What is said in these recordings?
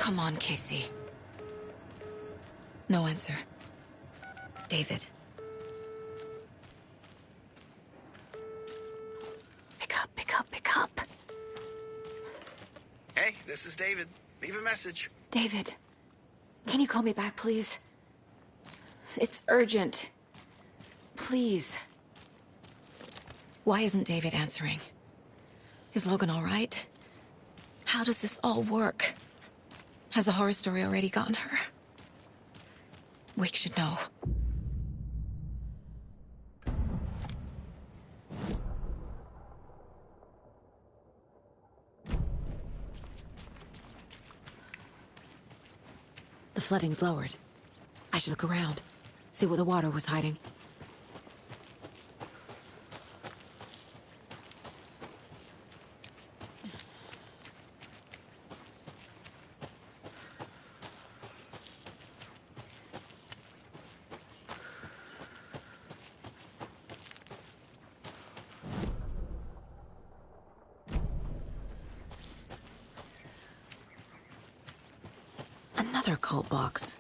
Come on, Casey. No answer. David. Pick up, pick up, pick up. Hey, this is David. Leave a message. David, can you call me back, please? It's urgent. Please. Why isn't David answering? Is Logan all right? How does this all work? Has the horror story already gotten her? Wake should know. The flooding's lowered. I should look around, see where the water was hiding. Another cult box.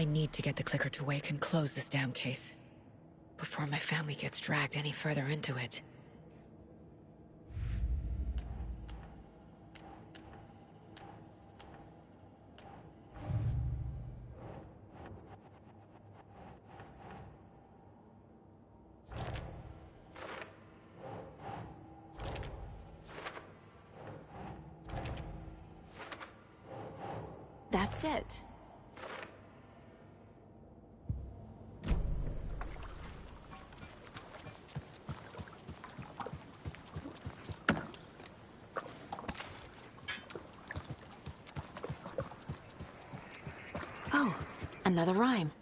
I need to get the clicker to wake and close this damn case before my family gets dragged any further into it. That's it. Oh, another rhyme.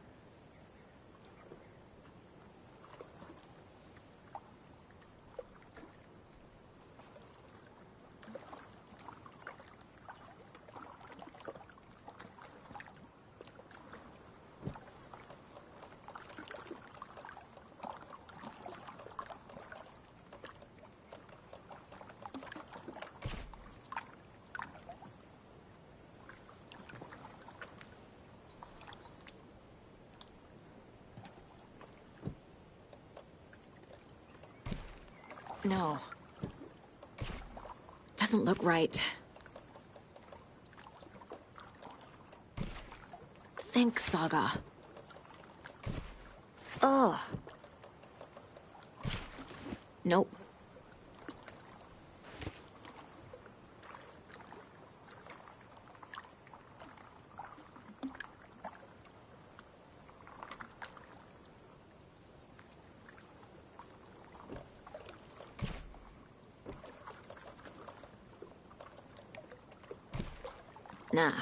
No. Doesn't look right. Think, Saga. Ugh. Nope. Nah.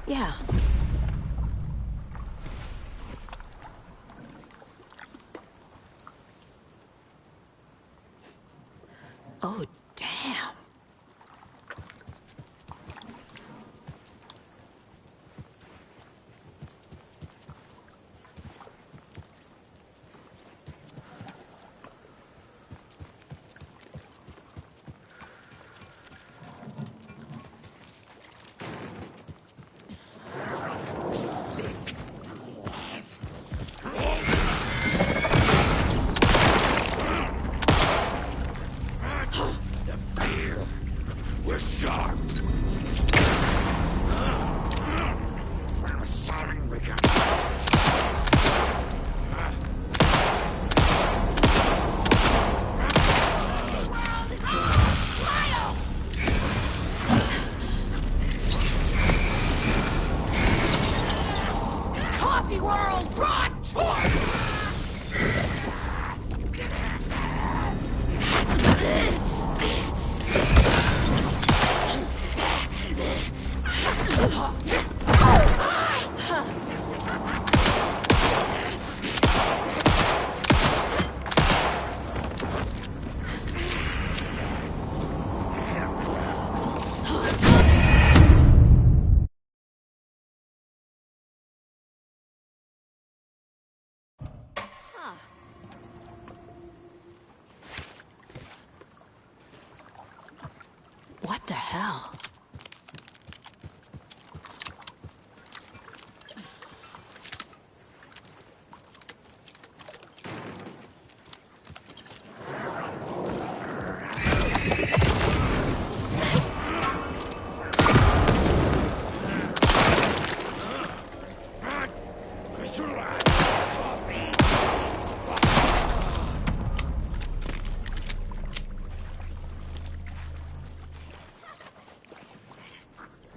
Yeah. Oh, damn. We're sharp. Sorry, we can. Coffee World brought torch! What the hell?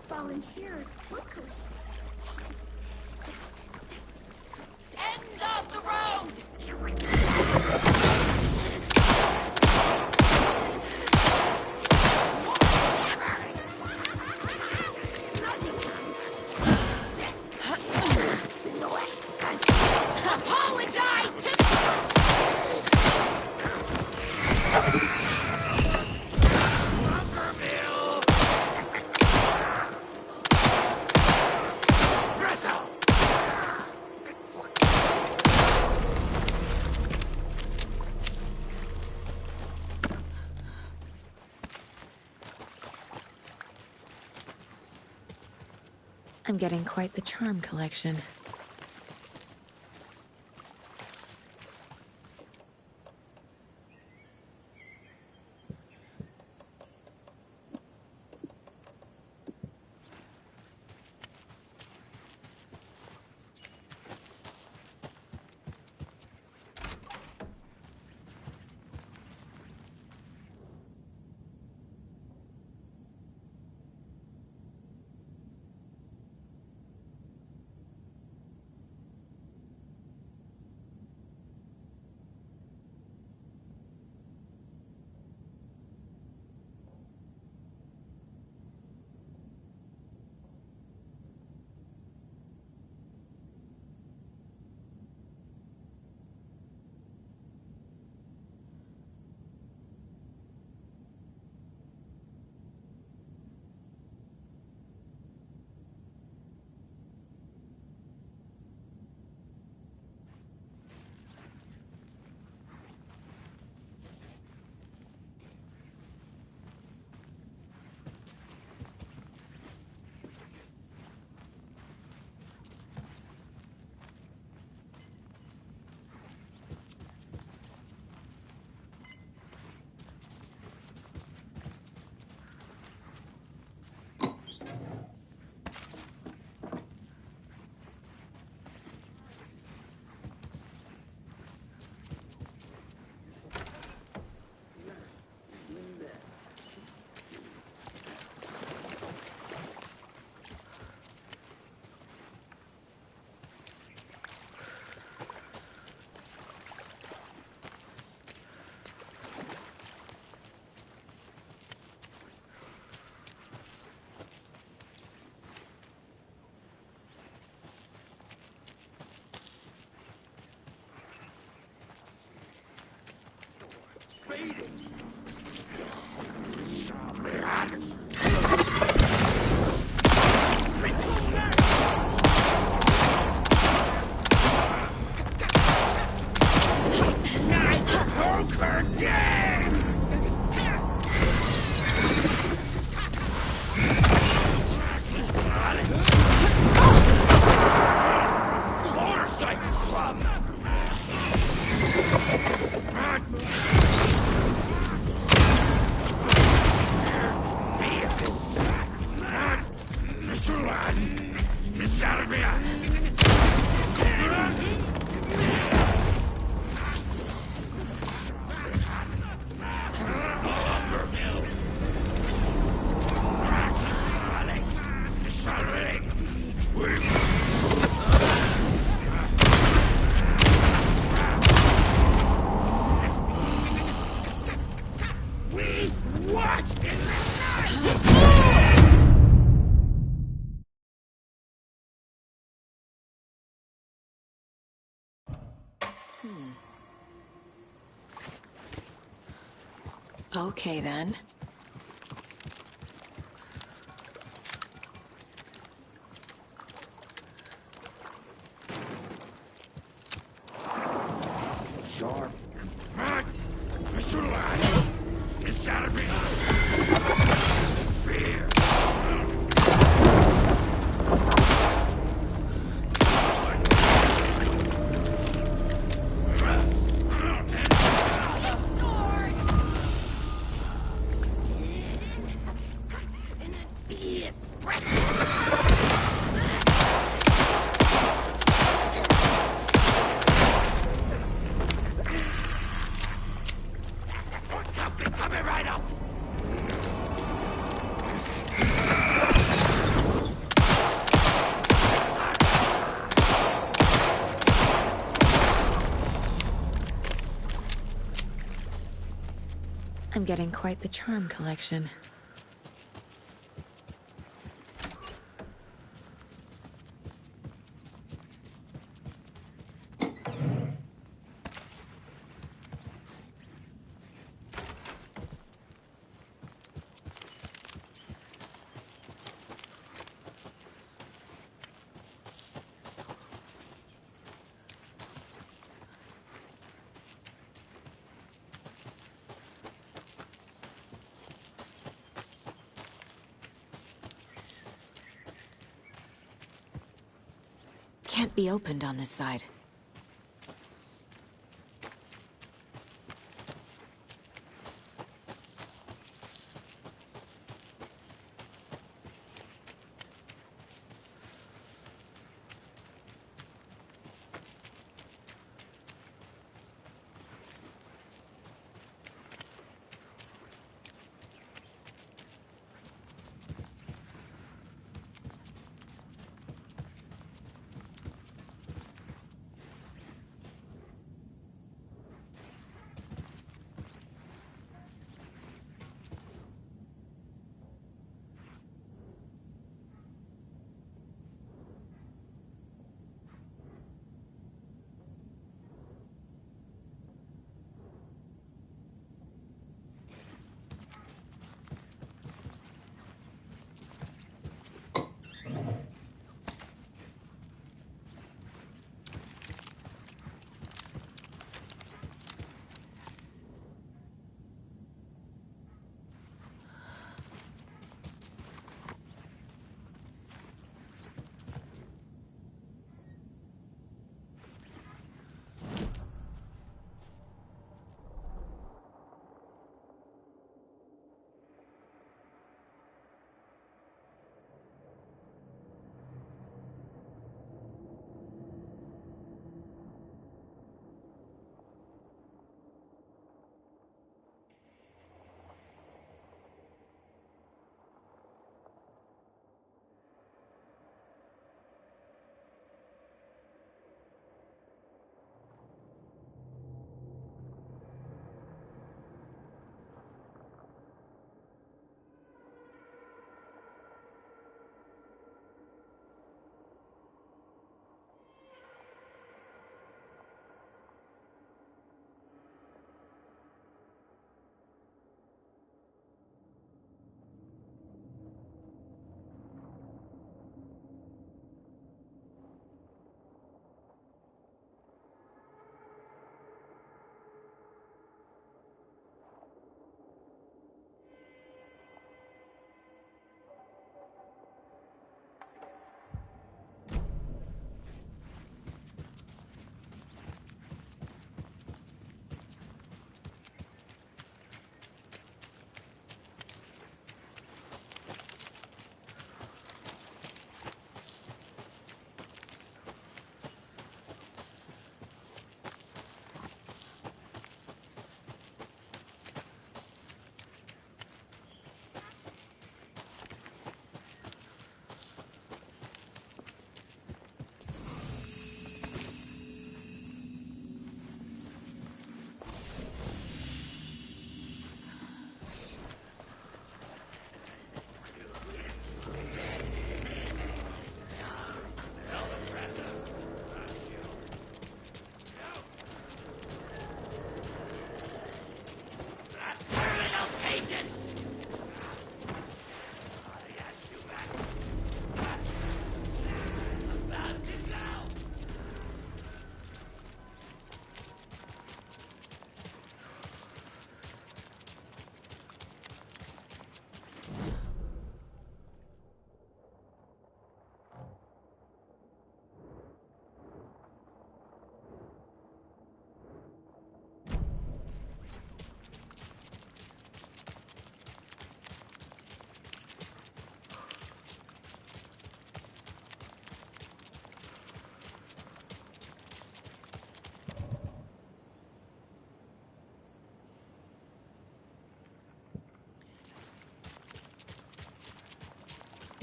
Volunteered quickly. End of the road! Apologize to I'm getting quite the charm collection. Get out of here! Okay, then. Sharp. I should have. Get out of here! Fear! Coming right up! I'm getting quite the charm collection. Can't be opened on this side.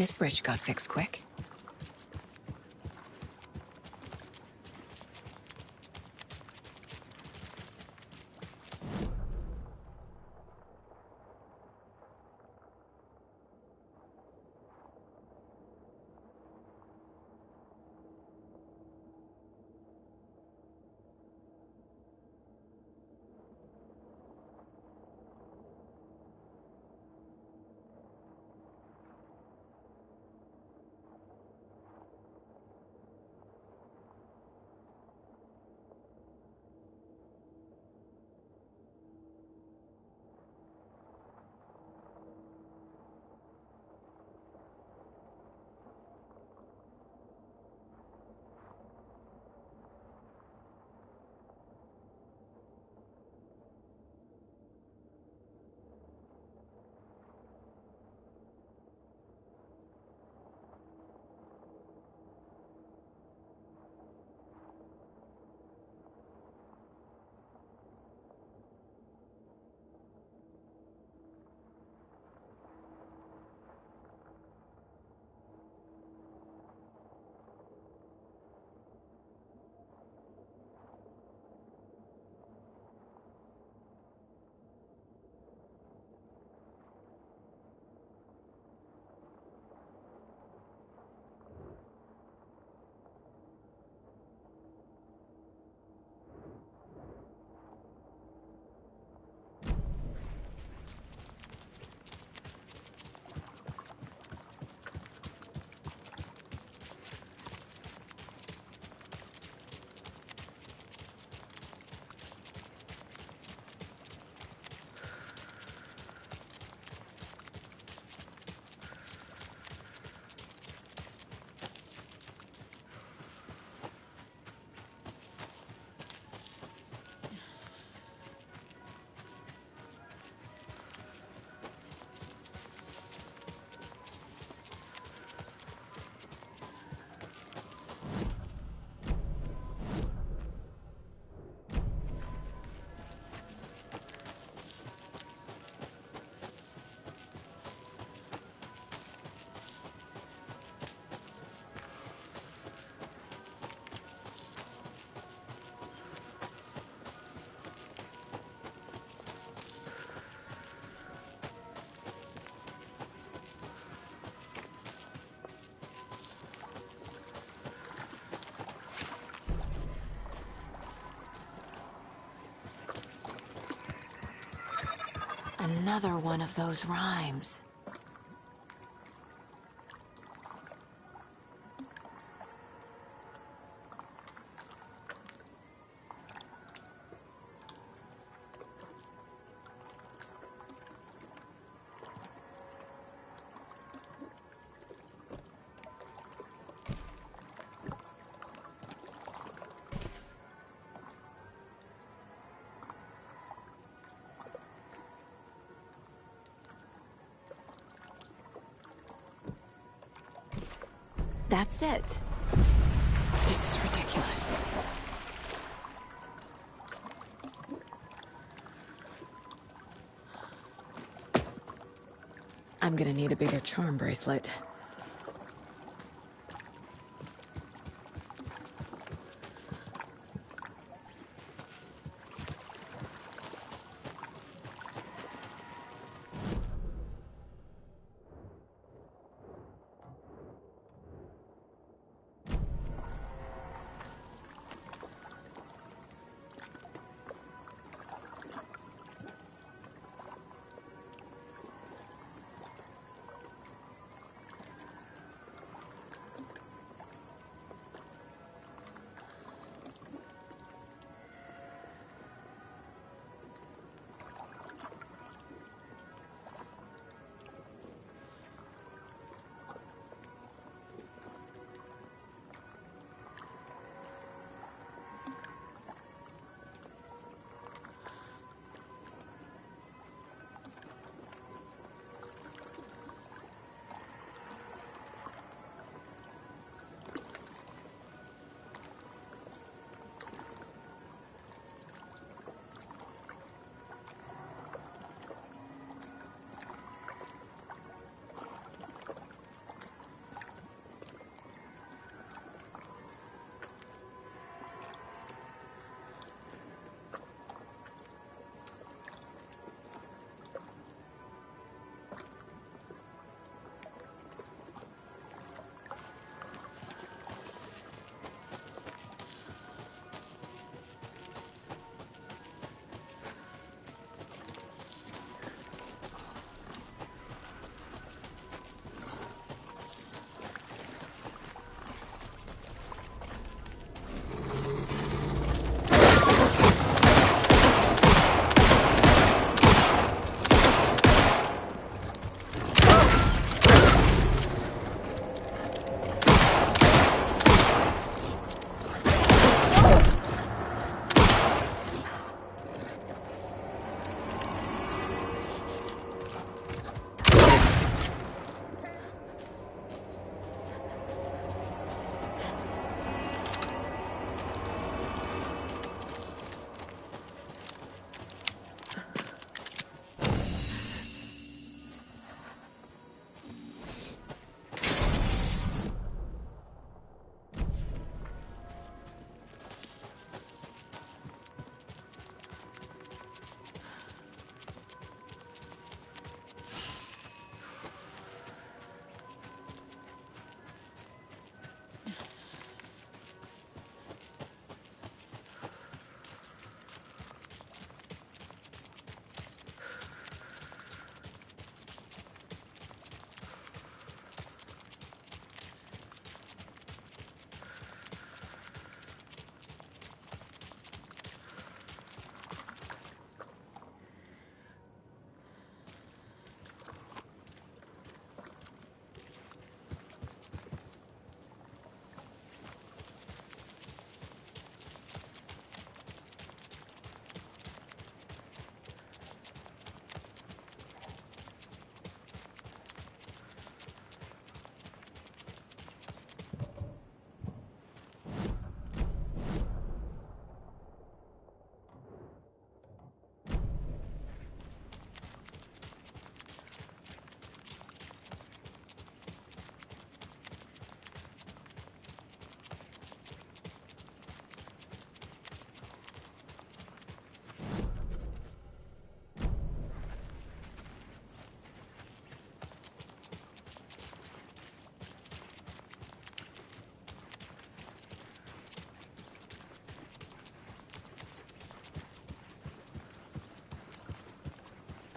This bridge got fixed quick. Another one of those rhymes. That's it. This is ridiculous. I'm gonna need a bigger charm bracelet.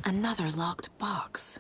Another locked box.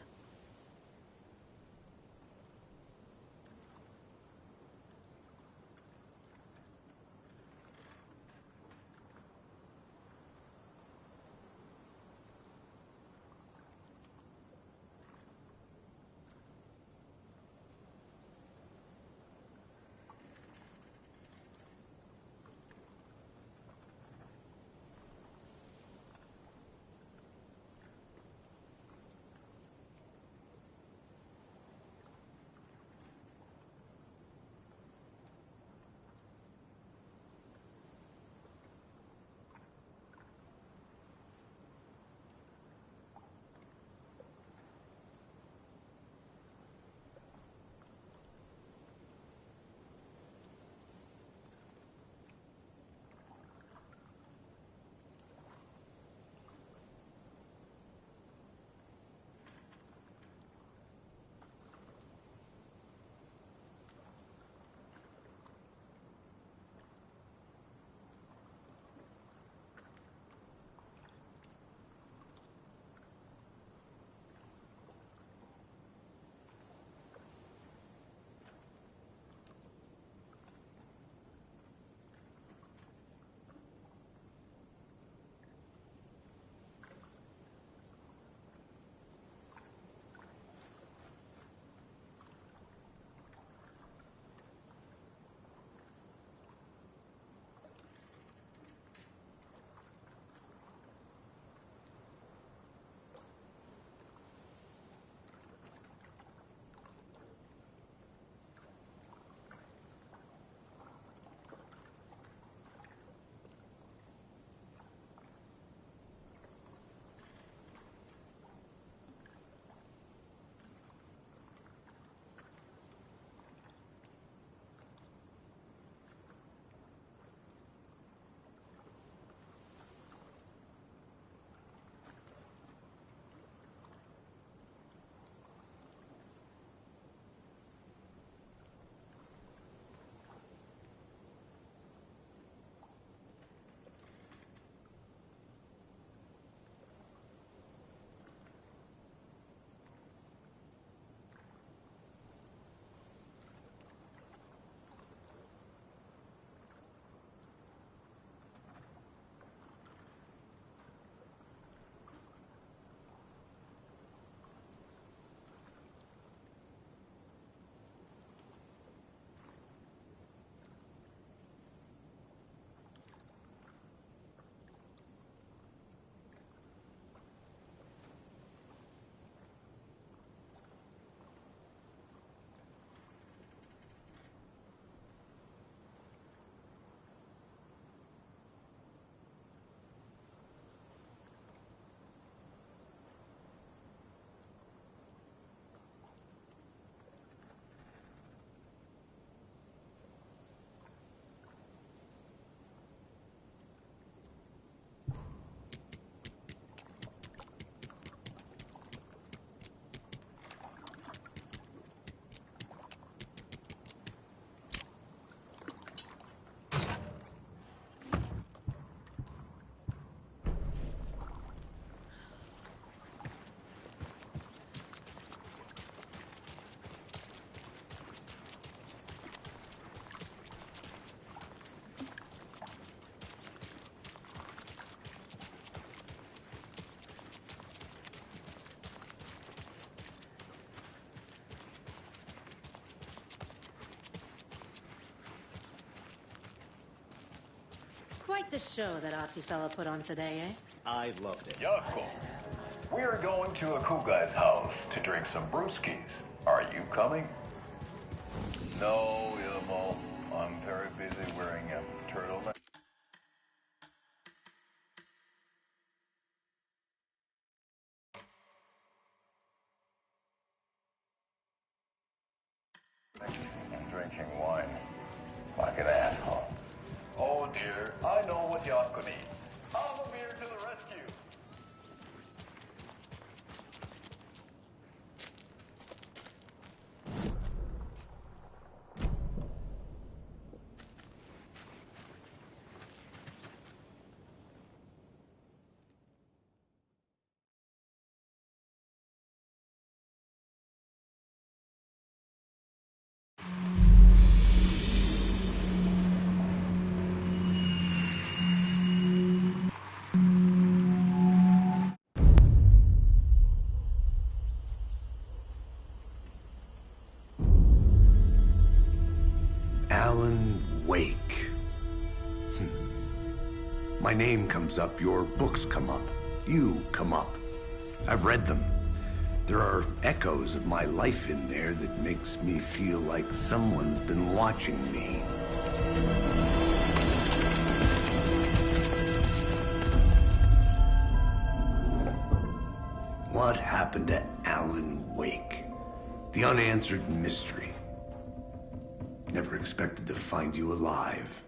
Quite the show that artsy fella put on today, eh? I loved it. Jakob, we're going to a cool guy's house to drink some brewskis. Are you coming? No, Ilmo. I'm very busy wearing a turtleneck. And drinking wine. Like an asshole. Oh dear, I know what Jakob needs. I'm a beer to the rescue. Alan Wake. My name comes up, your books come up, you come up. I've read them. There are echoes of my life in there that makes me feel like someone's been watching me. What happened to Alan Wake? The unanswered mystery. Never expected to find you alive.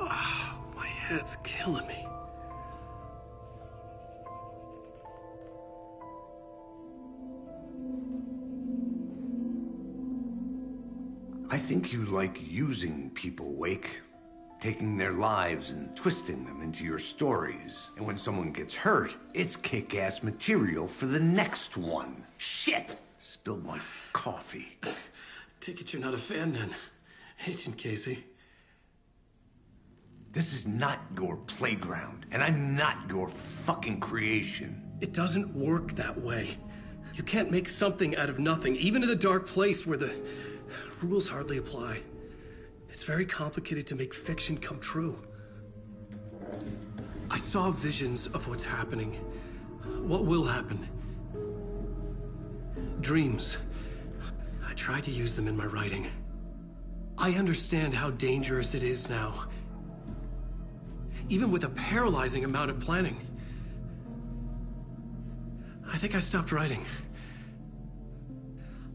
My head's killing me. I think you like using people, Wake. Taking their lives and twisting them into your stories. And when someone gets hurt, it's kick-ass material for the next one. Shit! Spilled my coffee. Take it you're not a fan then, Agent Casey. This is not your playground, and I'm not your fucking creation. It doesn't work that way. You can't make something out of nothing, even in the dark place where the rules hardly apply. It's very complicated to make fiction come true. I saw visions of what's happening, what will happen. Dreams. I tried to use them in my writing. I understand how dangerous it is now. Even with a paralyzing amount of planning. I think I stopped writing.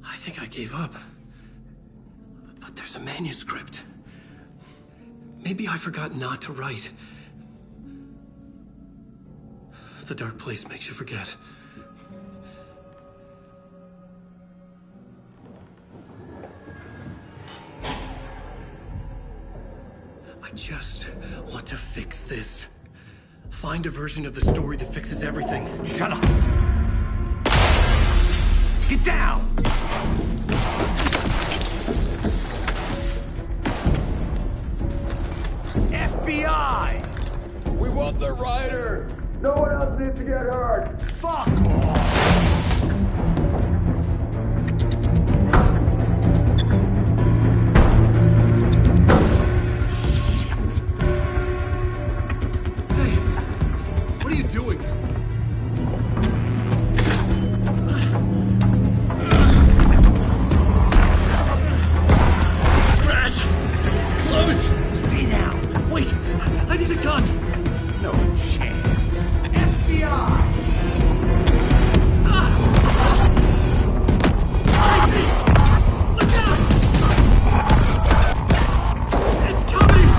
I think I gave up. But there's a manuscript. Maybe I forgot not to write. The dark place makes you forget. I just want to fix this. Find a version of the story that fixes everything. Shut up! Get down! FBI! We want the rider! No one else needs to get hurt! Fuck off! What are you doing? Scratch! It's close! Stay down! Wait! I need a gun! No chance. FBI! Look out! It's coming!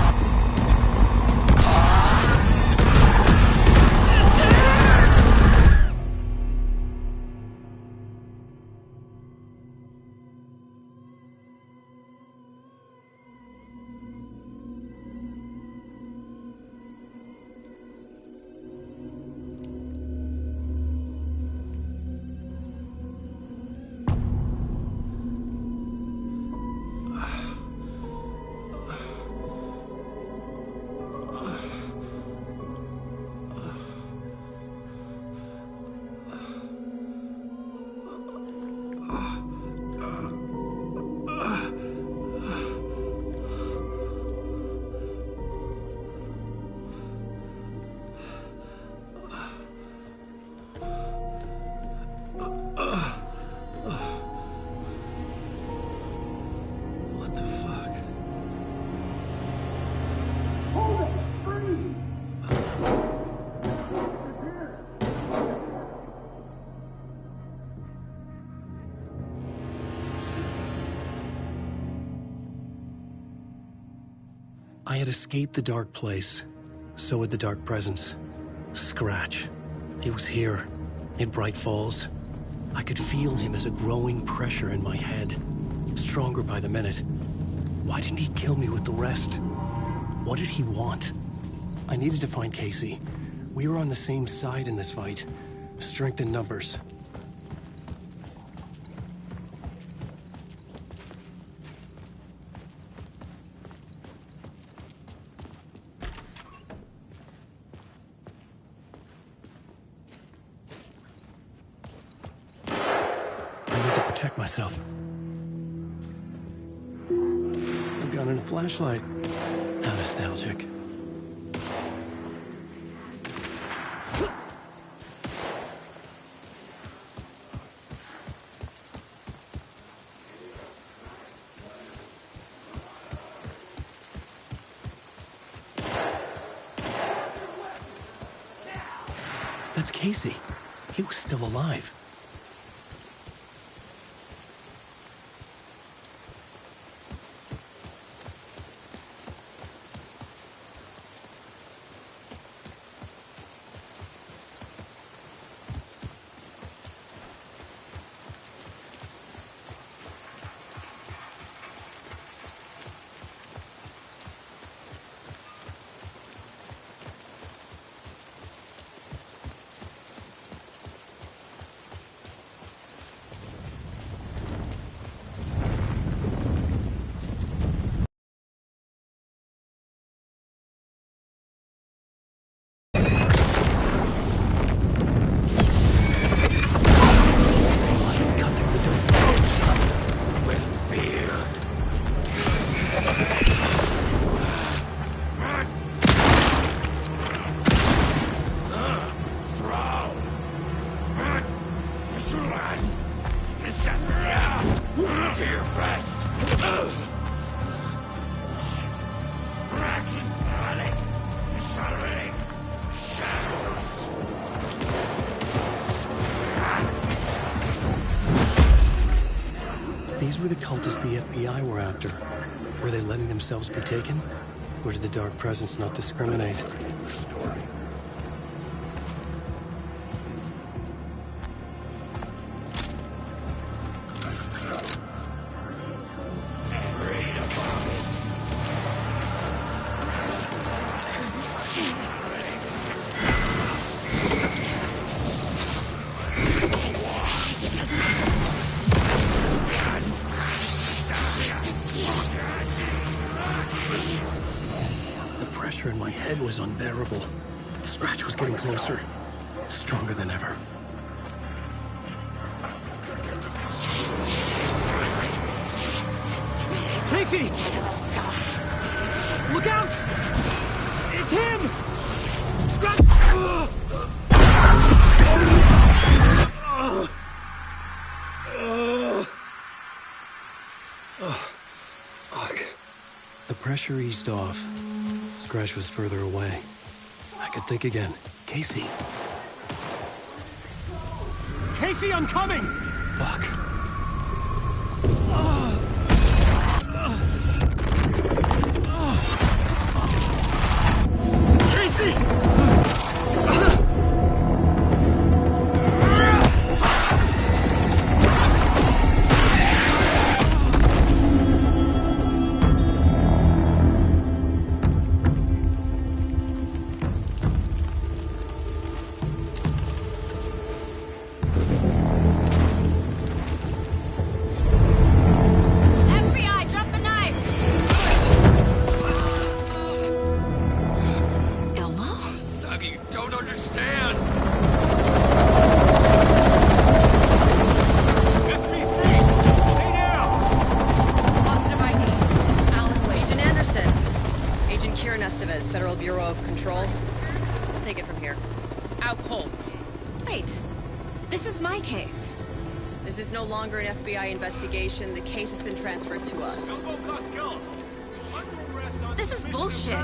What the fuck? I had escaped the dark place. So had the dark presence. Scratch. It was here, in Bright Falls. I could feel him as a growing pressure in my head. Stronger by the minute. Why didn't he kill me with the rest? What did he want? I needed to find Casey. We were on the same side in this fight. Strength in numbers. I need to protect myself. on and a flashlight. How nostalgic. That's Casey. He was still alive. These were the cultists the FBI were after. Were they letting themselves be taken? Or did the Dark Presence not discriminate? In my head was unbearable. Scratch was getting closer, stronger than ever. Casey! Look out! It's him! Scratch! The pressure eased off. Scratch was further away. I could think again. Casey. Casey, I'm coming! Fuck. Casey! Federal Bureau of Control. I'll take it from here. Out cold. Wait. This is my case. This is no longer an FBI investigation. The case has been transferred to us. This is bullshit.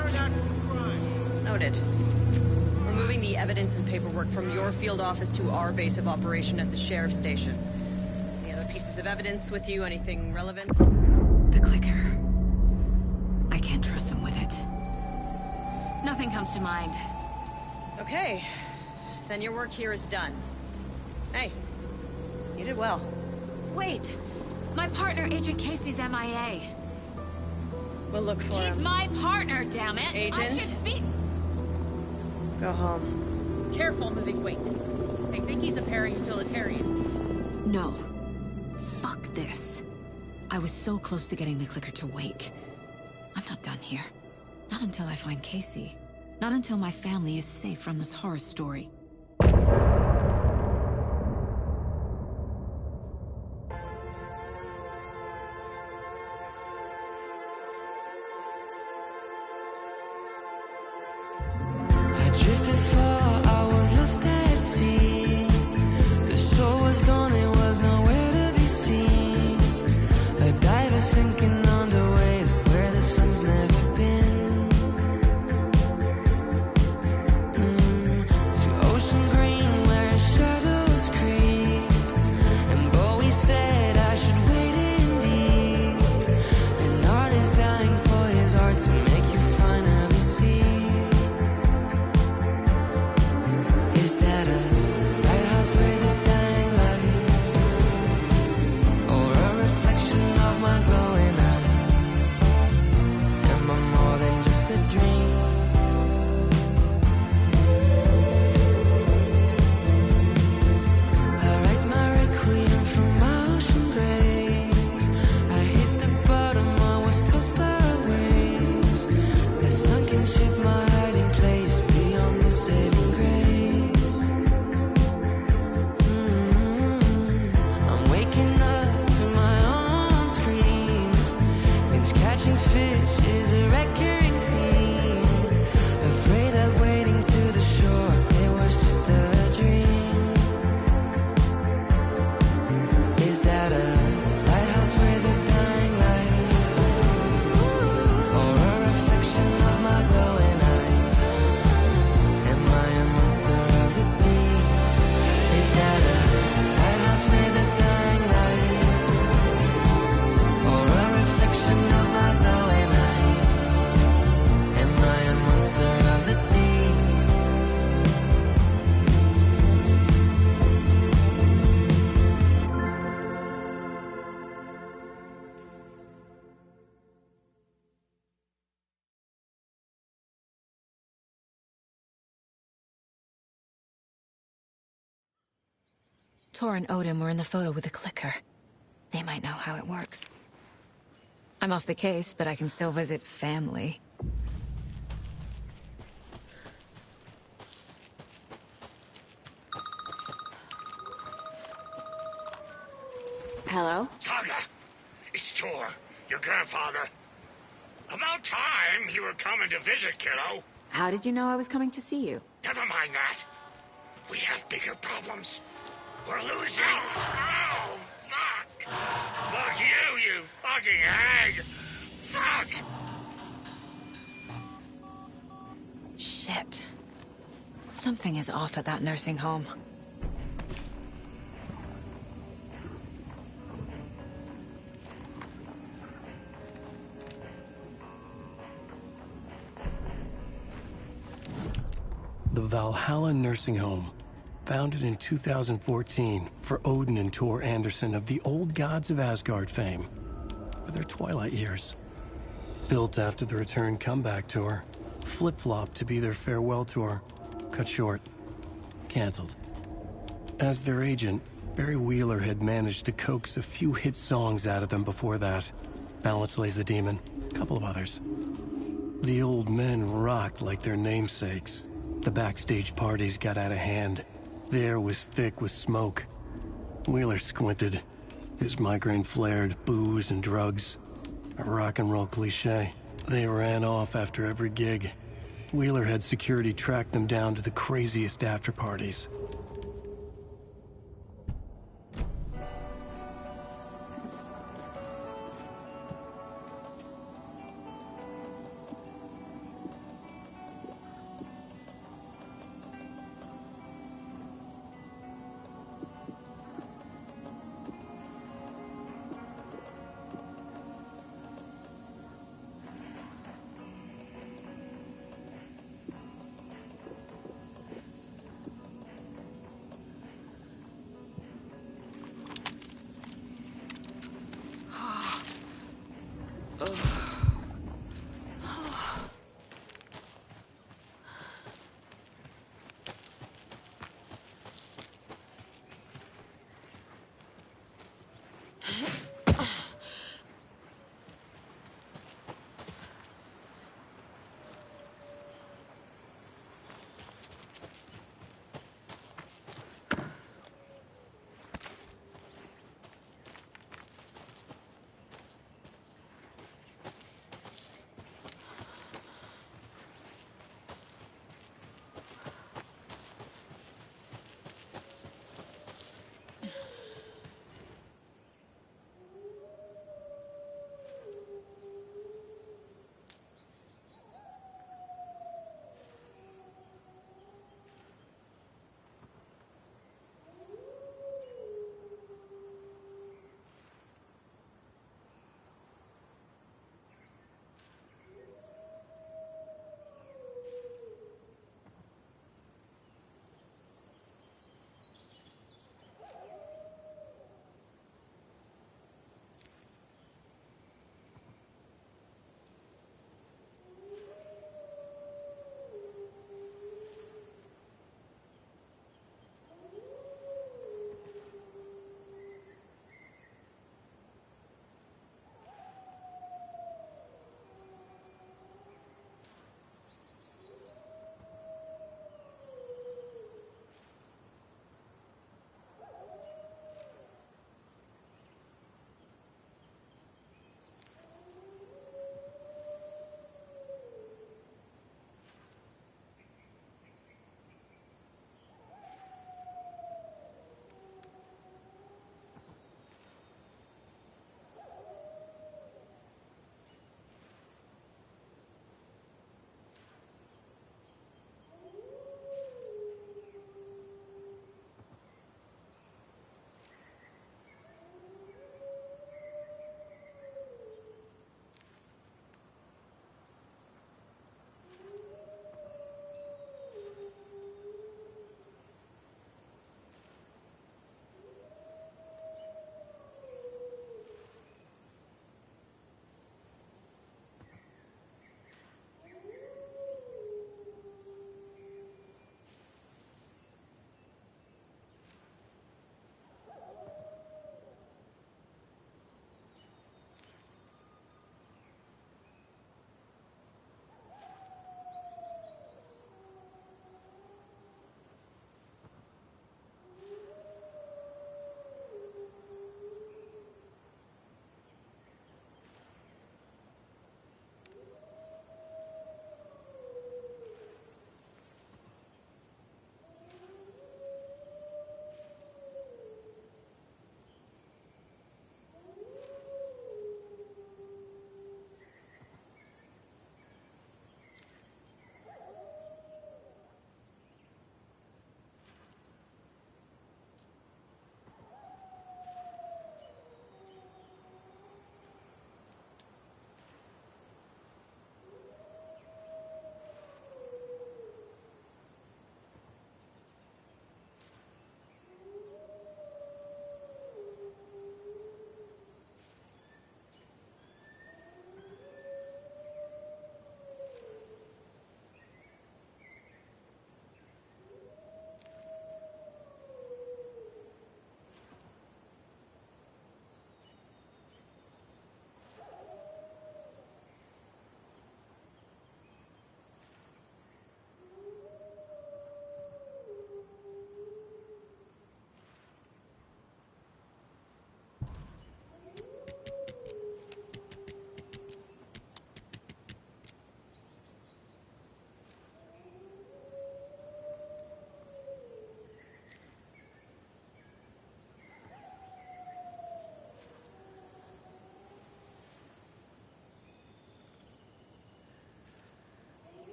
Noted. We're moving the evidence and paperwork from your field office to our base of operation at the sheriff's station. Any other pieces of evidence with you? Anything relevant? The clicker. I can't trust them with it. Nothing comes to mind. Okay. Then your work here is done. Hey, you did well. Wait. My partner, Agent Casey's MIA. We'll look for him. He's my partner, damn it! Agent? I should be... Go home. Careful moving weight. I think he's a para-utilitarian. No. Fuck this. I was so close to getting the clicker to wake. I'm not done here. Not until I find Casey. Not until my family is safe from this horror story. drifted far, I was lost at sea. The shore was gone, it was nowhere to be seen. A diver sinking under waves where the sun's never been. To ocean green where shadows creep. And Bowie said I should wait indeed. An artist dying for his art to make you finally see. Is that a lighthouse with a dying light? Or a reflection of my glowing eyes? Am I more than just a dream? I write my requiem from my ocean grave. I hit the bottom, I was tossed by waves. A sunken ship, my hiding place beyond the saving grace. I'm waking up to my own scream. Binge catching fish is a recurring theme. Afraid that wading to the shore, it was just a dream. Is that a lighthouse with a dying light? Or a reflection of my glowing eyes? Am I a monster of the deep? Is that a lighthouse with a dying light? Or a reflection of my glowing eyes? Am I a monster of the deep? Tor and Odin were in the photo with a clicker. They might know how it works. I'm off the case, but I can still visit family. Hello? Saga, it's Tor, your grandfather. About time you were coming to visit, kiddo. How did you know I was coming to see you? Never mind that. We have bigger problems. We're losing. Oh, fuck. Fuck you fucking hag. Fuck. Shit. Something is off at that nursing home. The Valhalla Nursing Home, founded in 2014 for Odin and Tor Anderson of the Old Gods of Asgard fame, for their twilight years. Built after the return comeback tour, flip-flopped to be their farewell tour, cut short, canceled. As their agent, Barry Wheeler had managed to coax a few hit songs out of them before that. Balance Lays the Demon, a couple of others. The old men rocked like their namesakes. The backstage parties got out of hand. The air was thick with smoke. Wheeler squinted. His migraine flared, booze and drugs. A rock and roll cliche. They ran off after every gig. Wheeler had security track them down to the craziest after parties.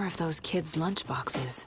more of those kids' lunchboxes.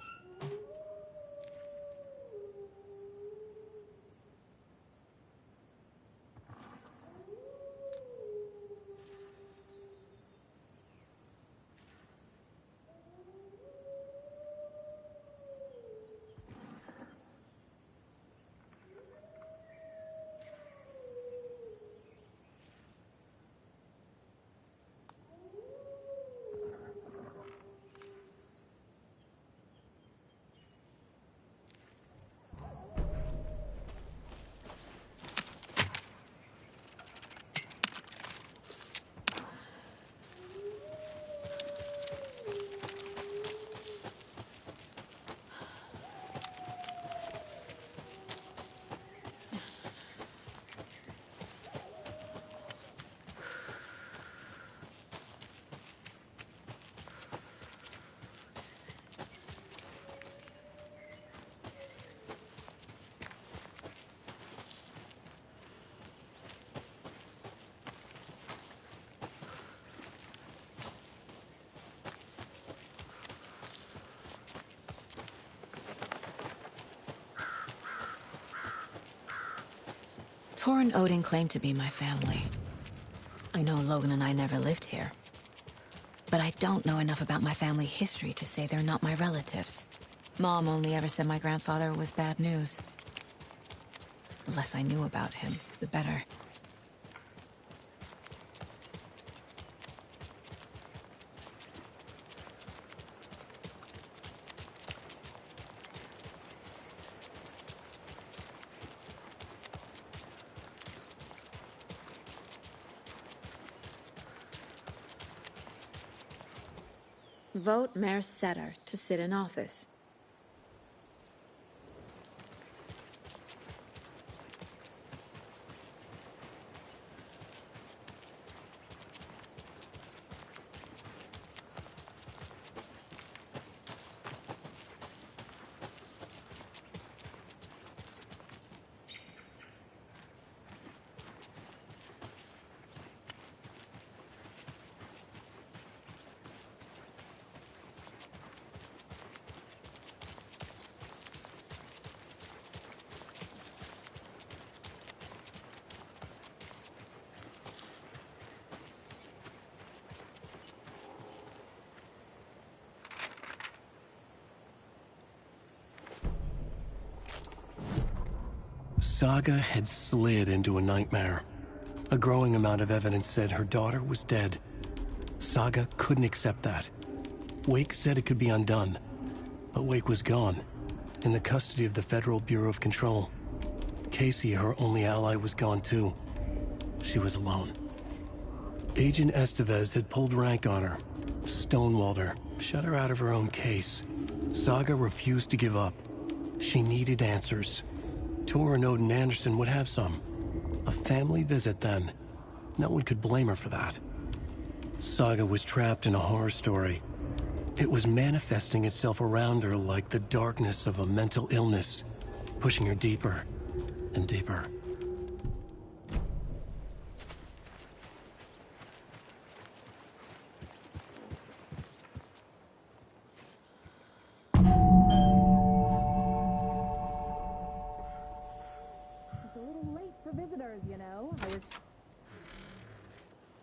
Tor and Odin claim to be my family. I know Logan and I never lived here. But I don't know enough about my family history to say they're not my relatives. Mom only ever said my grandfather was bad news. The less I knew about him, the better. Vote Mayor Setter to sit in office. Saga had slid into a nightmare. A growing amount of evidence said her daughter was dead. Saga couldn't accept that. Wake said it could be undone, but Wake was gone, in the custody of the Federal Bureau of Control. Casey, her only ally, was gone too. She was alone. Agent Estevez had pulled rank on her, stonewalled her, shut her out of her own case. Saga refused to give up. She needed answers. Tor and Odin Anderson would have some. A family visit, then. No one could blame her for that. Saga was trapped in a horror story. It was manifesting itself around her like the darkness of a mental illness, pushing her deeper and deeper.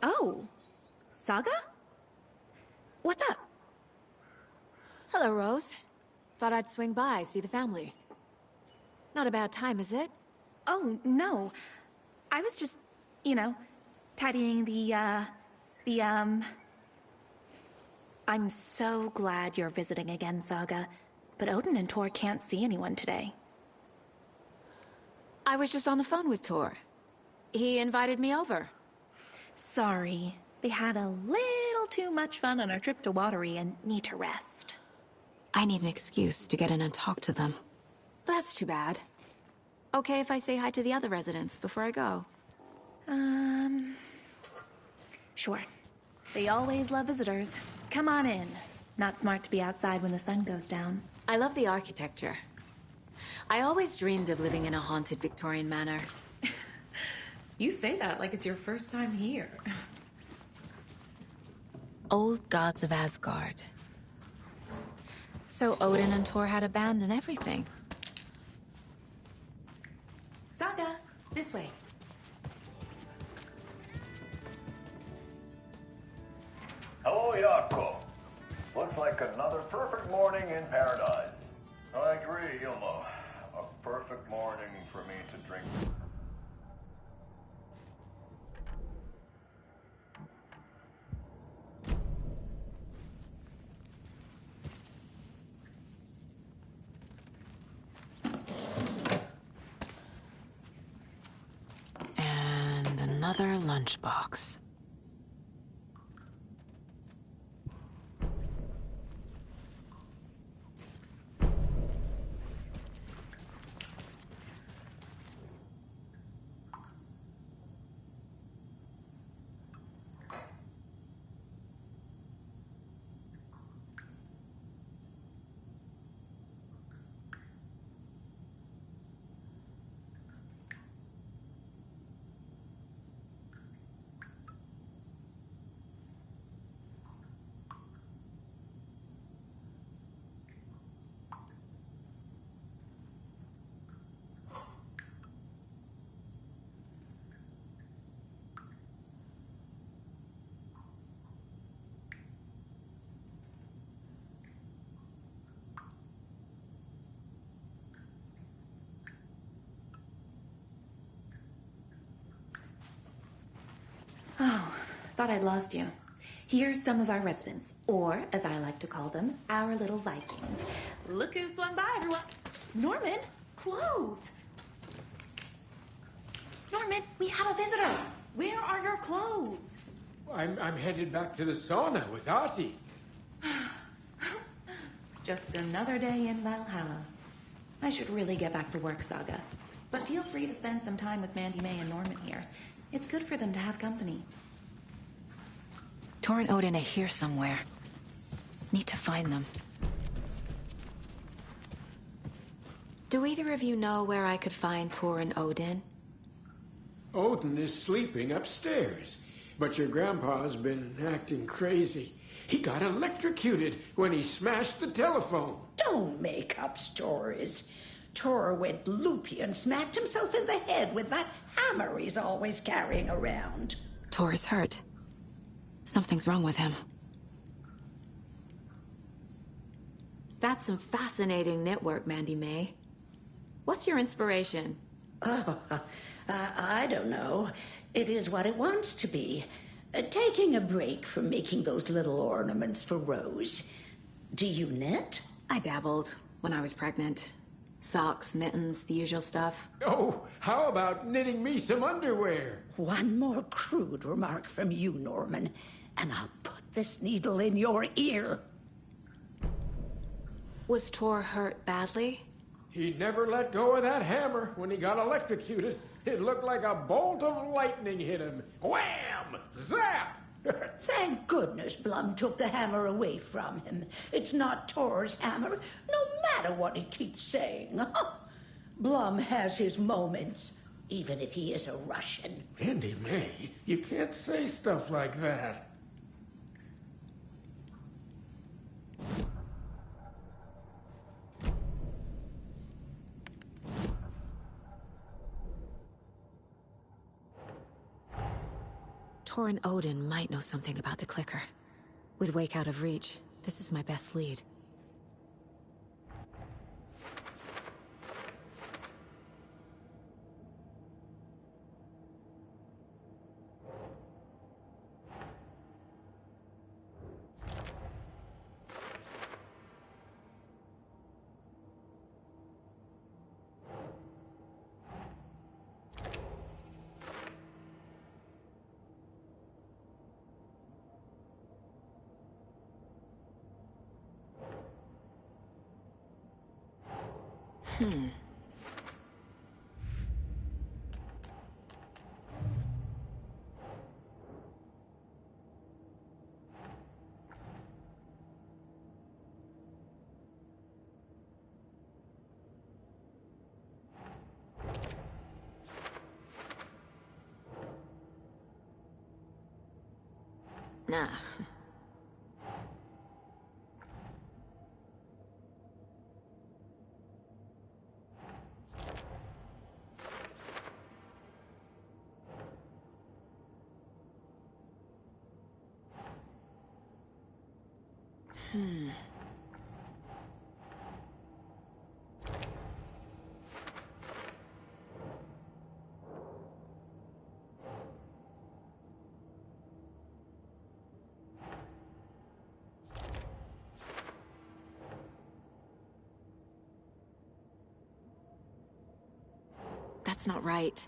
Oh, Saga? What's up? Hello, Rose. Thought I'd swing by, see the family. Not a bad time, is it? Oh, no. I was just, tidying I'm so glad you're visiting again, Saga. But Odin and Tor can't see anyone today. I was just on the phone with Tor. He invited me over. Sorry. They had a little too much fun on our trip to Watery and need to rest. I need an excuse to get in and talk to them. That's too bad. Okay if I say hi to the other residents before I go? Sure. They always love visitors. Come on in. Not smart to be outside when the sun goes down. I love the architecture. I always dreamed of living in a haunted Victorian manor. You say that like it's your first time here. Old gods of Asgard. So Odin and Tor had abandoned everything. Saga, this way. Hello, Yako. Looks like another perfect morning in paradise. I agree, Ilmo. A perfect morning for me to drink. And another lunchbox. Oh, thought I'd lost you. Here's some of our residents, or as I like to call them, our little Vikings. Look who swung by, everyone. Norman, clothes. Norman, we have a visitor. Where are your clothes? I'm headed back to the sauna with Artie. Just another day in Valhalla. I should really get back to work, Saga. But feel free to spend some time with Mandy May and Norman here. It's good for them to have company. Tor and Odin are here somewhere. Need to find them. Do either of you know where I could find Tor and Odin? Odin is sleeping upstairs, but your grandpa's been acting crazy. He got electrocuted when he smashed the telephone. Don't make up stories. Tor went loopy and smacked himself in the head with that hammer he's always carrying around. Tor is hurt. Something's wrong with him. That's some fascinating network, Mandy May. What's your inspiration? Oh, I don't know. It is what it wants to be. Taking a break from making those little ornaments for Rose. Do you knit? I dabbled when I was pregnant. Socks, mittens, the usual stuff. Oh, how about knitting me some underwear? One more crude remark from you, Norman, and I'll put this needle in your ear. Was Tor hurt badly? He never let go of that hammer when he got electrocuted. It looked like a bolt of lightning hit him. Wham! Zap! Thank goodness Blum took the hammer away from him. It's not Tor's hammer, no matter what he keeps saying. Blum has his moments, even if he is a Russian. Mandy May, you can't say stuff like that. Tor and Odin might know something about the clicker. With Wake out of reach, this is my best lead. Nah. That's not right.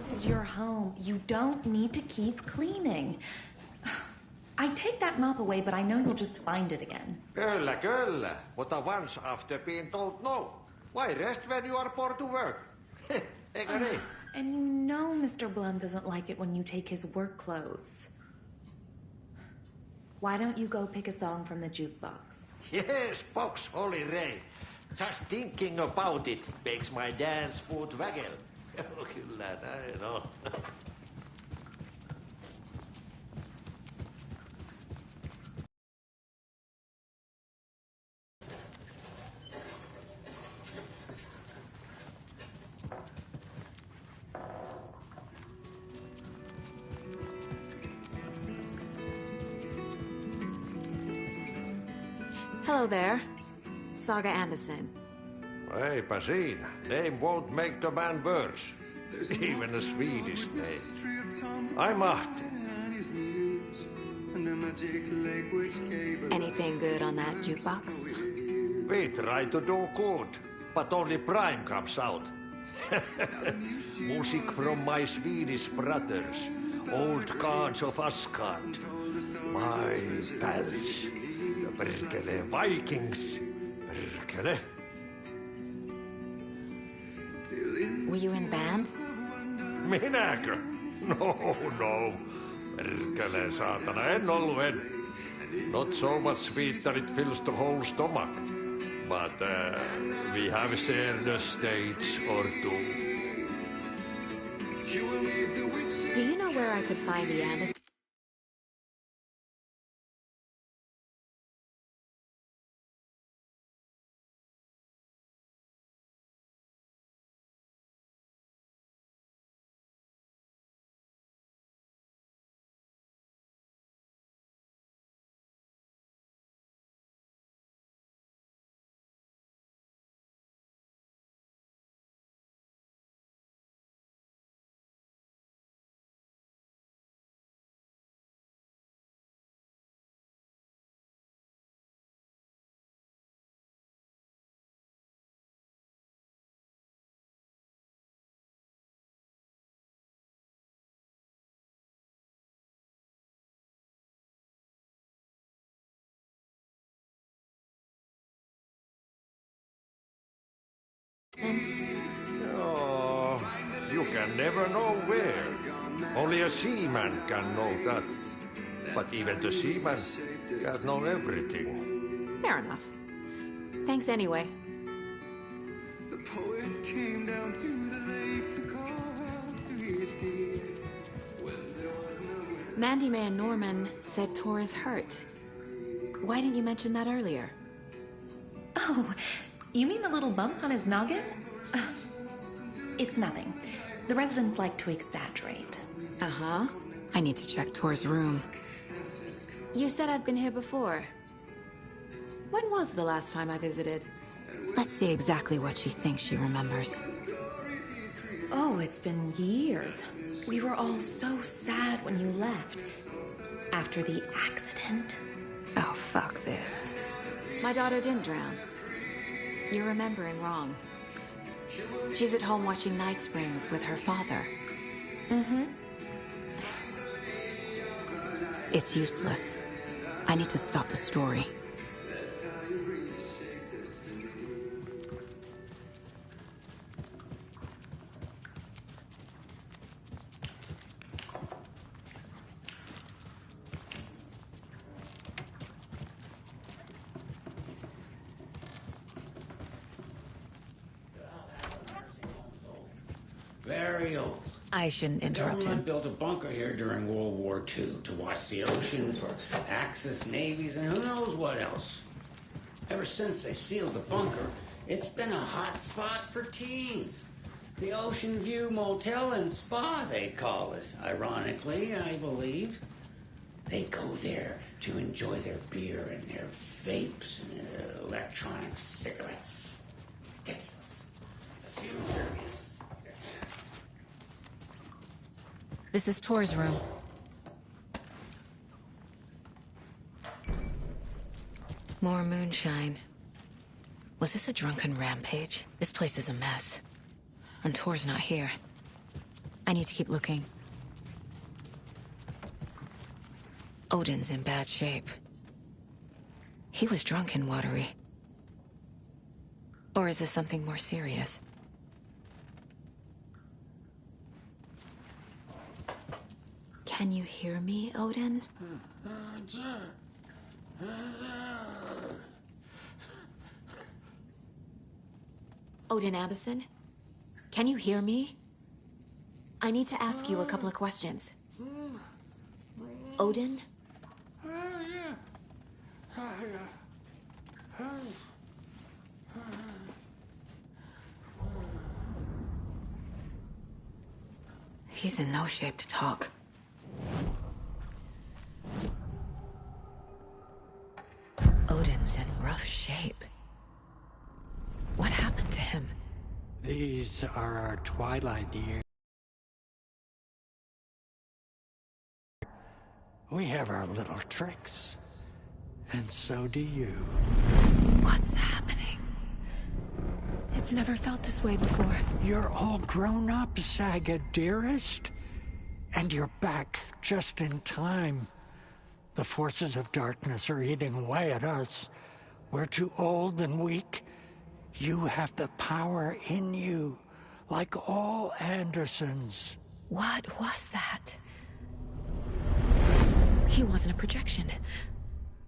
This is your home. You don't need to keep cleaning. I'd take that mop away, but I know you'll just find it again. Kyllä, kyllä. Mutta once after being told no. Why rest when you are bored to work? Eikö niin? And you know Mr. Blum doesn't like it when you take his work clothes. Why don't you go pick a song from the jukebox? Yes, box Olli Ray. Just thinking about it makes my dance foot waggle. Kyllä näin on. Hello there. Saga Anderson. Eipä siinä. Name won't make the man worse. Even a Swedish name. I'm Martin. Anything good on that jukebox? We try to do good, but only Prime comes out. Music from my Swedish brothers, old gods of Asgard. My pals, the Perkele Vikings. Perkele. Were you in the band? Minäkö? No. Perkele saatana, en ollut en. Not so much sweet that it fills the whole stomach. But we have shared a stage or two. Do you know where I could find the Anderson? Oh, you can never know where. Only a seaman can know that. But even the seaman can't know everything. Fair enough. Thanks anyway. The poet came down to the lake to call out to his dear. Mandy May and Norman said Tor is hurt. Why didn't you mention that earlier? Oh, you mean the little bump on his noggin? It's nothing. The residents like to exaggerate. Uh-huh. I need to check Tor's room. You said I'd been here before. When was the last time I visited? Let's see exactly what she thinks she remembers. Oh, it's been years. We were all so sad when you left. After the accident. Oh. fuck this. My daughter didn't drown. You're remembering wrong. She's at home watching Night Springs with her father. Mm-hmm. It's useless. I need to stop the story. Very old. I shouldn't interrupt The him. government built a bunker here during World War II to watch the ocean for Axis navies and who knows what else. Ever since they sealed the bunker, it's been a hot spot for teens. The Ocean View Motel and Spa, they call it. Ironically, I believe. They go there to enjoy their beer and their vapes and electronic cigarettes. Ridiculous. The future is... This is Tor's room. More moonshine. Was this a drunken rampage? This place is a mess. And Tor's not here. I need to keep looking. Odin's in bad shape. He was drunk and watery. Or is this something more serious? Can you hear me, Odin? Odin Anderson? Can you hear me? I need to ask you a couple of questions. Odin? He's in no shape to talk. Odin's in rough shape. What happened to him? These are our twilight years. We have our little tricks. And so do you. What's happening? It's never felt this way before. You're all grown up, Saga, dearest. And you're back just in time. The forces of darkness are eating away at us. We're too old and weak. You have the power in you, like all Andersons. What was that? He wasn't a projection.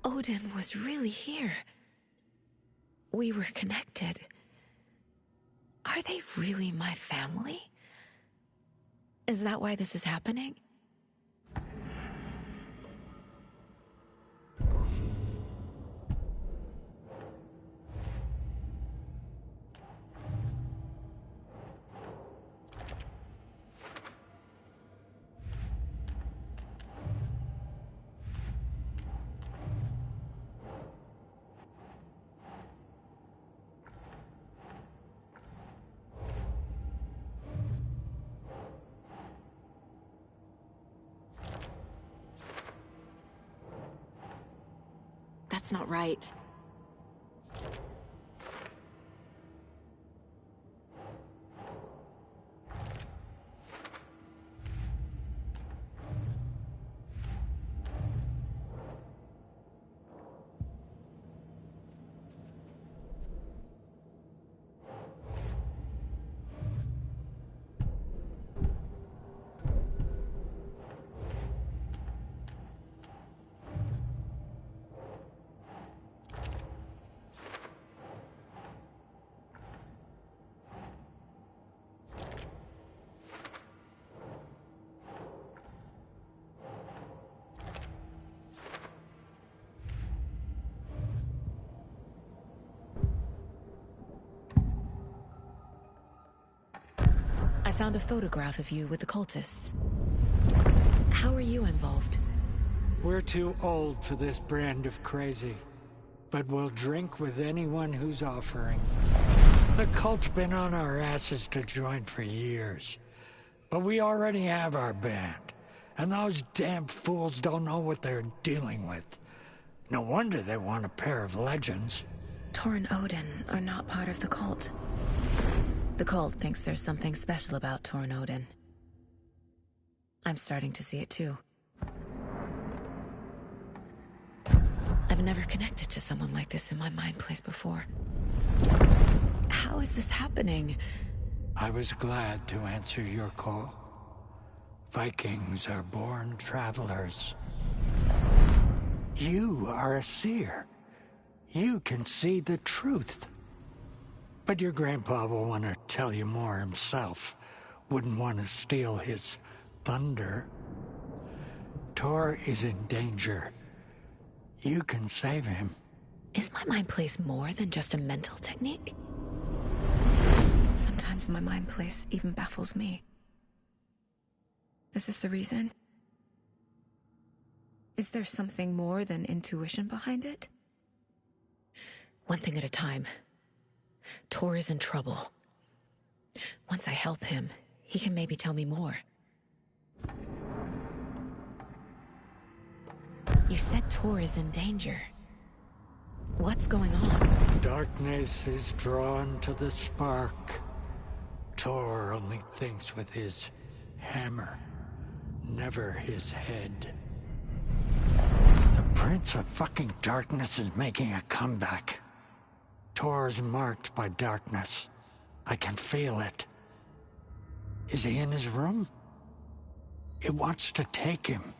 Odin was really here. We were connected. Are they really my family? Is that why this is happening? That's not right. I found a photograph of you with the cultists. How are you involved? We're too old for this brand of crazy. But we'll drink with anyone who's offering. The cult's been on our asses to join for years. But we already have our band. And those damn fools don't know what they're dealing with. No wonder they want a pair of legends. Tor and Odin are not part of the cult. The cult thinks there's something special about Tor and Odin. I'm starting to see it too. I've never connected to someone like this in my mind place before. How is this happening? I was glad to answer your call. Vikings are born travelers. You are a seer. You can see the truth. But your grandpa will want to tell you more himself. Wouldn't want to steal his thunder. Tor is in danger. You can save him. Is my mind place more than just a mental technique? Sometimes my mind place even baffles me. Is this the reason? Is there something more than intuition behind it? One thing at a time. Tor is in trouble. Once I help him, he can maybe tell me more. You said Tor is in danger. What's going on? Darkness is drawn to the spark. Tor only thinks with his hammer, never his head. The Prince of fucking Darkness is making a comeback. Tor's marked by darkness. I can feel it. Is he in his room? It wants to take him,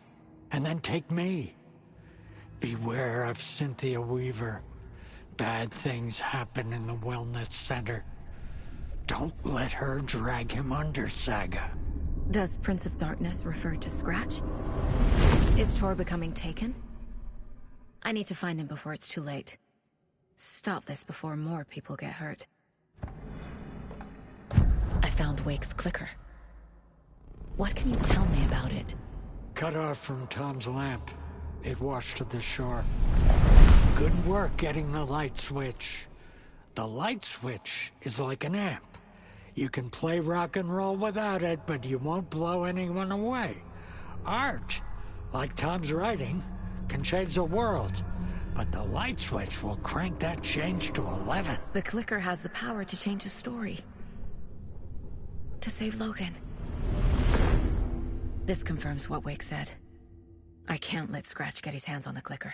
and then take me. Beware of Cynthia Weaver. Bad things happen in the wellness center. Don't let her drag him under, Saga. Does Prince of Darkness refer to Scratch? Is Tor becoming taken? I need to find him before it's too late. Stop this before more people get hurt. I found Wake's clicker. What can you tell me about it? Cut off from Tom's lamp. It washed to the shore. Good work getting the light switch. The light switch is like an amp. You can play rock and roll without it, but you won't blow anyone away. Art, like Tom's writing, can change the world. But the light switch will crank that change to 11. The clicker has the power to change the story. To save Logan. This confirms what Wake said. I can't let Scratch get his hands on the clicker.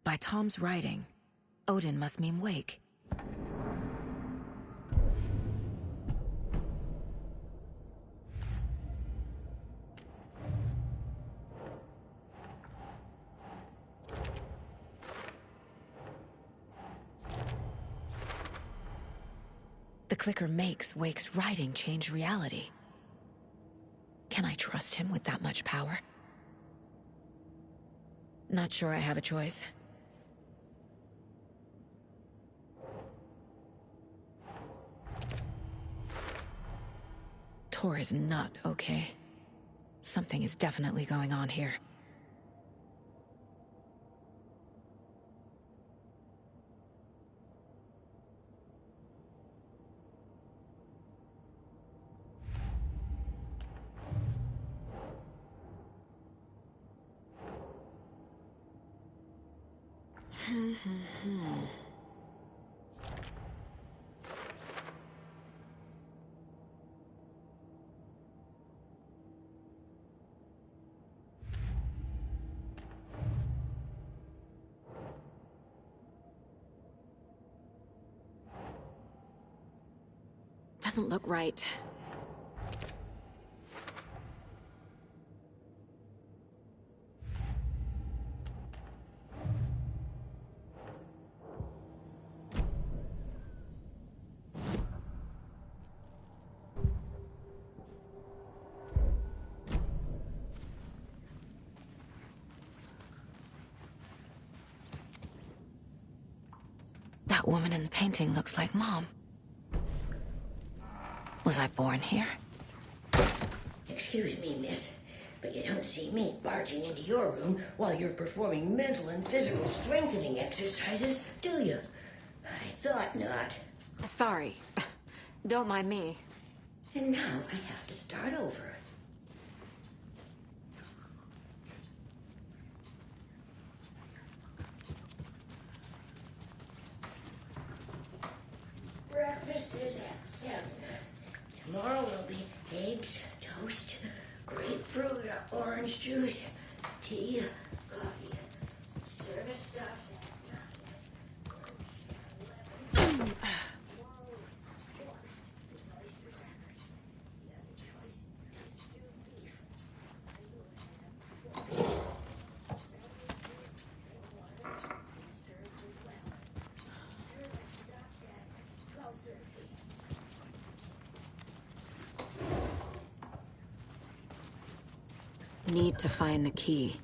By Tom's writing, Odin must mean Wake. The clicker makes Wake's writing change reality. Can I trust him with that much power? Not sure I have a choice. Tor is not okay. Something is definitely going on here. Doesn't look right. That woman in the painting looks like Mom. Was I born here? Excuse me, miss, but you don't see me barging into your room while you're performing mental and physical strengthening exercises, do you? I thought not. Sorry. Don't mind me. And now I have to start over. Tomorrow will be eggs, toast, grapefruit, orange juice, tea, coffee, service stuff. Need to find the key.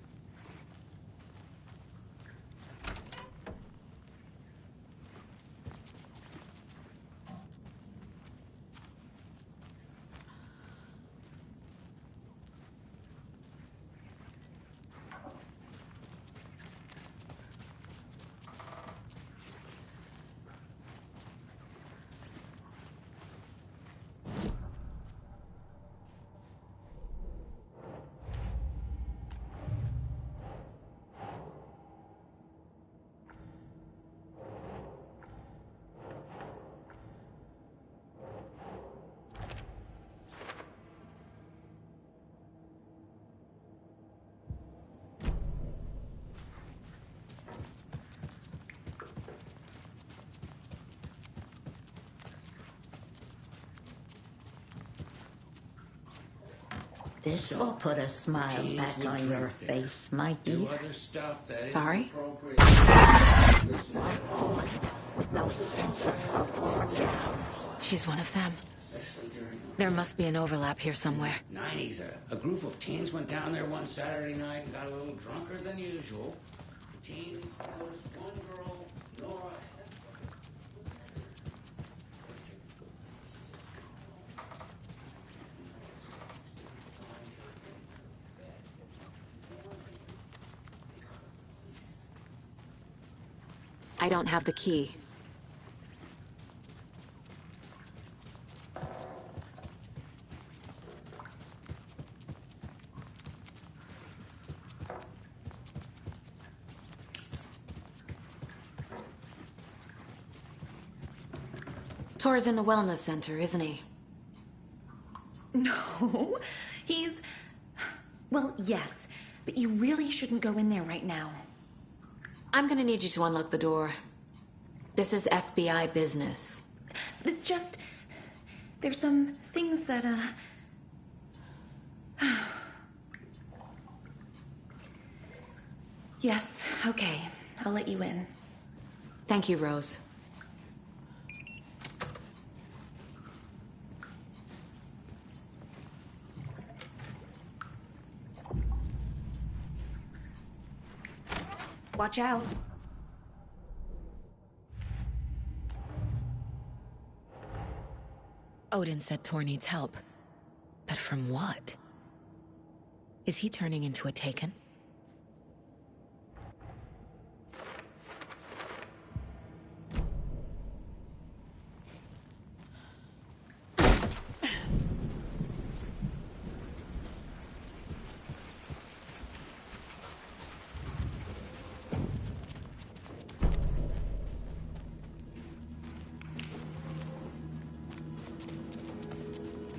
This will put a smile back on your face, my dear. Sorry? No sense of She's one of them. There must be an overlap here somewhere. 90s, a group of teens went down there one Saturday night and got a little drunker than usual. The teens noticed one girl, Nora. I don't have the key. Tor's in the wellness center, isn't he? No, he's... Well, yes, but you really shouldn't go in there right now. I'm gonna need you to unlock the door. This is FBI business. It's just... There's some things that, Yes, okay. I'll let you in. Thank you, Rose. Watch out. Odin said Tor needs help. But from what? Is he turning into a Taken?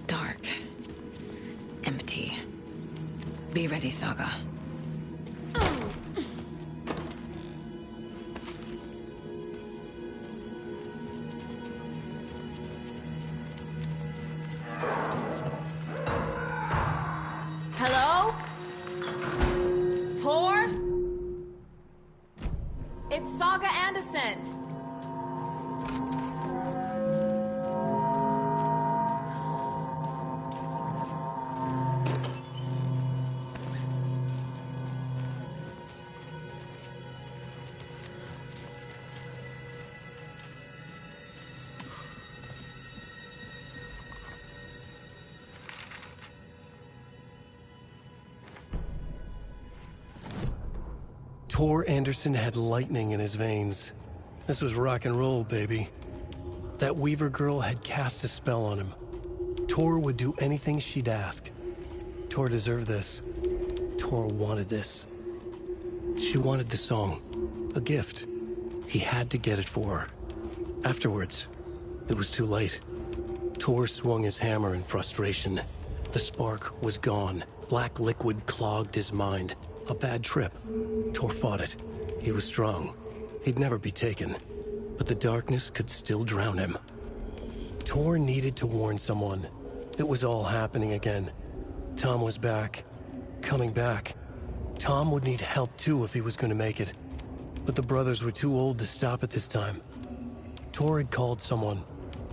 Dark. Empty. Be ready, Saga. Hello? Tor? It's Saga Anderson. Tor Anderson had lightning in his veins. This was rock and roll, baby. That Weaver girl had cast a spell on him. Tor would do anything she'd ask. Tor deserved this. Tor wanted this. She wanted the song. A gift. He had to get it for her. Afterwards, it was too late. Tor swung his hammer in frustration. The spark was gone. Black liquid clogged his mind. A bad trip. Tor fought it. He was strong. He'd never be taken. But the darkness could still drown him. Tor needed to warn someone. It was all happening again. Tom was back. Coming back. Tom would need help too if he was going to make it. But the brothers were too old to stop at this time. Tor had called someone.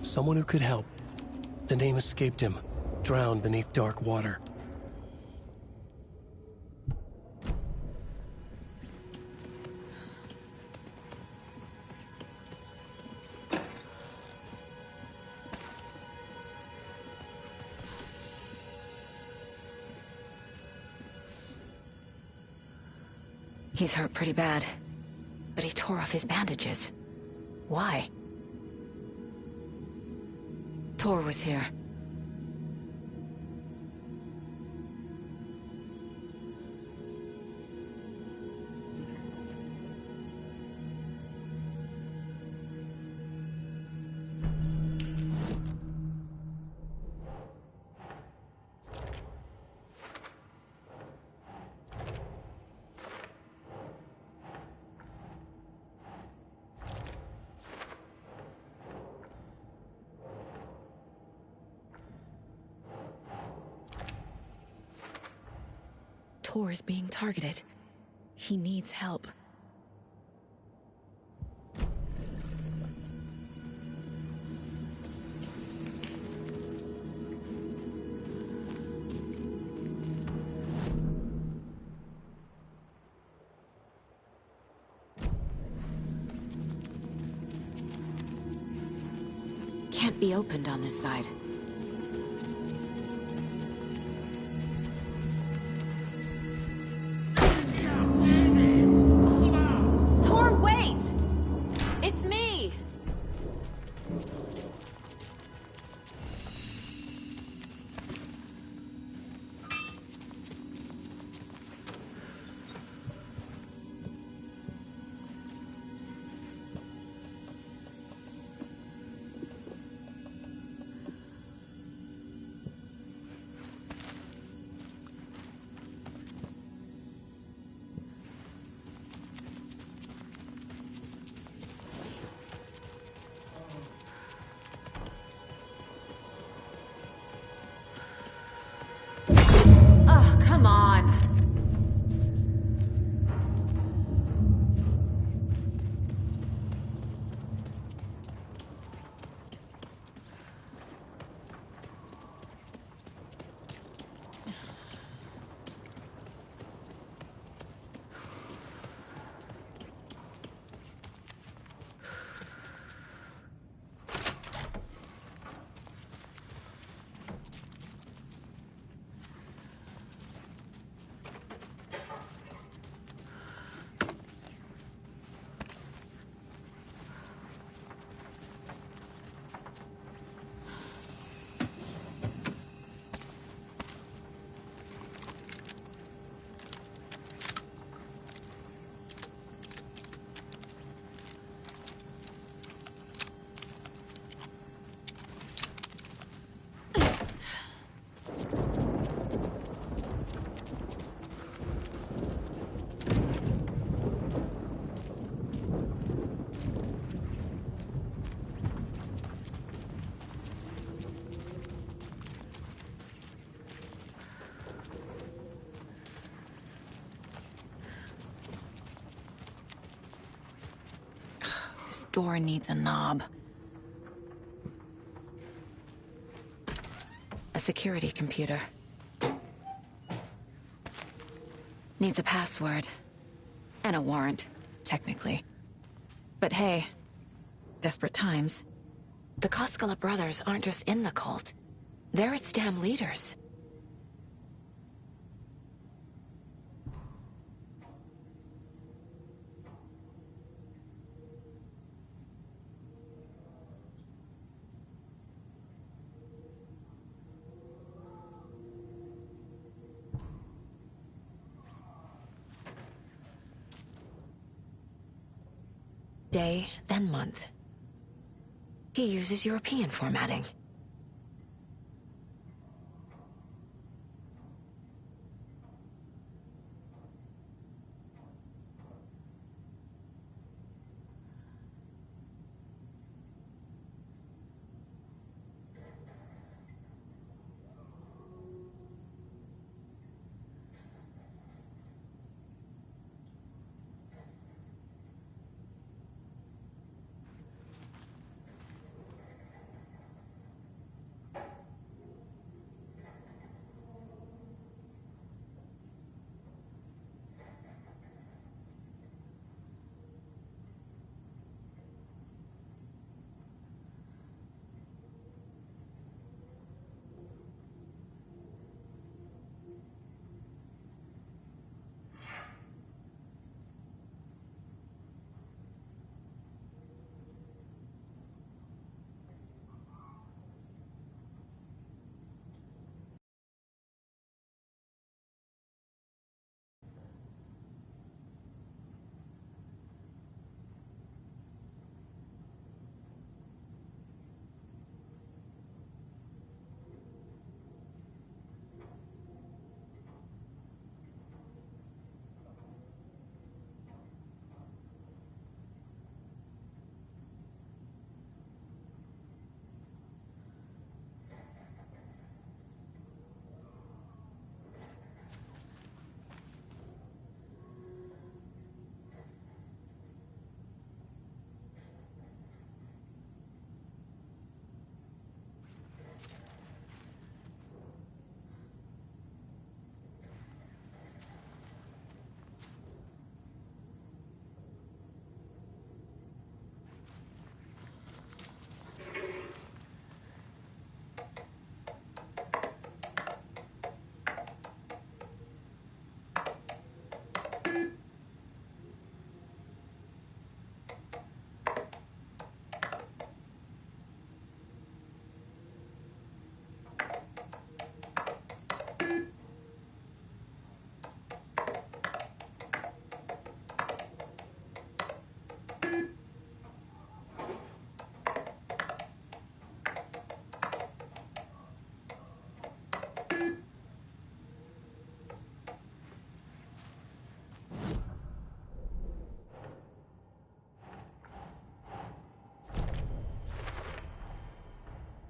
Someone who could help. The name escaped him. Drowned beneath dark water. He's hurt pretty bad, but he tore off his bandages. Why? Tor was here. Tor is being targeted. He needs help. Can't be opened on this side. Come on. This door needs a knob. A security computer. Needs a password. And a warrant, technically. But hey, desperate times. The Koskela brothers aren't just in the cult. They're its damn leaders. Day, then month. He uses European formatting.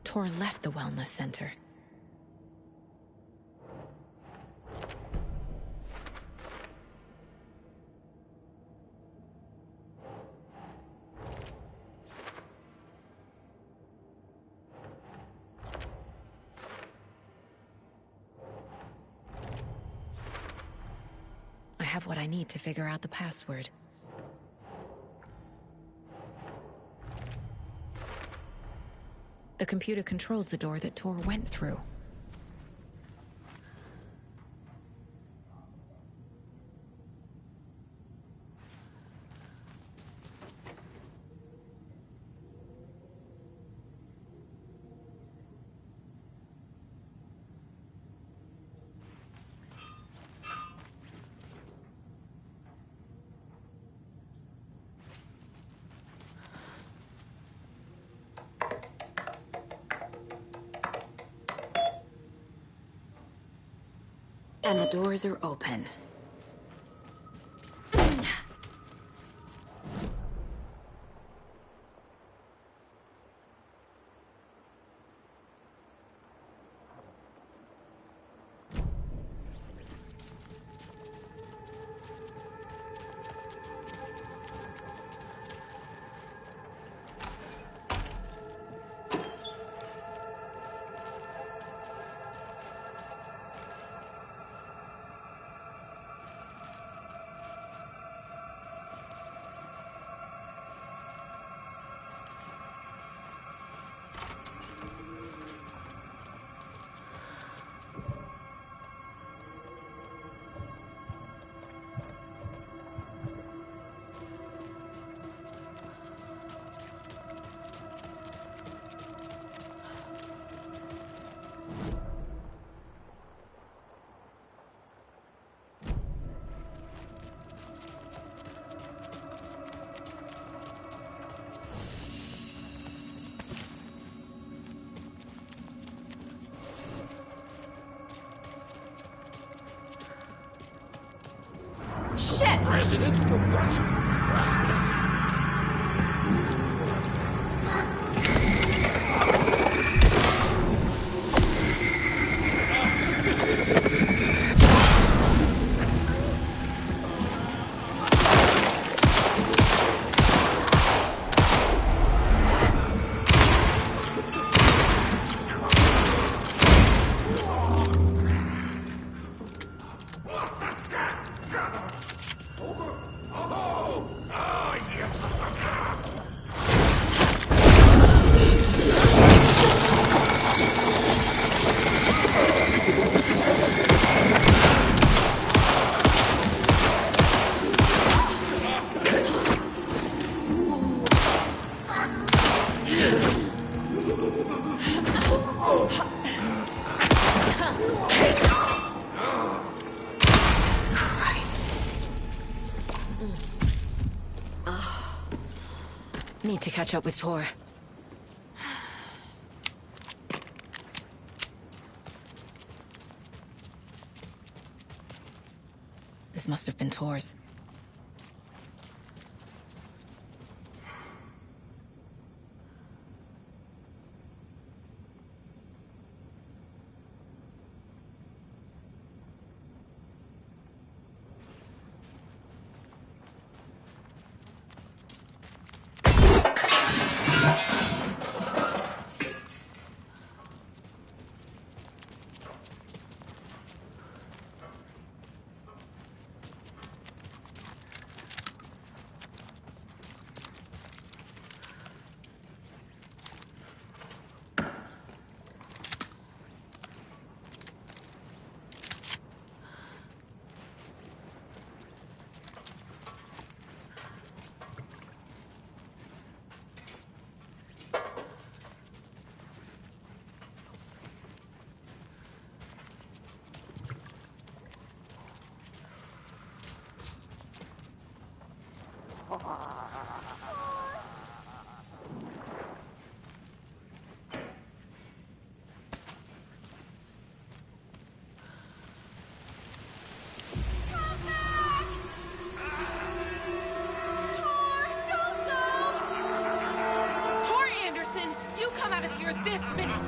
Tor left the wellness center. I have what I need to figure out the password. The computer controls the door that Tor went through. And the doors are open. Shit! Residents for what? Need to catch up with Tor. This must have been Tor's. This minute!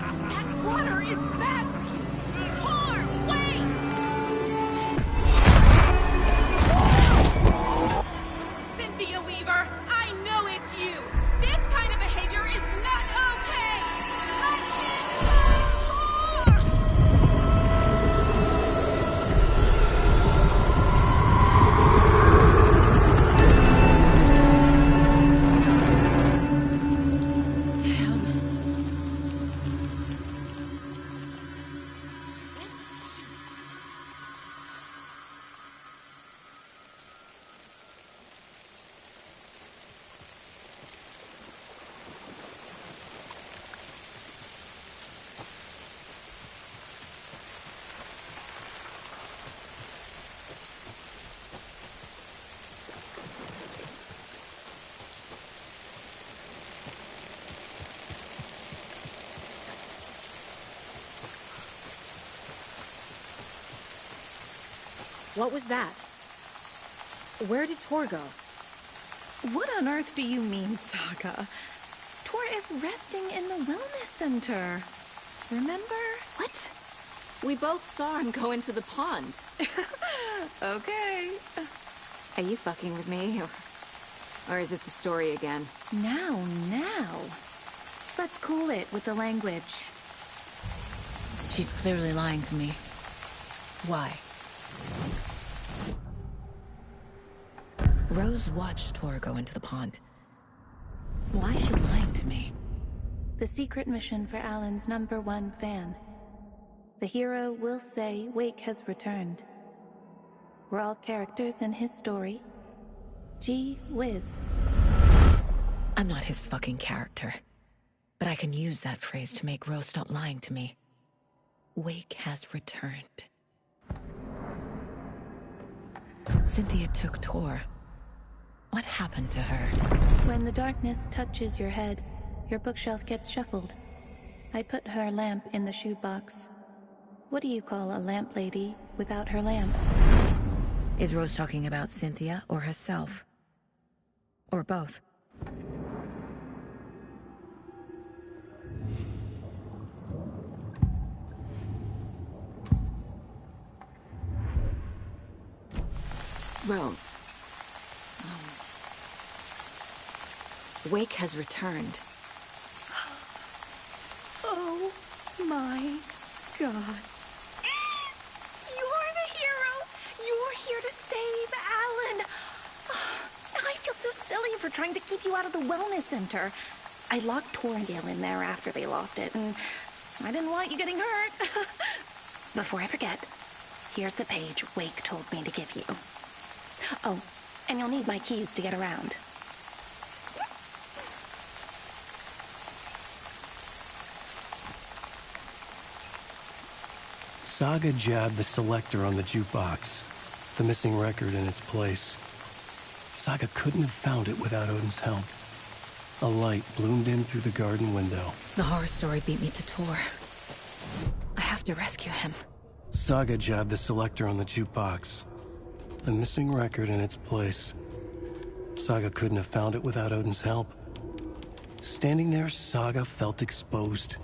What was that? Where did Tor go? What on earth do you mean, Saga? Tor is resting in the wellness center. Remember? What? We both saw him go into the pond. Okay. Are you fucking with me? Or is this the story again? Now. Let's cool it with the language. She's clearly lying to me. Why? Rose watched Tor go into the pond. Why is she lying to me? The secret mission for Alan's #1 fan. The hero will say Wake has returned. We're all characters in his story. Gee whiz. I'm not his fucking character. But I can use that phrase to make Rose stop lying to me. Wake has returned. Cynthia took Tor. What happened to her? When the darkness touches your head, your bookshelf gets shuffled. I put her lamp in the shoebox. What do you call a lamp lady without her lamp? Is Rose talking about Cynthia or herself? Or both? Rose. Wake has returned. Oh my God. You're the hero! You're here to save Alan! I feel so silly for trying to keep you out of the wellness center. I locked Torringale in there after they lost it, and I didn't want you getting hurt. Before I forget, here's the page Wake told me to give you. Oh, and you'll need my keys to get around. Saga jabbed the selector on the jukebox, the missing record in its place. Saga couldn't have found it without Odin's help. A light bloomed in through the garden window. The horror story beat me to Tor. I have to rescue him. Saga jabbed the selector on the jukebox, the missing record in its place. Saga couldn't have found it without Odin's help. Standing there, Saga felt exposed,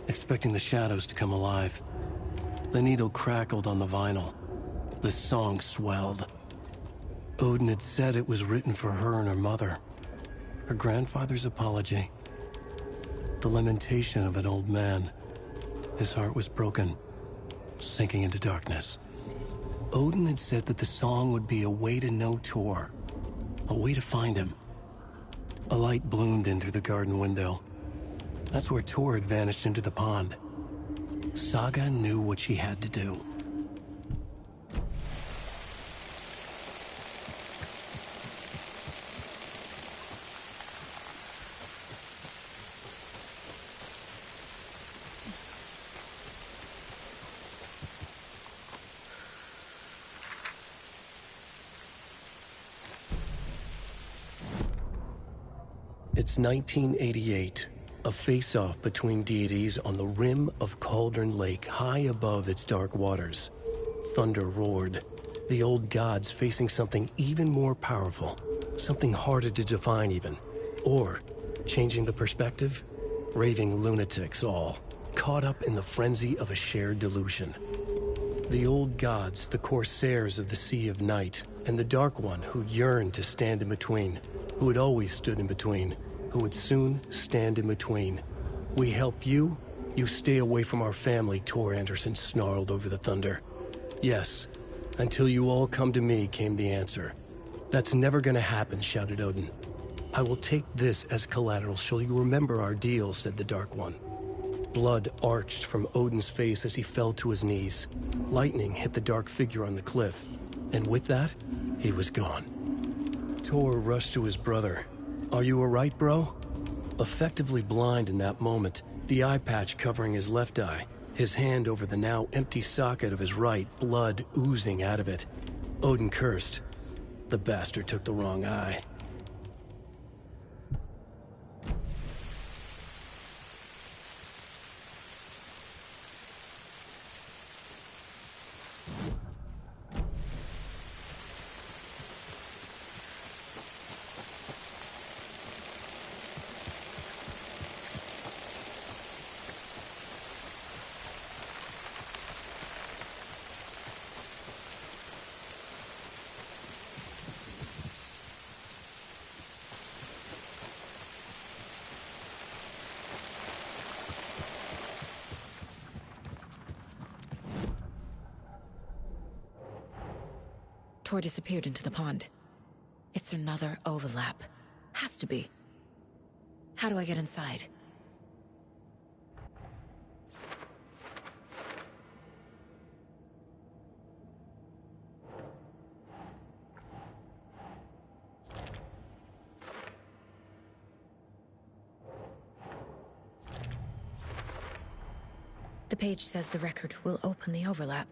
expecting the shadows to come alive. The needle crackled on the vinyl. The song swelled. Odin had said it was written for her and her mother. Her grandfather's apology. The lamentation of an old man. His heart was broken, sinking into darkness. Odin had said that the song would be a way to know Tor, a way to find him. A light bloomed in through the garden window. That's where Tor had vanished into the pond. Saga knew what she had to do. It's 1988. A face-off between deities on the rim of Cauldron Lake, high above its dark waters. Thunder roared. The old gods facing something even more powerful. Something harder to define even. Or, changing the perspective, raving lunatics all, caught up in the frenzy of a shared delusion. The old gods, the corsairs of the Sea of Night, and the Dark One who yearned to stand in between, who had always stood in between, who would soon stand in between. We help you, you stay away from our family, Tor Anderson snarled over the thunder. Yes, until you all come to me, came the answer. That's never gonna happen, shouted Odin. I will take this as collateral, shall you remember our deal, said the Dark One. Blood arched from Odin's face as he fell to his knees. Lightning hit the dark figure on the cliff, and with that, he was gone. Tor rushed to his brother. Are you alright, bro? Effectively blind in that moment, the eye patch covering his left eye, his hand over the now empty socket of his right, blood oozing out of it. Odin cursed. The bastard took the wrong eye. Tor disappeared into the pond. It's another overlap. Has to be. How do I get inside? The page says the record will open the overlap.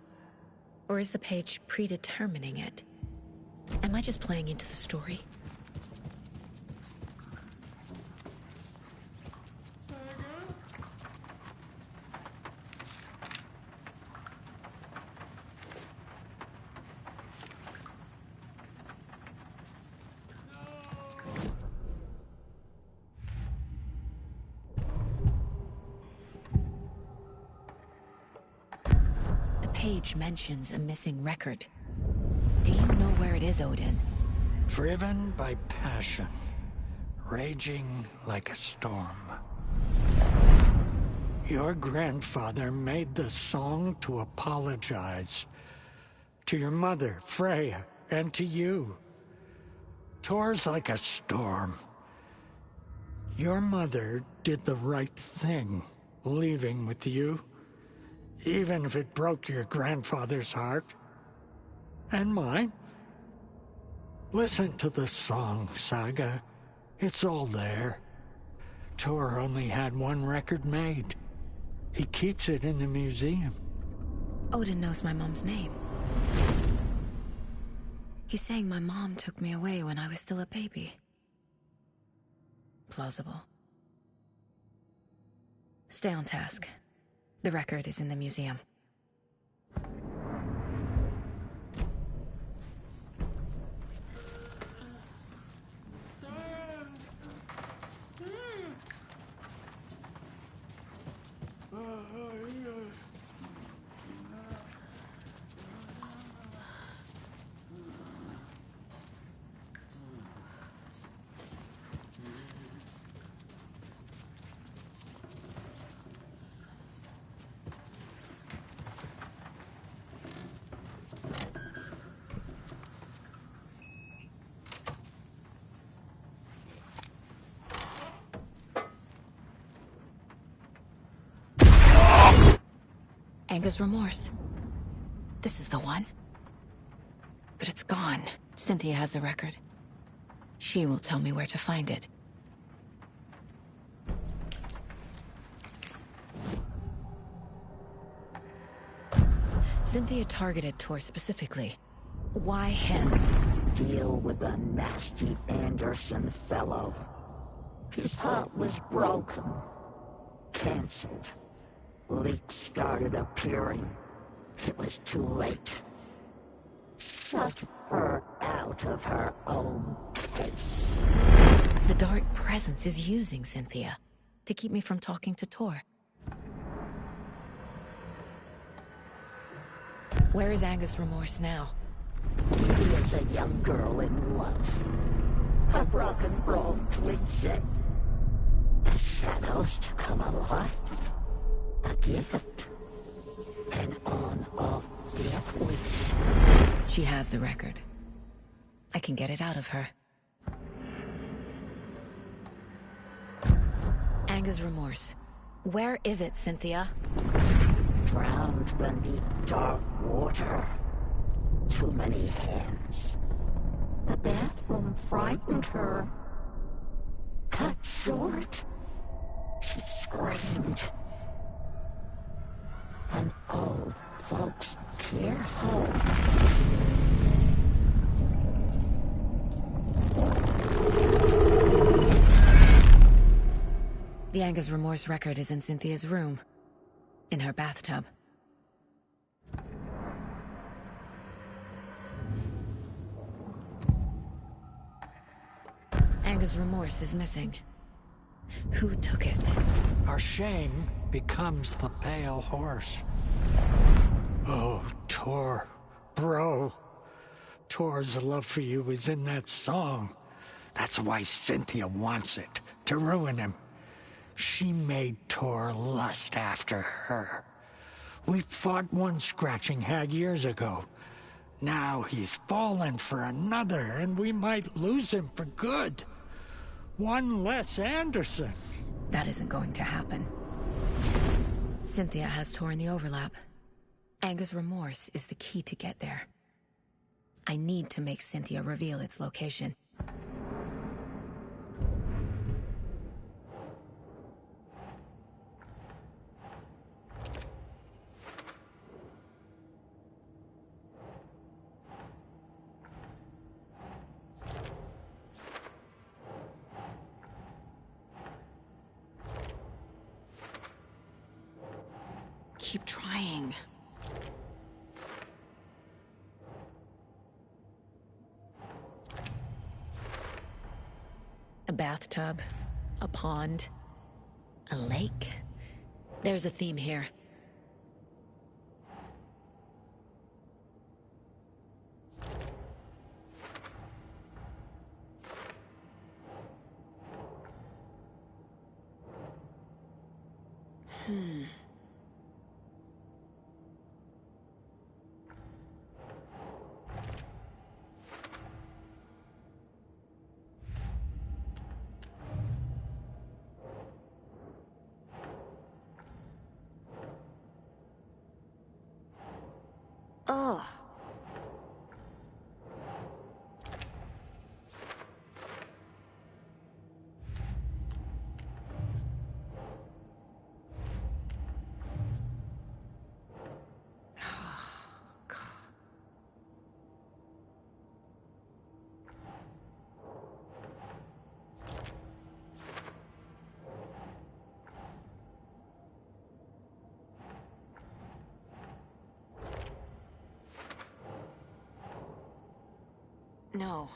Or is the page predetermining it? Am I just playing into the story? Page mentions a missing record. Do you know where it is, Odin? Driven by passion, raging like a storm. Your grandfather made the song to apologize. To your mother, Freya, and to you. Tor's like a storm. Your mother did the right thing, leaving with you. Even if it broke your grandfather's heart. And mine. Listen to the song, Saga. It's all there. Tor only had one record made. He keeps it in the museum. Odin knows my mom's name. He's saying my mom took me away when I was still a baby. Plausible. Stay on task. The record is in the museum. Anger's remorse. This is the one. But it's gone. Cynthia has the record. She will tell me where to find it. Cynthia targeted Tor specifically. Why him? Deal with the nasty Anderson fellow. His heart was broken. Cancelled. Leaks started appearing. It was too late. Shut her out of her own case. The dark presence is using Cynthia to keep me from talking to Tor. Where is Anger's remorse now? He is a young girl in love. A rock and roll twin. The shadows to come alive. A gift. An on-off death wish. She has the record. I can get it out of her. Anger's remorse. Where is it, Cynthia? Drowned beneath dark water. Too many hands. The bathroom frightened her. Cut short. She screamed. An old folks' care home. The Anger's remorse record is in Cynthia's room. In her bathtub. Anger's remorse is missing. Who took it? Our shame becomes the pale horse. Oh, Tor. Bro. Tor's love for you is in that song. That's why Cynthia wants it. To ruin him. She made Tor lust after her. We fought one scratching hag years ago. Now he's fallen for another, and we might lose him for good. One less Anderson. That isn't going to happen. Cynthia has torn the overlap. Anger's remorse is the key to get there. I need to make Cynthia reveal its location. Keep trying. A bathtub, a pond, a lake. There's a theme here. Ugh. No.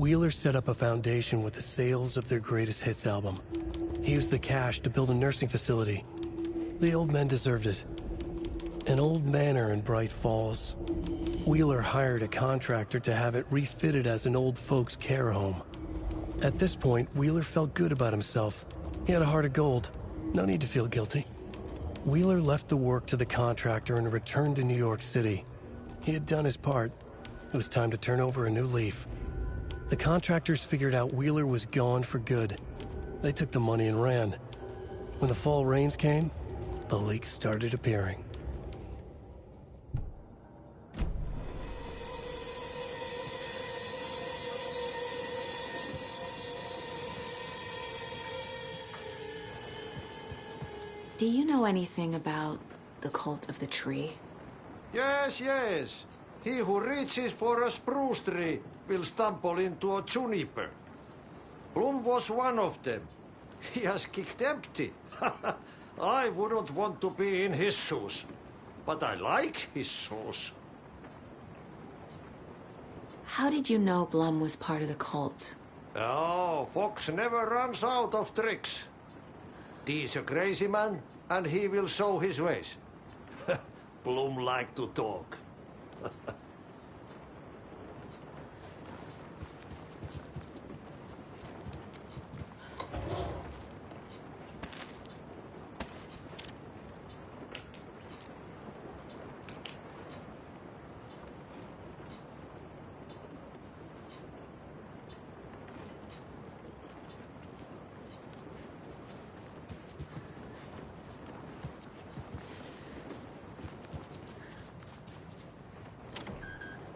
Wheeler set up a foundation with the sales of their greatest hits album. He used the cash to build a nursing facility. The old men deserved it. An old manor in Bright Falls. Wheeler hired a contractor to have it refitted as an old folks' care home. At this point, Wheeler felt good about himself. He had a heart of gold. No need to feel guilty. Wheeler left the work to the contractor and returned to New York City. He had done his part. It was time to turn over a new leaf. The contractors figured out Wheeler was gone for good. They took the money and ran. When the fall rains came, the leaks started appearing. Do you know anything about the cult of the tree? Yes, yes. He who reaches for a spruce tree will stumble into a juniper. Bloom was one of them. He has kicked empty. I wouldn't want to be in his shoes. But I like his shoes. How did you know Blum was part of the cult? Oh, Fox never runs out of tricks. He's a crazy man, and he will show his ways. Bloom like to talk.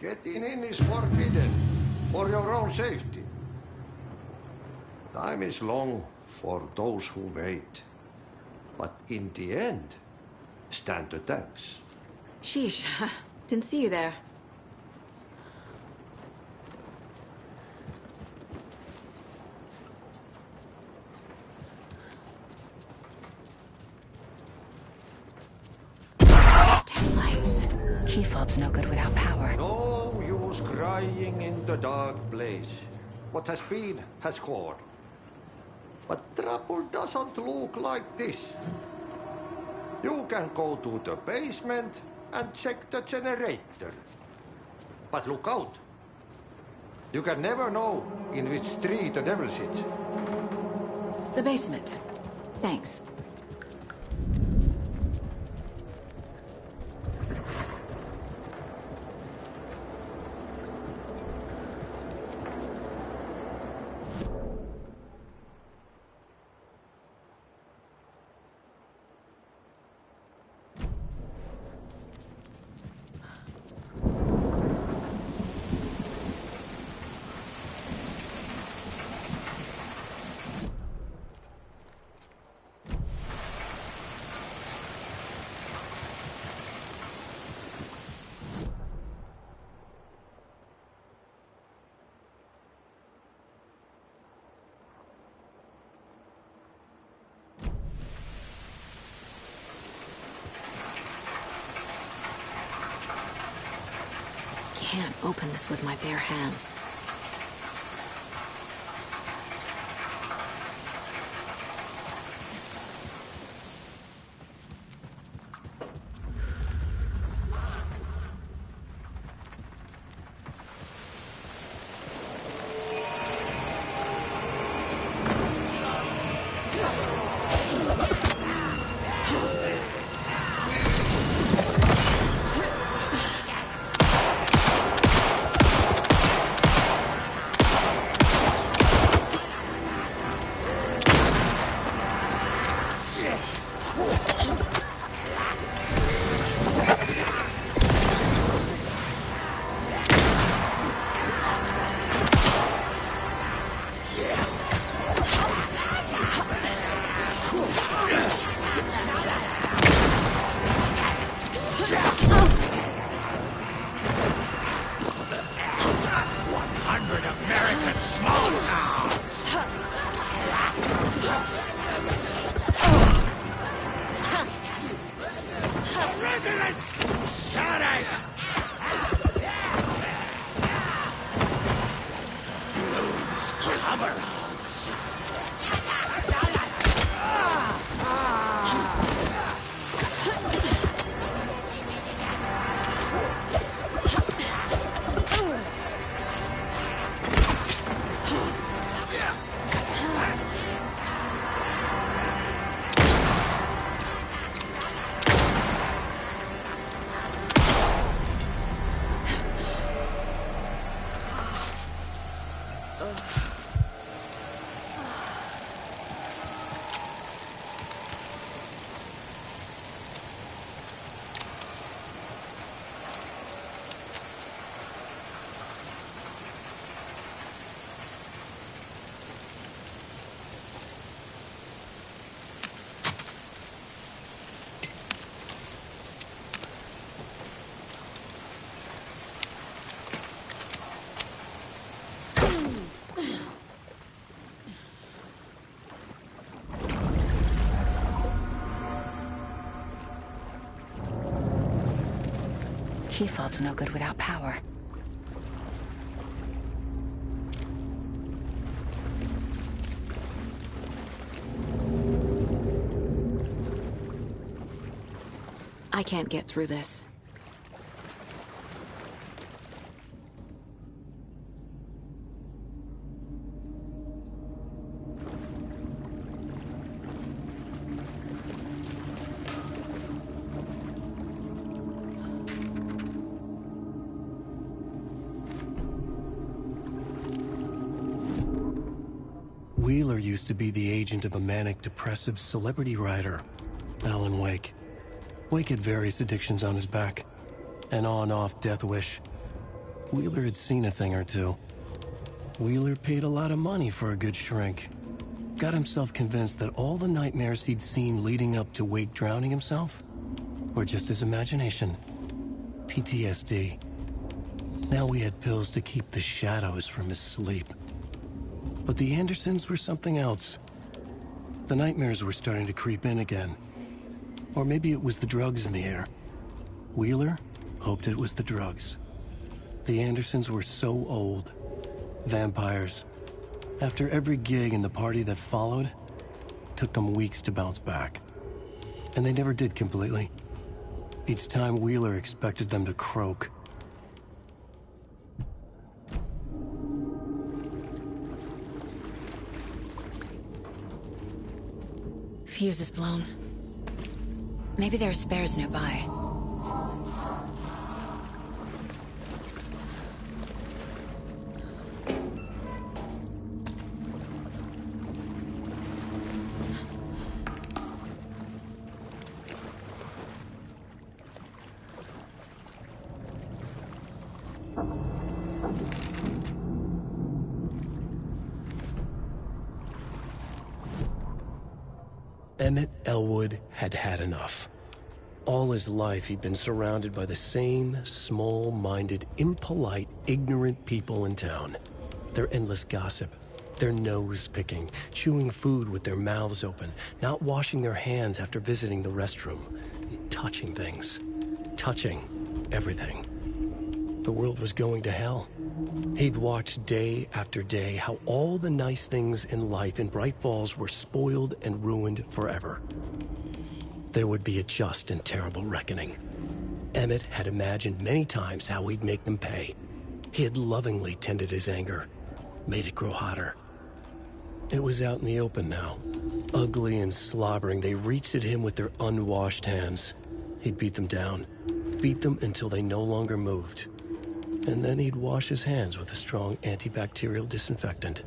Getting in is forbidden, for your own safety. Time is long for those who wait. But in the end, stand the thanks. Sheesh, didn't see you there. Taillights. Key fob's no good without power. No use crying in the dark place. What has been has gone. But trouble doesn't look like this. You can go to the basement and check the generator. But look out. You can never know in which tree the devil sits. The basement. Thanks. Can't open this with my bare hands. Key fob's no good without power. I can't get through this. Wheeler used to be the agent of a manic-depressive celebrity writer, Alan Wake. Wake had various addictions on his back. An on-off death wish. Wheeler had seen a thing or two. Wheeler paid a lot of money for a good shrink. Got himself convinced that all the nightmares he'd seen leading up to Wake drowning himself were just his imagination. PTSD. Now we had pills to keep the shadows from his sleep. But the Andersons were something else. The nightmares were starting to creep in again. Or maybe it was the drugs in the air. Wheeler hoped it was the drugs. The Andersons were so old. Vampires. After every gig and the party that followed, took them weeks to bounce back. And they never did completely. Each time Wheeler expected them to croak. Fuse is blown. Maybe there are spares nearby. Emmett Elwood had had enough. All his life he'd been surrounded by the same small-minded, impolite, ignorant people in town. Their endless gossip, their nose-picking, chewing food with their mouths open, not washing their hands after visiting the restroom, touching things, touching everything. The world was going to hell. He'd watched day after day how all the nice things in life in Bright Falls were spoiled and ruined forever. There would be a just and terrible reckoning. Emmett had imagined many times how he'd make them pay. He had lovingly tended his anger, made it grow hotter. It was out in the open now. Ugly and slobbering, they reached at him with their unwashed hands. He'd beat them down, beat them until they no longer moved. And then he'd wash his hands with a strong antibacterial disinfectant.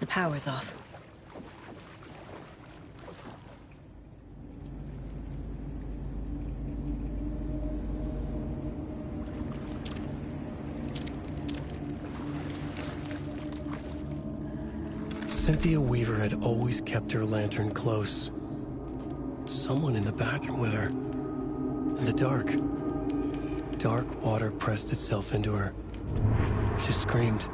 power's off. Cynthia Weaver had always kept her lantern close. Someone in the bathroom with her. In the dark. Dark water pressed itself into her. She screamed.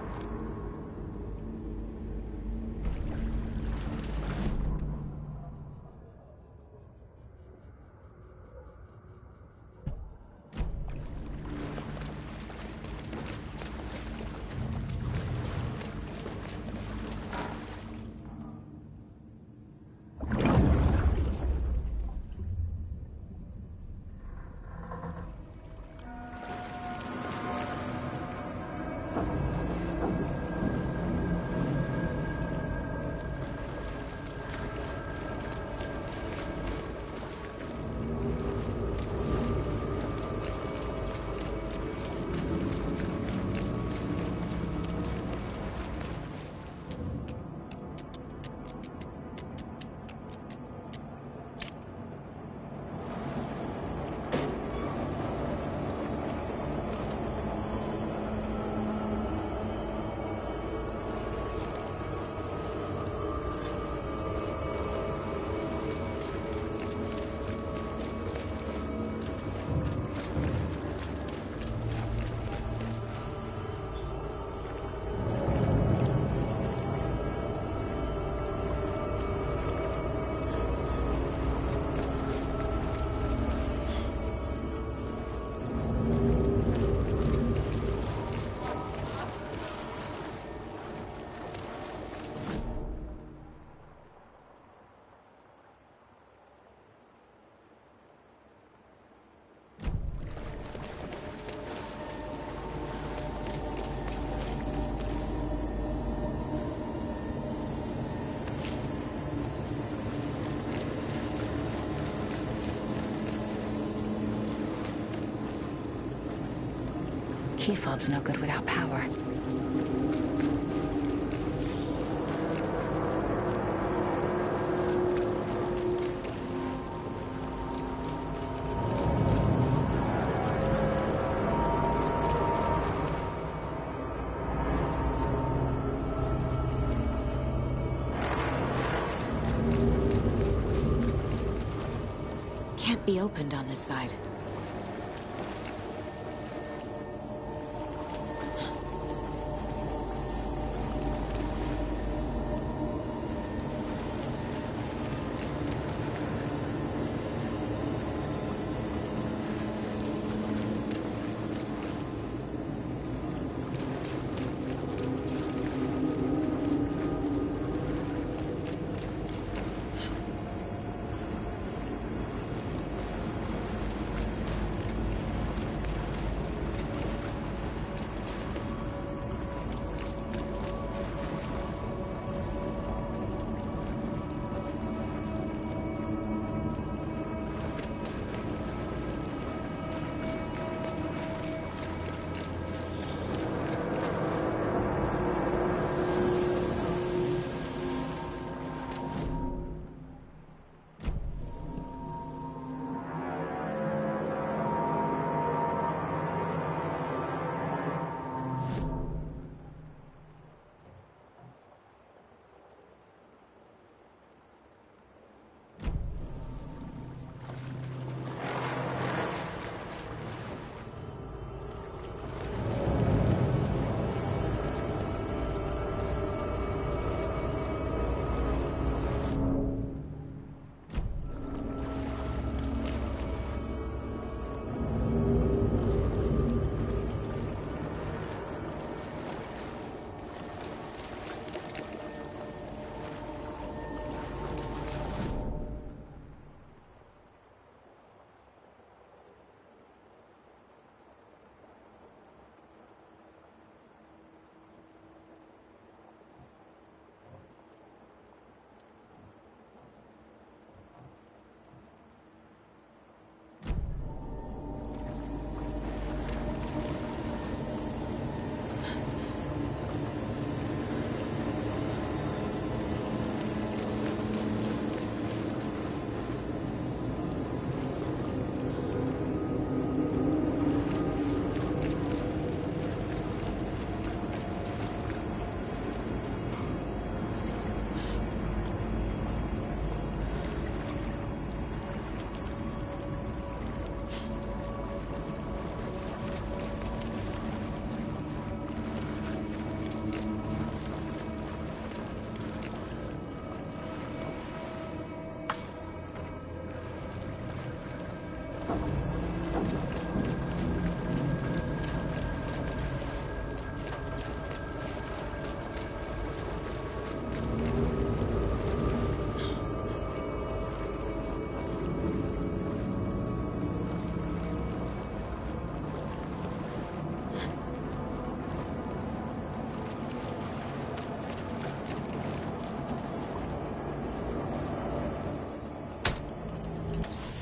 Key fob's no good without power. Can't be opened on this side.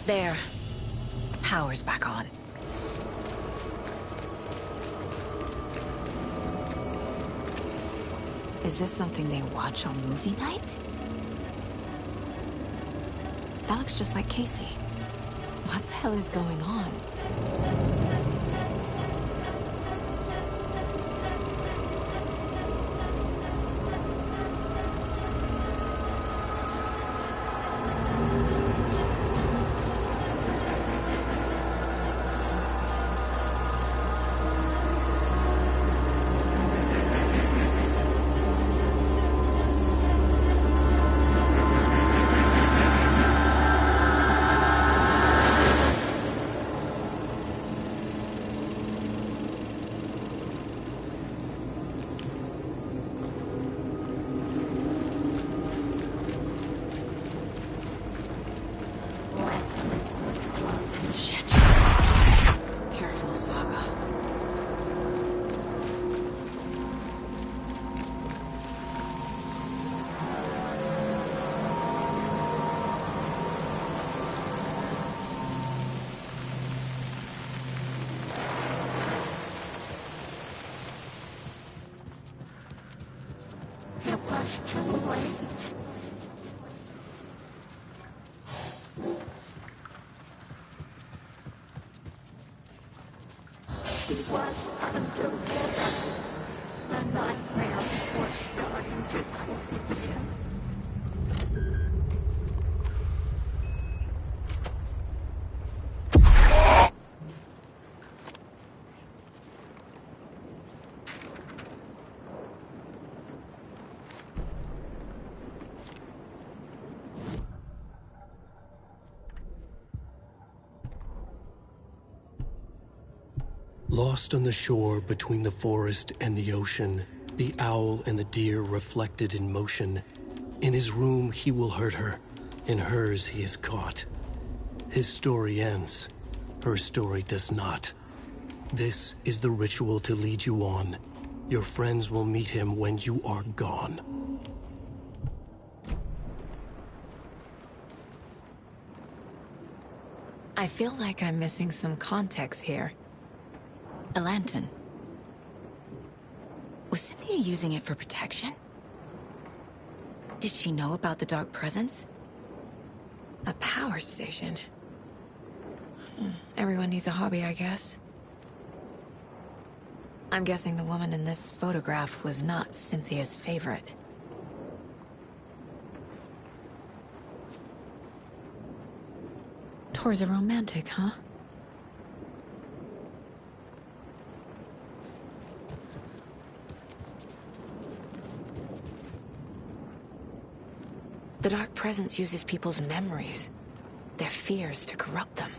There. Power's back on. Is this something they watch on movie night? That looks just like Casey. What the hell is going on? Too late. It was underwater. The nightmares were starting to creep in. Lost on the shore between the forest and the ocean, the owl and the deer reflected in motion. In his room, he will hurt her. In hers, he is caught. His story ends. Her story does not. This is the ritual to lead you on. Your friends will meet him when you are gone. I feel like I'm missing some context here. A lantern. Was Cynthia using it for protection? Did she know about the dark presence? A power station. Everyone needs a hobby, I guess. I'm guessing the woman in this photograph was not Cynthia's favorite. Tor's a romantic, huh? The dark presence uses people's memories, their fears to corrupt them.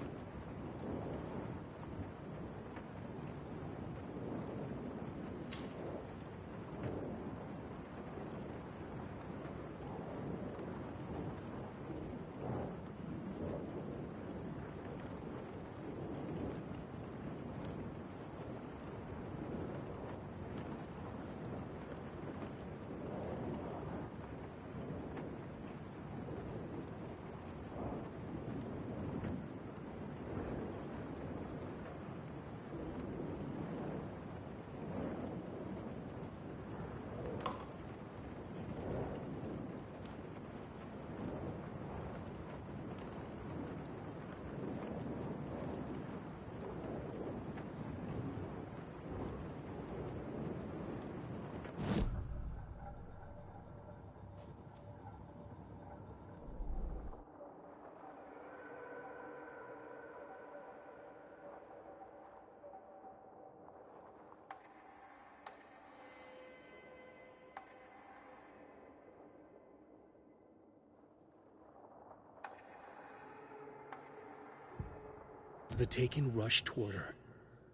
The Taken rushed toward her,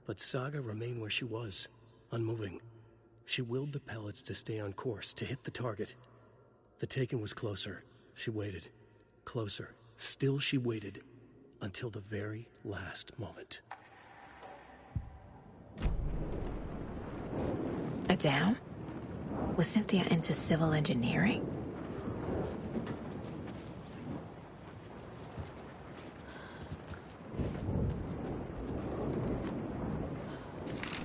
but Saga remained where she was, unmoving. She willed the pellets to stay on course, to hit the target. The Taken was closer. She waited. Closer. Still she waited, until the very last moment. A dam? Was Cynthia into civil engineering?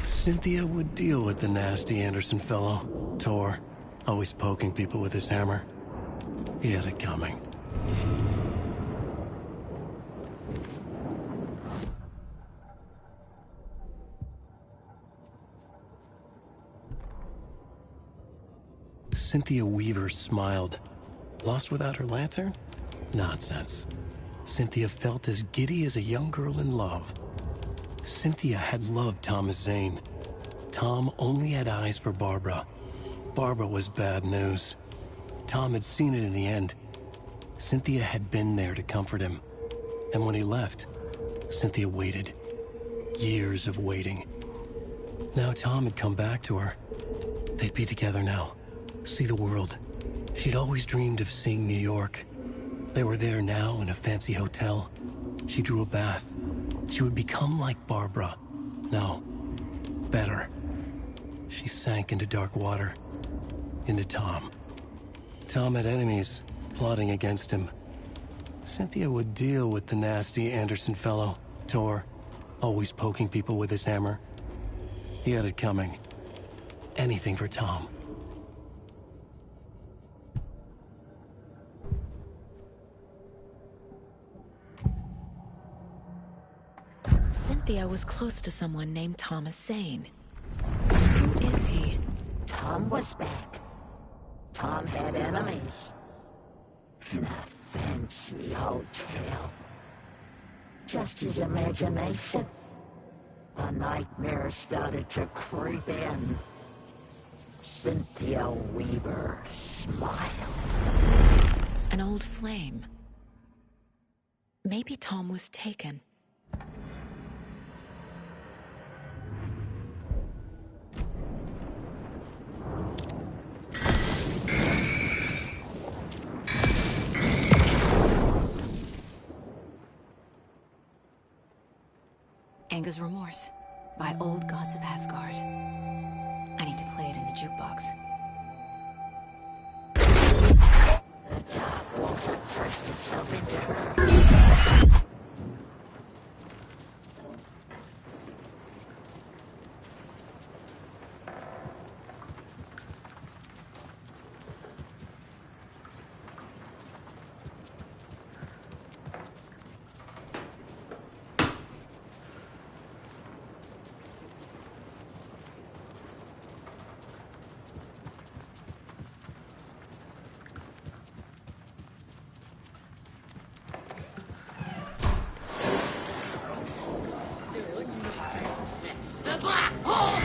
Cynthia would deal with the nasty Anderson fellow, Tor, always poking people with his hammer. He had it coming. Cynthia Weaver smiled. Lost without her lantern? Nonsense. Cynthia felt as giddy as a young girl in love. Cynthia had loved Thomas Zane. Tom only had eyes for Barbara. Barbara was bad news. Tom had seen it in the end. Cynthia had been there to comfort him. And when he left, Cynthia waited. Years of waiting. Now Tom had come back to her. They'd be together now. See the world. She'd always dreamed of seeing New York. They were there now in a fancy hotel. She drew a bath. She would become like Barbara. No, better. She sank into dark water. Into Tom. Tom had enemies plotting against him. Cynthia would deal with the nasty Anderson fellow, Tor, always poking people with his hammer. He had it coming. Anything for Tom. Cynthia was close to someone named Thomas Zane. Who is he? Tom was back. Tom had enemies. In a fancy hotel. Just his imagination. The nightmare started to creep in. Cynthia Weaver smiled. An old flame. Maybe Tom was taken. Anger's Remorse by Old Gods of Asgard. I need to play it in the jukebox. The dark water pressed itself into her. The black hole!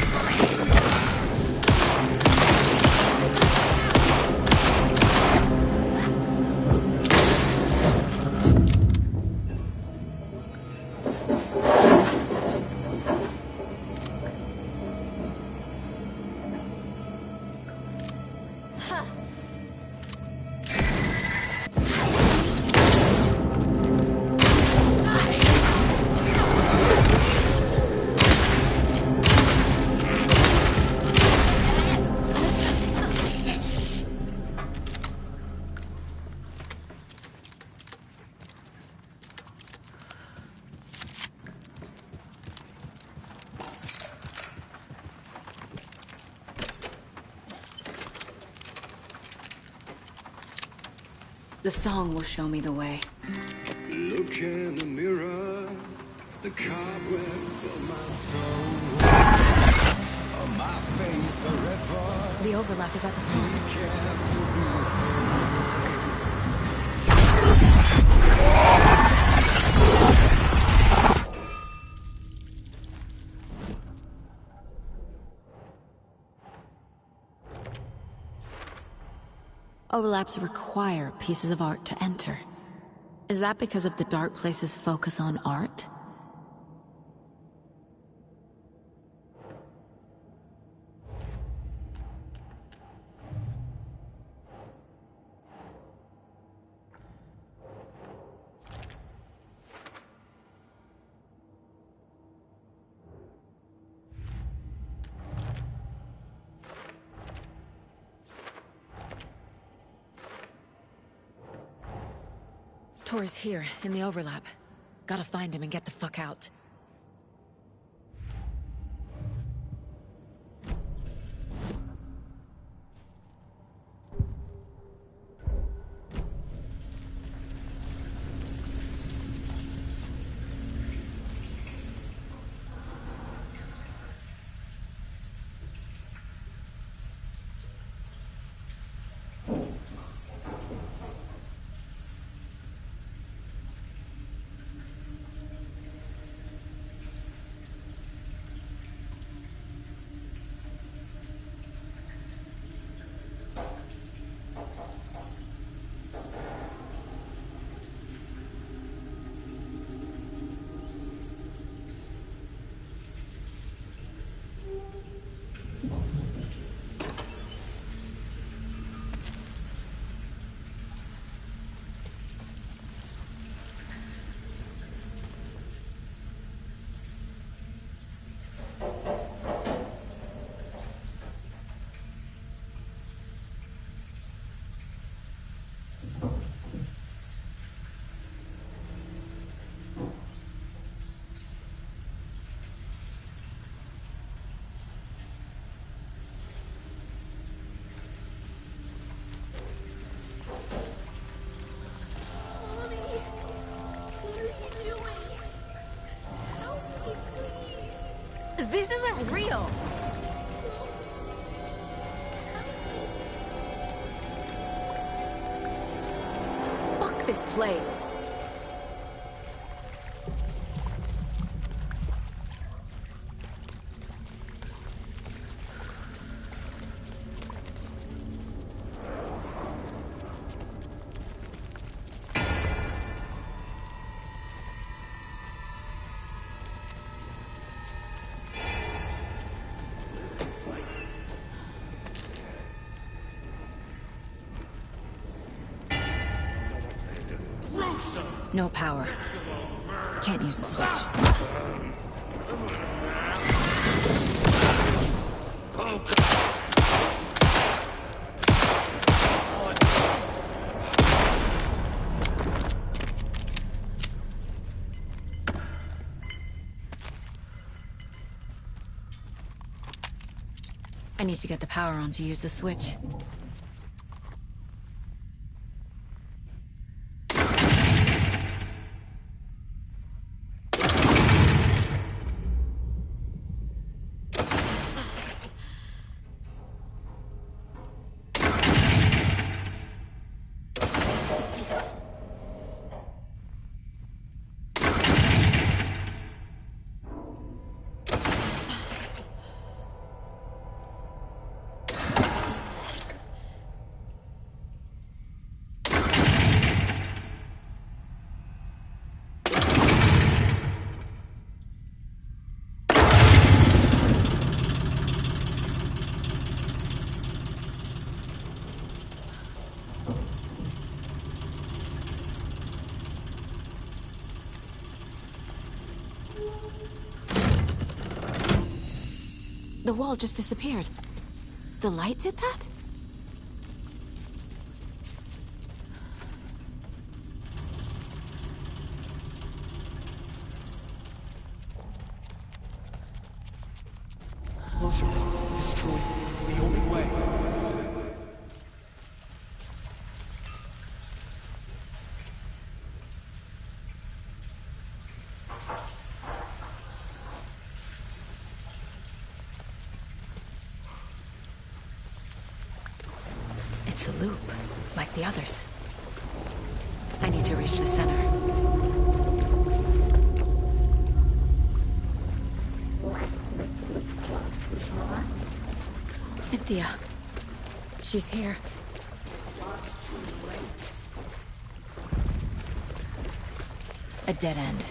The song will show me the way. Look in the mirror, the cobweb of my soul. On my face forever. The overlap is at the point. Overlaps require pieces of art to enter. Is that because of the Dark Place's focus on art? Tor is here, in the overlap. Gotta find him and get the fuck out. This isn't real! Fuck this place! No power. Can't use the switch. I need to get the power on to use the switch. The wall just disappeared. The light did that? Closer. Destroy. The only way. It's a loop, like the others. I need to reach the center. Cynthia. She's here. A dead end.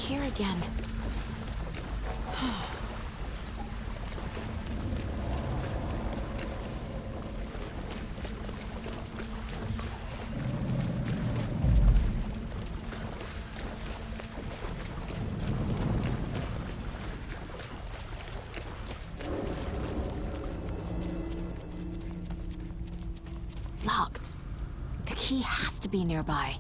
here again. Locked. The key has to be nearby.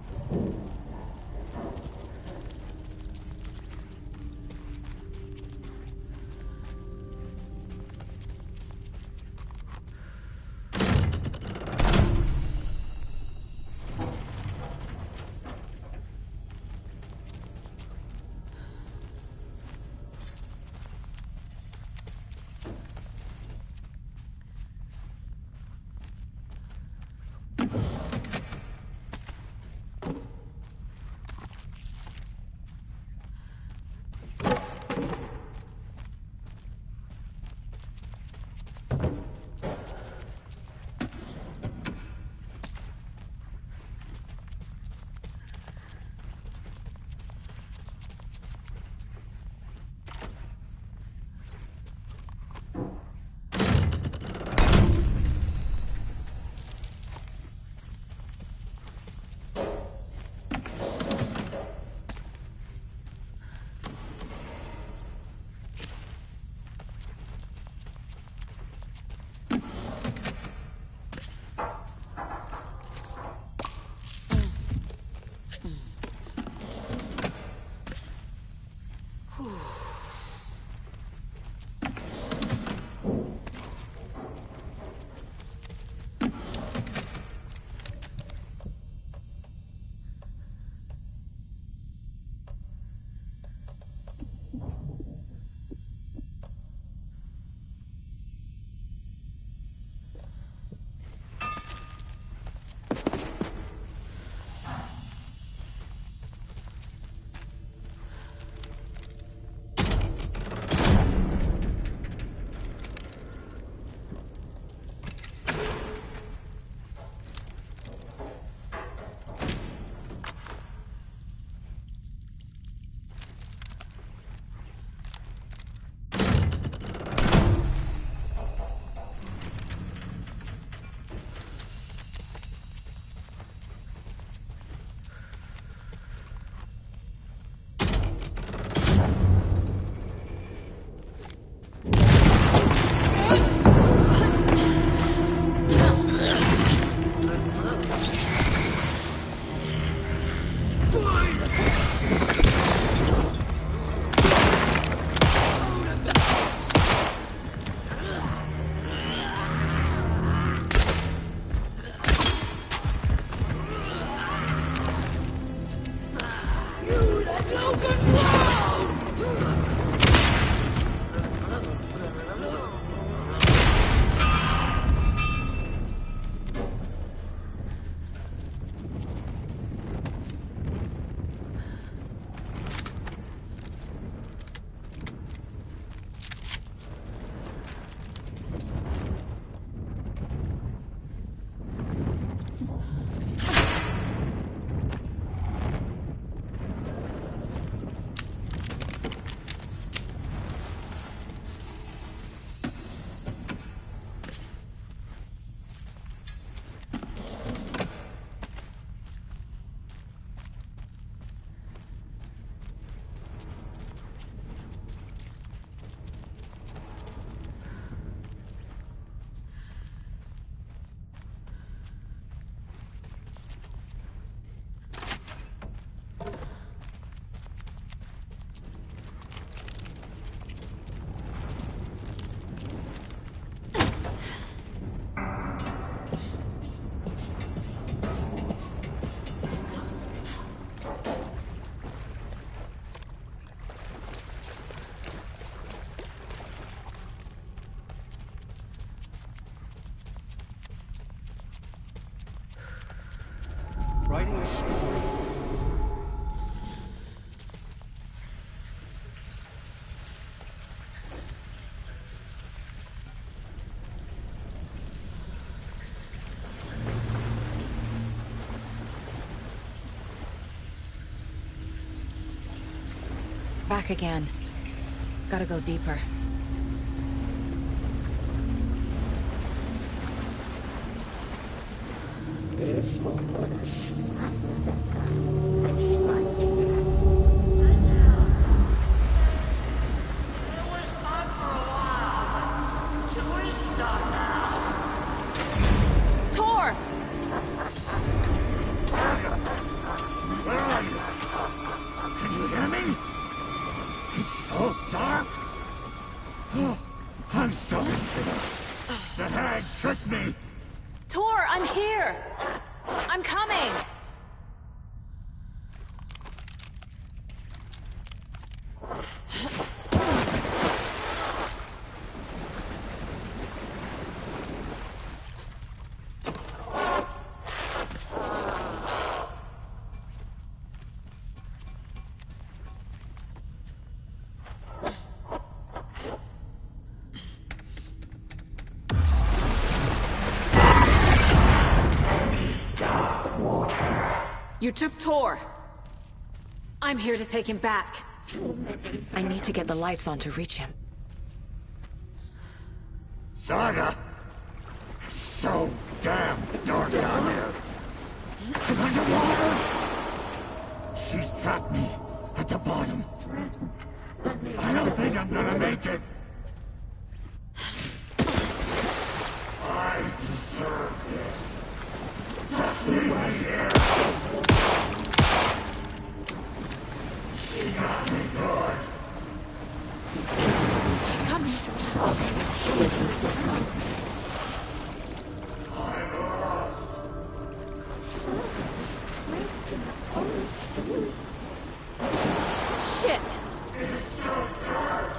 Writing a story. Back again. Gotta go deeper. Tor! Where are you? Can you hear me? It's so dark. Oh, I'm so infidel. The hag tricked me. Tor, I'm here! I'm coming! You took Tor. I'm here to take him back. I need to get the lights on to reach him. Saga! It's so damn dark down here. I'm underwater! She's trapped me at the bottom. I don't think I'm gonna make it. I deserve this. Just leave me here. She got me good. She's coming. I'm lost. Shit! It's so dark.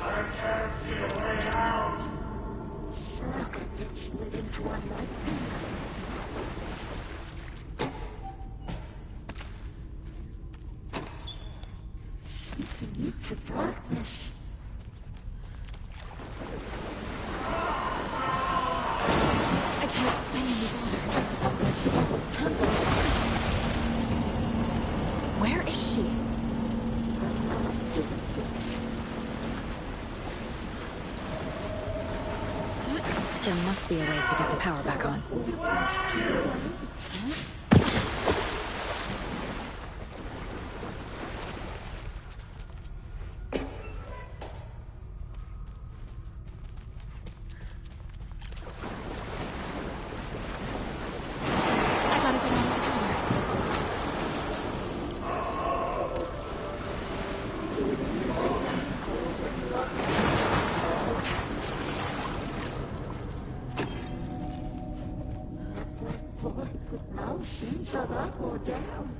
I can't see a way out. Into darkness. I can't stay in the water. Where is she? There must be a way to get the power back on. Now seems a lot more down.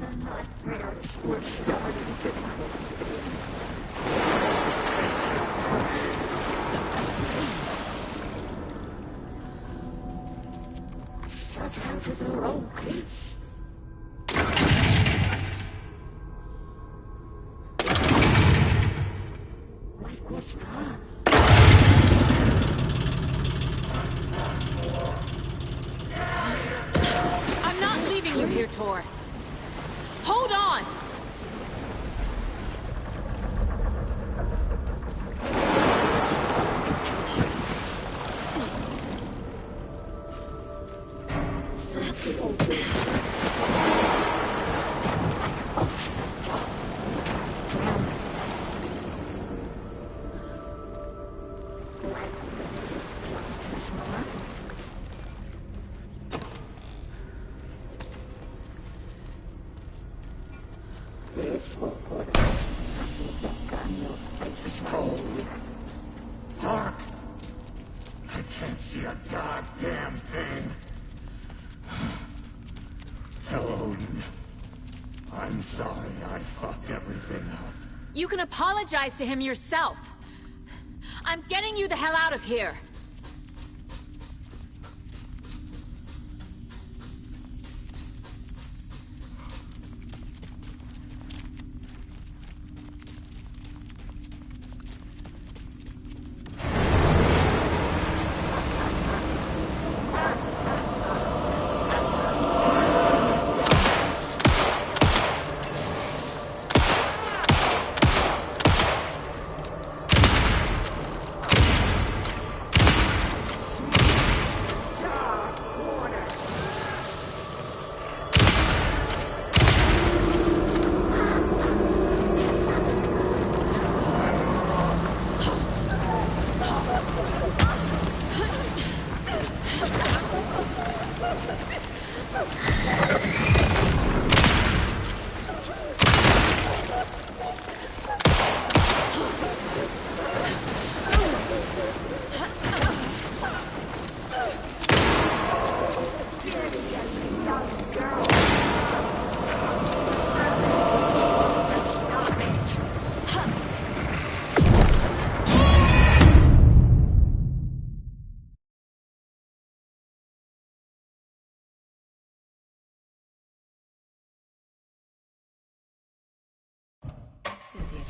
The nightmares were starting to shut out of their own peace. I'm not leaving you here, Tor. Hold on! It's cold. Dark. I can't see a goddamn thing. Tell Odin. I'm sorry I fucked everything up. You can apologize to him yourself. I'm getting you the hell out of here.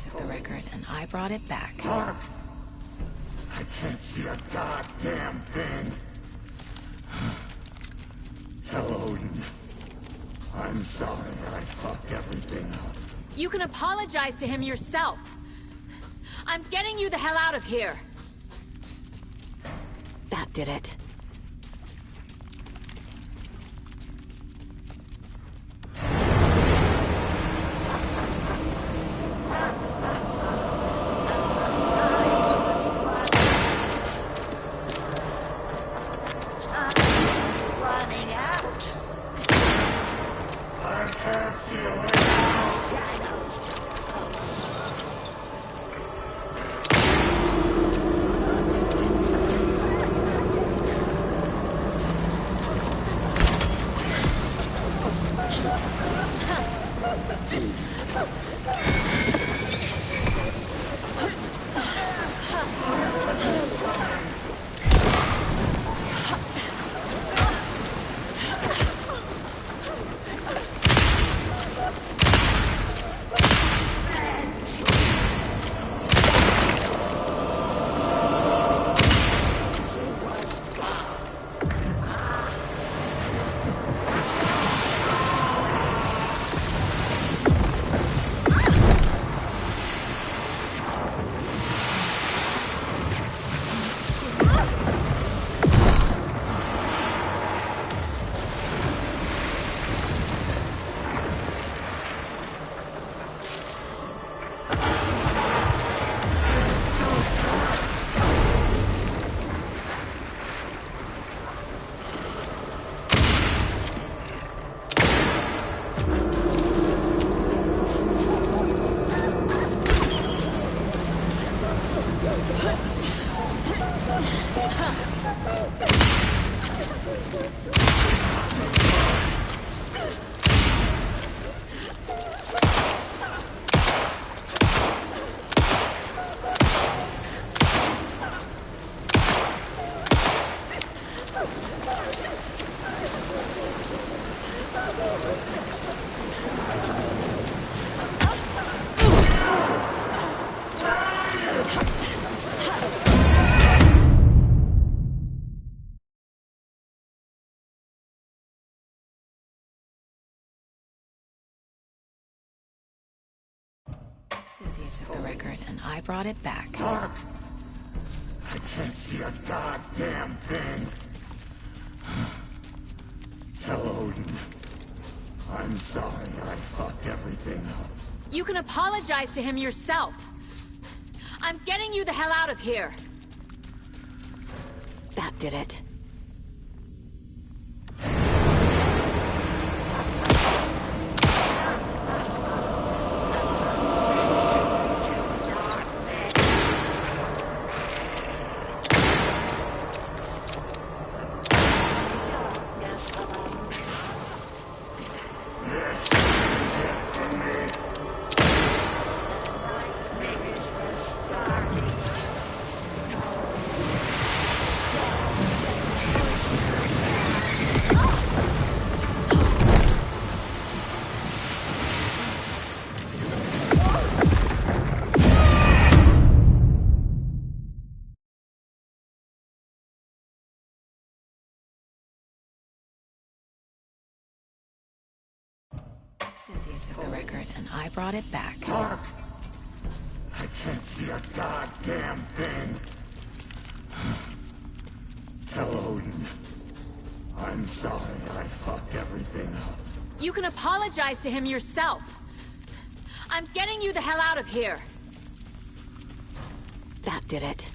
took the record and I brought it back. Hark! I can't see a goddamn thing. Tell Odin. I'm sorry I fucked everything up. You can apologize to him yourself. I'm getting you the hell out of here. That did it. Cynthia took the record and I brought it back. Hark! I can't see a goddamn thing. Tell Odin. I'm sorry I fucked everything up. You can apologize to him yourself. I'm getting you the hell out of here. That did it. Cynthia took the record and I brought it back. Hark! I can't see a goddamn thing. Tell Odin. I'm sorry I fucked everything up. You can apologize to him yourself. I'm getting you the hell out of here. That did it.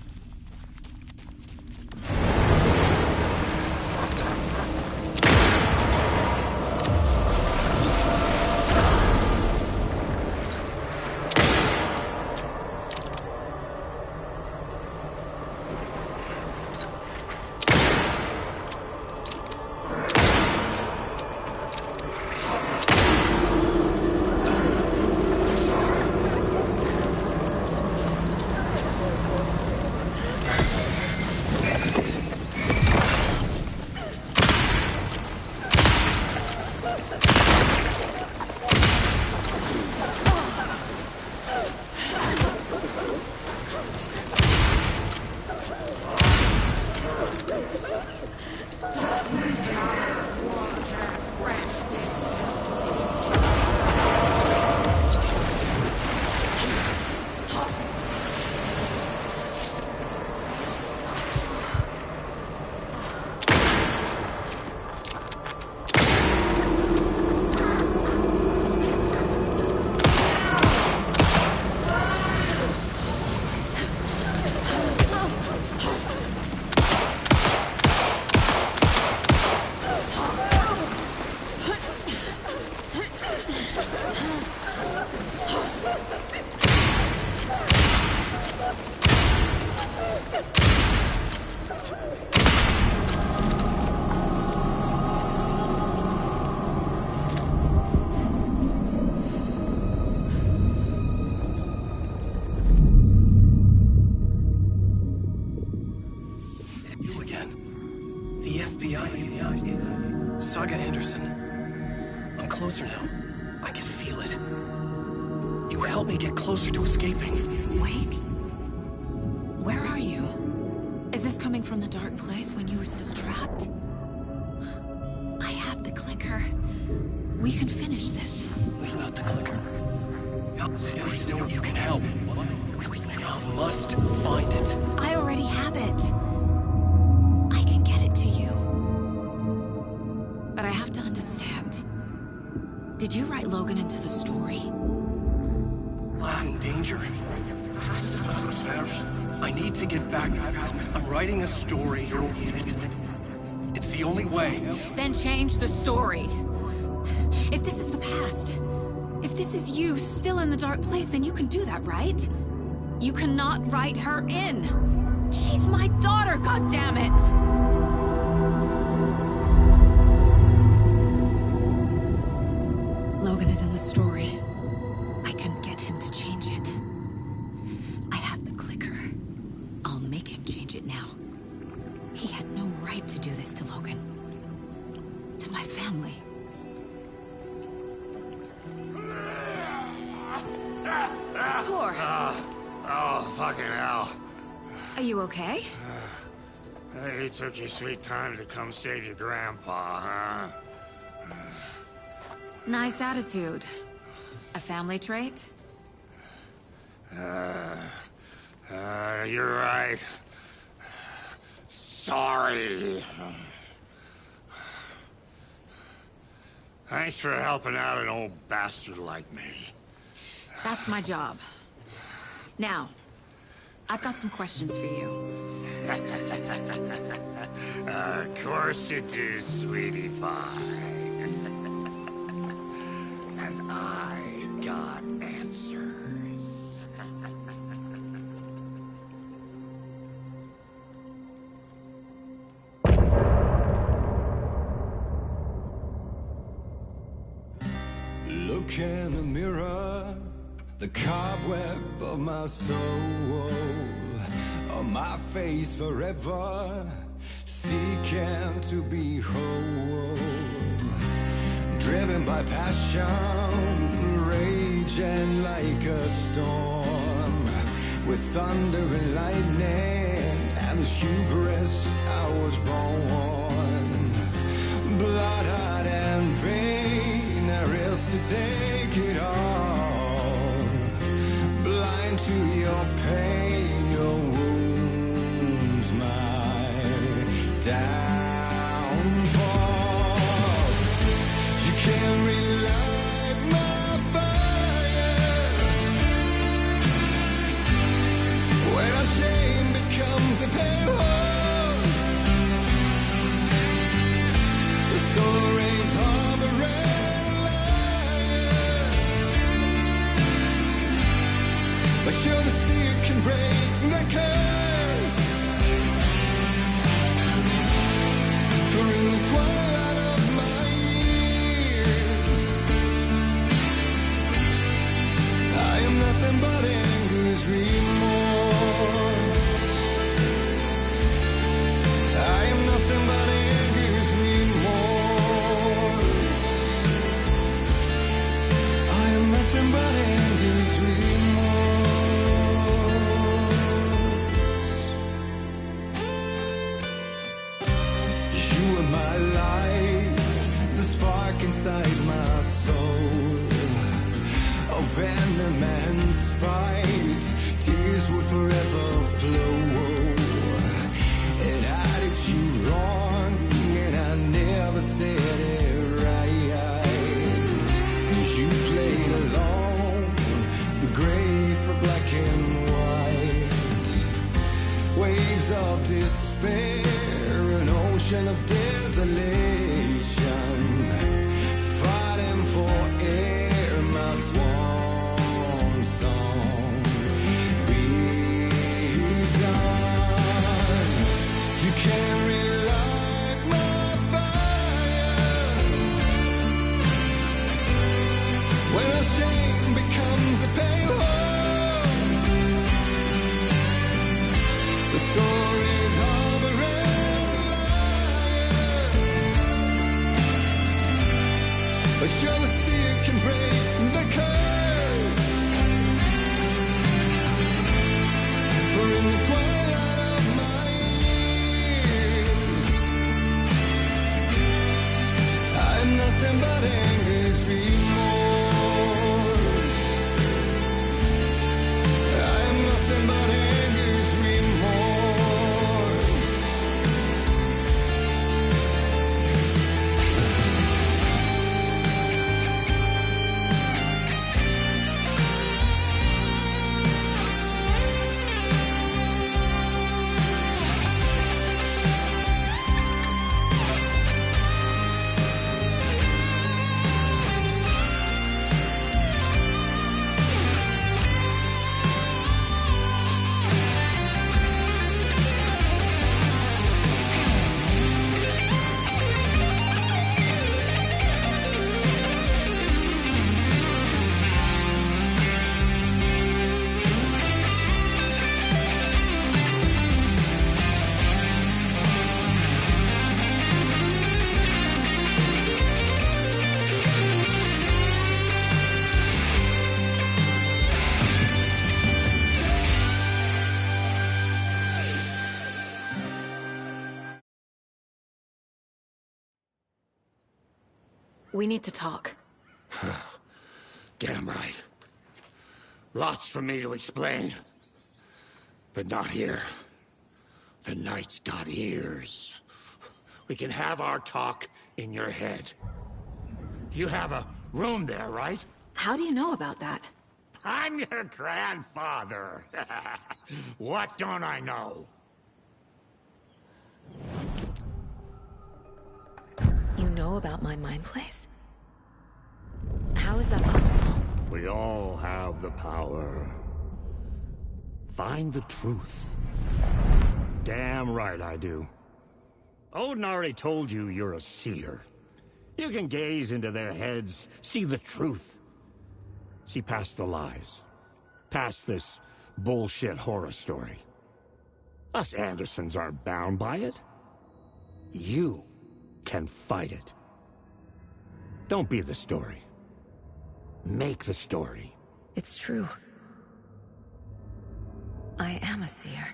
help me get closer to escaping. Wake? Where are you? Is this coming from the dark place when you were still trapped? I have the clicker. We can finish this. Without the clicker, you can help. I must find it. I already have it. I can get it to you. But I have to understand. Did you write Logan into the story? I'm in danger. I need to get back. I'm writing a story. It's the only way. Then change the story. If this is the past, if this is you still in the dark place, then you can do that, right? You cannot write her in. She's my daughter, goddammit! Logan is in the story. I can get him to change it. I have the clicker. I'll make him change it now. He had no right to do this to Logan. To my family. Tor. Oh, fucking hell. Are you okay? You took your sweet time to come save your grandpa, huh? Nice attitude. A family trait? You're right. Sorry. Thanks for helping out an old bastard like me. That's my job. Now, I've got some questions for you. Of course you do, sweetie pie. And I got answers. Look in the mirror, the cobweb of my soul, on my face forever, seeking to be whole. Driven by passion, raging like a storm, with thunder and lightning, and the hubris I was born. Blood-hot and vain, I risk to take it all. Blind to your pain, your wounds, my downfall. You can't relight my fire when our shame becomes a pale horse. The stories harboring liar, but you're the sea can break the curse. For in the twilight of my years, I am nothing but anger's remorse. I am nothing but anger's remorse. I am nothing but anger's remorse. You are my light, the spark inside my soul. Of venom and spite, tears would forever flow. And I did you wrong, and I never said it right. And you played along, the gray for black and white. Waves of despair, an ocean of desolation, fighting for air, my swan song. Be done. We need to talk. Damn right. Lots for me to explain. But not here. The night's got ears. We can have our talk in your head. You have a room there, right? How do you know about that? I'm your grandfather. What don't I know? You know about my mind place? How is that possible? We all have the power. Find the truth. Damn right I do. Odin already told you you're a seer. You can gaze into their heads, see the truth. See past the lies. Past this bullshit horror story. Us Andersons aren't bound by it. You can fight it. Don't be the story. Make the story. It's true. I am a seer.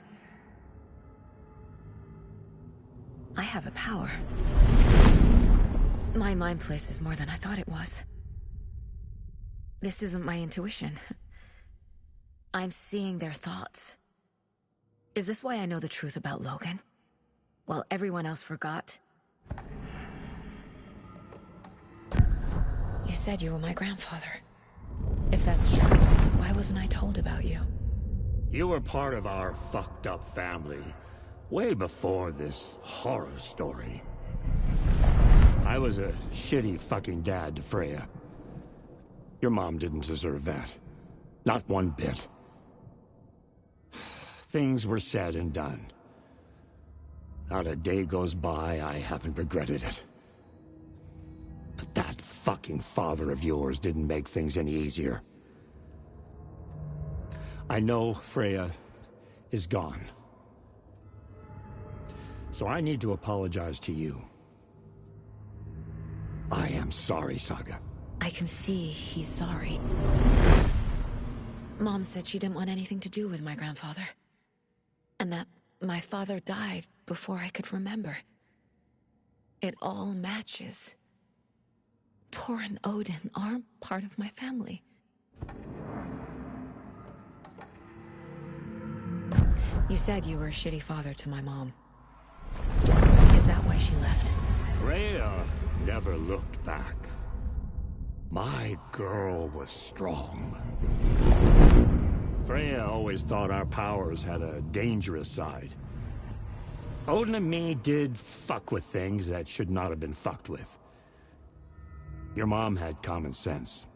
I have a power. My mind place is more than I thought it was. This isn't my intuition. I'm seeing their thoughts. Is this why I know the truth about Logan? While everyone else forgot? You said you were my grandfather. If that's true, why wasn't I told about you? You were part of our fucked up family, way before this horror story. I was a shitty fucking dad to Freya. Your mom didn't deserve that. Not one bit. Things were said and done. Not a day goes by I haven't regretted it. But that fucking father of yours didn't make things any easier. I know Freya is gone. So I need to apologize to you. I am sorry, Saga. I can see he's sorry. Mom said she didn't want anything to do with my grandfather. And that my father died before I could remember. It all matches. Tor and Odin aren't part of my family. You said you were a shitty father to my mom. Is that why she left? Freya never looked back. My girl was strong. Freya always thought our powers had a dangerous side. Odin and me did fuck with things that should not have been fucked with. Your mom had common sense.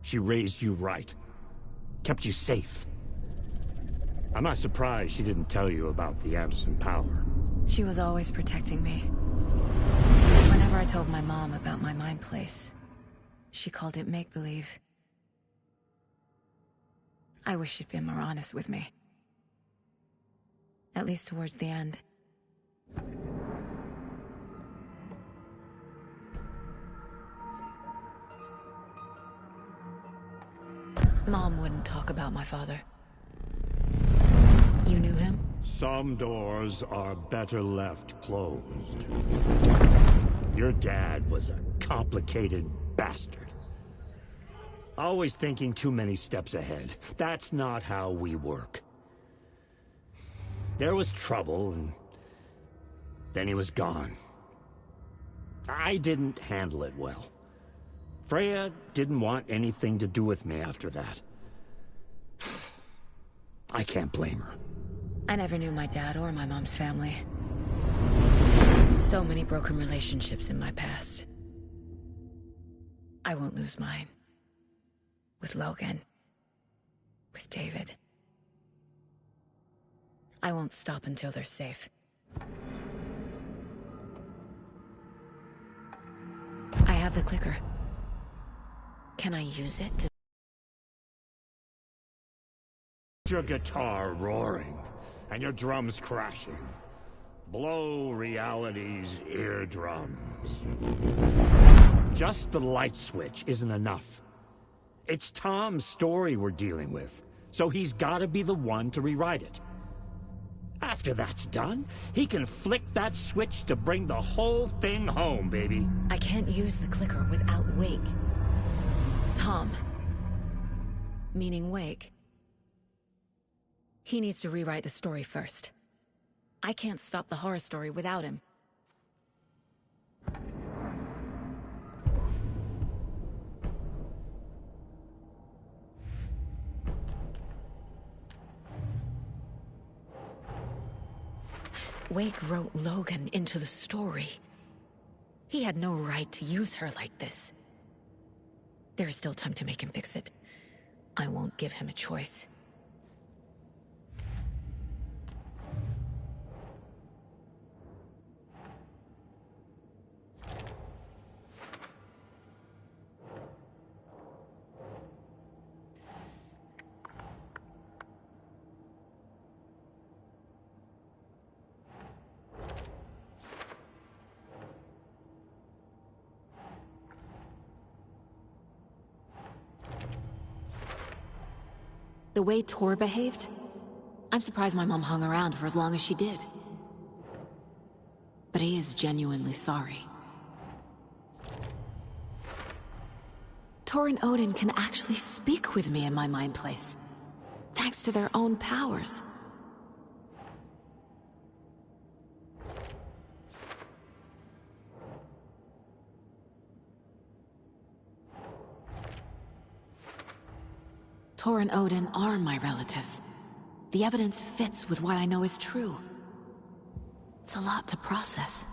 She raised you right. Kept you safe. I'm not surprised she didn't tell you about the Anderson power. She was always protecting me. Whenever I told my mom about my mind place, she called it make-believe. I wish she'd been more honest with me. At least towards the end. Mom wouldn't talk about my father. You knew him? Some doors are better left closed. Your dad was a complicated bastard. Always thinking too many steps ahead. That's not how we work. There was trouble, and then he was gone. I didn't handle it well. Freya didn't want anything to do with me after that. I can't blame her. I never knew my dad or my mom's family. So many broken relationships in my past. I won't lose mine. With Logan. With David. I won't stop until they're safe. I have the clicker. Can I use it to... Your guitar roaring, and your drums crashing. Blow reality's eardrums. Just the light switch isn't enough. It's Tom's story we're dealing with, so he's gotta be the one to rewrite it. After that's done, he can flick that switch to bring the whole thing home, baby. I can't use the clicker without Wake. Tom. Meaning Wake. He needs to rewrite the story first. I can't stop the horror story without him. Wake wrote Logan into the story. He had no right to use her like this. There is still time to make him fix it. I won't give him a choice. The way Tor behaved? I'm surprised my mom hung around for as long as she did. But he is genuinely sorry. Tor and Odin can actually speak with me in my mind place, thanks to their own powers. Tor and Odin are my relatives. The evidence fits with what I know is true. It's a lot to process.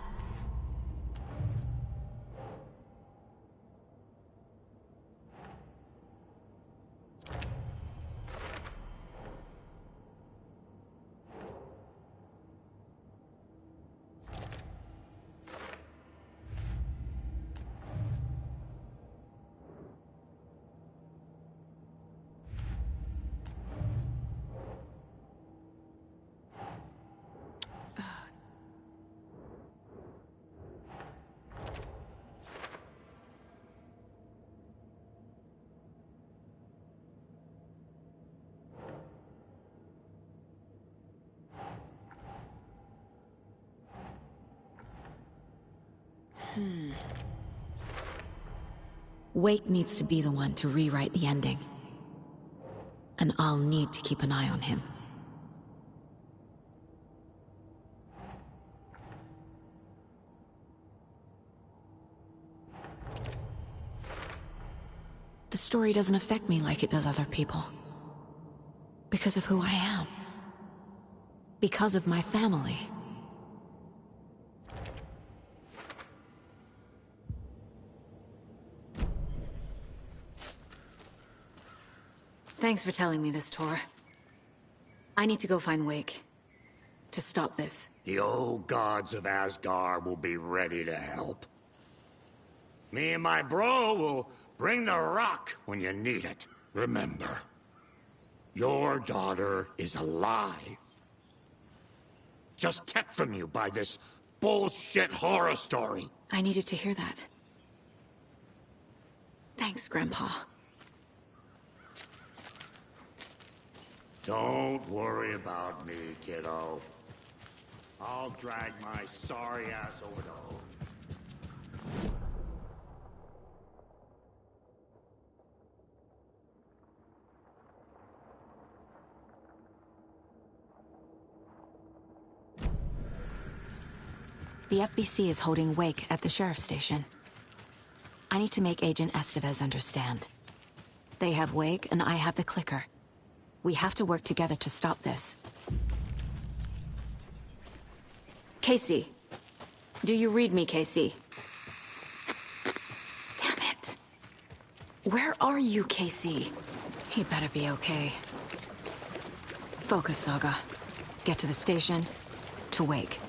Wake needs to be the one to rewrite the ending. And I'll need to keep an eye on him. The story doesn't affect me like it does other people. Because of who I am. Because of my family. Thanks for telling me this, Tor. I need to go find Wake. To stop this. The old gods of Asgard will be ready to help. Me and my bro will bring the rock when you need it. Remember, your daughter is alive. Just kept from you by this bullshit horror story. I needed to hear that. Thanks, Grandpa. Don't worry about me, kiddo. I'll drag my sorry ass over to Odin. The FBC is holding Wake at the sheriff's station. I need to make Agent Estevez understand. They have Wake and I have the clicker. We have to work together to stop this. Casey. Do you read me, Casey? Damn it. Where are you, Casey? He better be okay. Focus, Saga. Get to the station, to Wake.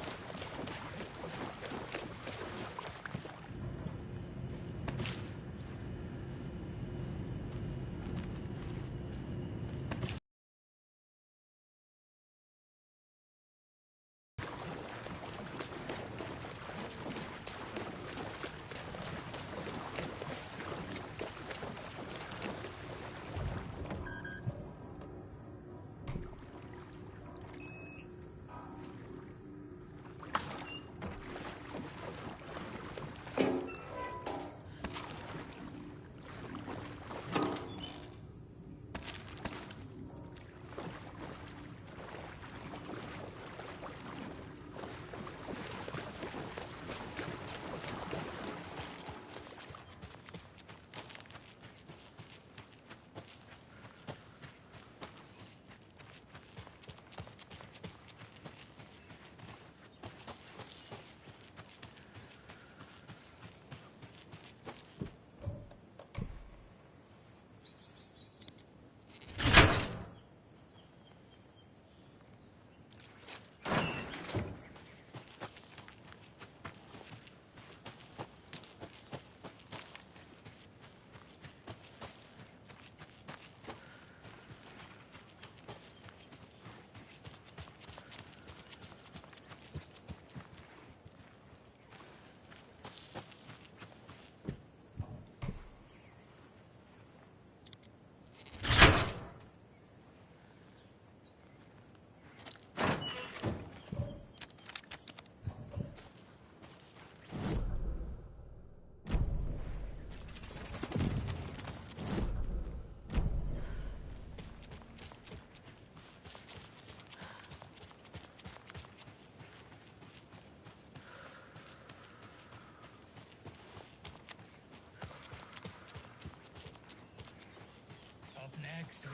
Next, we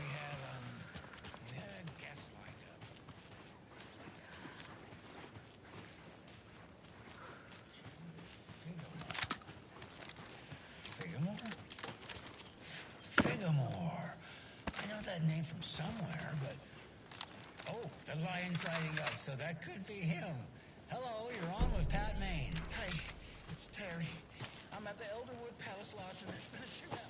had a guest lined up. Figgamore. I know that name from somewhere, but... Oh, the lion's lighting up, so that could be him. Hello, you're on with Pat Maine. Hey, it's Terry. I'm at the Elderwood Palace Lodge and there's been a shootout.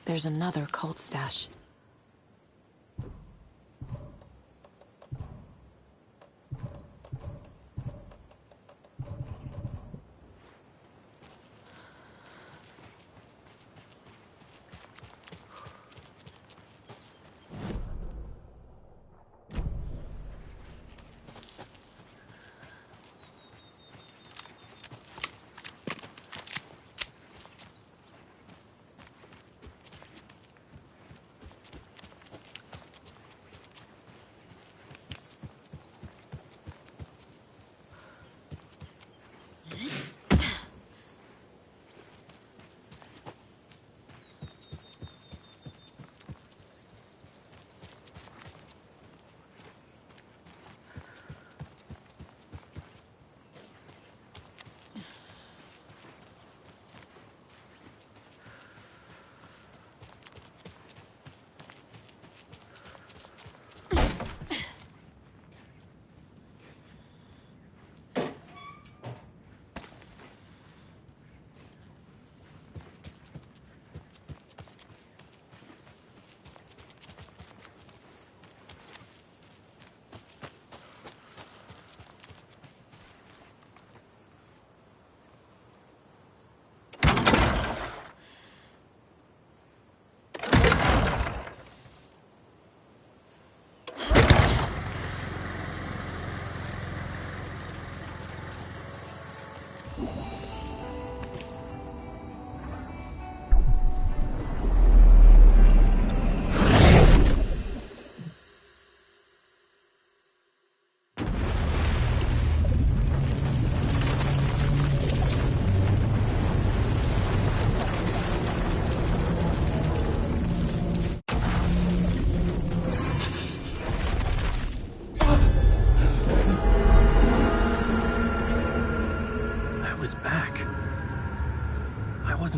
There's another cult stash.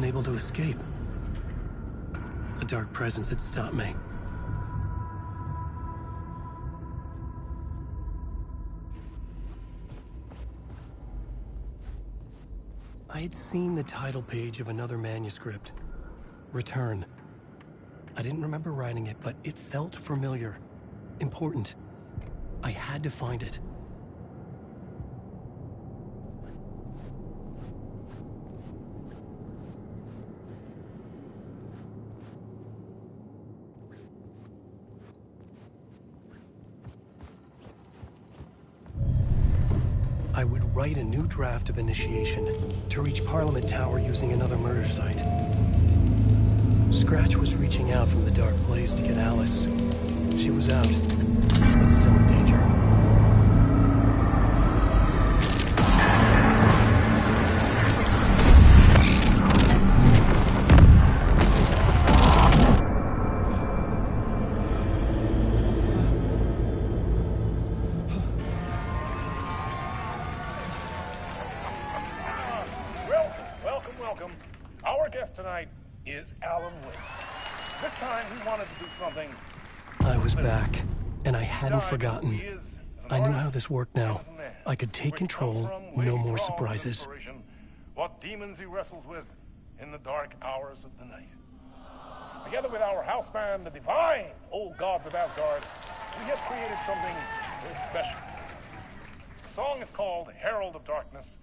Able to escape. A dark presence had stopped me. I had seen the title page of another manuscript. Return. I didn't remember writing it, but it felt familiar. Important. I had to find it. I would write a new draft of initiation to reach Parliament Tower using another murder site. Scratch was reaching out from the dark place to get Alice. She was out, but still in danger. Welcome. Our guest tonight is Alan Wake. This time he wanted to do something. I was back, and I hadn't forgotten. I knew how this worked now. I could take control, no more surprises. What demons he wrestles with in the dark hours of the night. Together with our house band, the divine old gods of Asgard, we have created something very special. The song is called Herald of Darkness,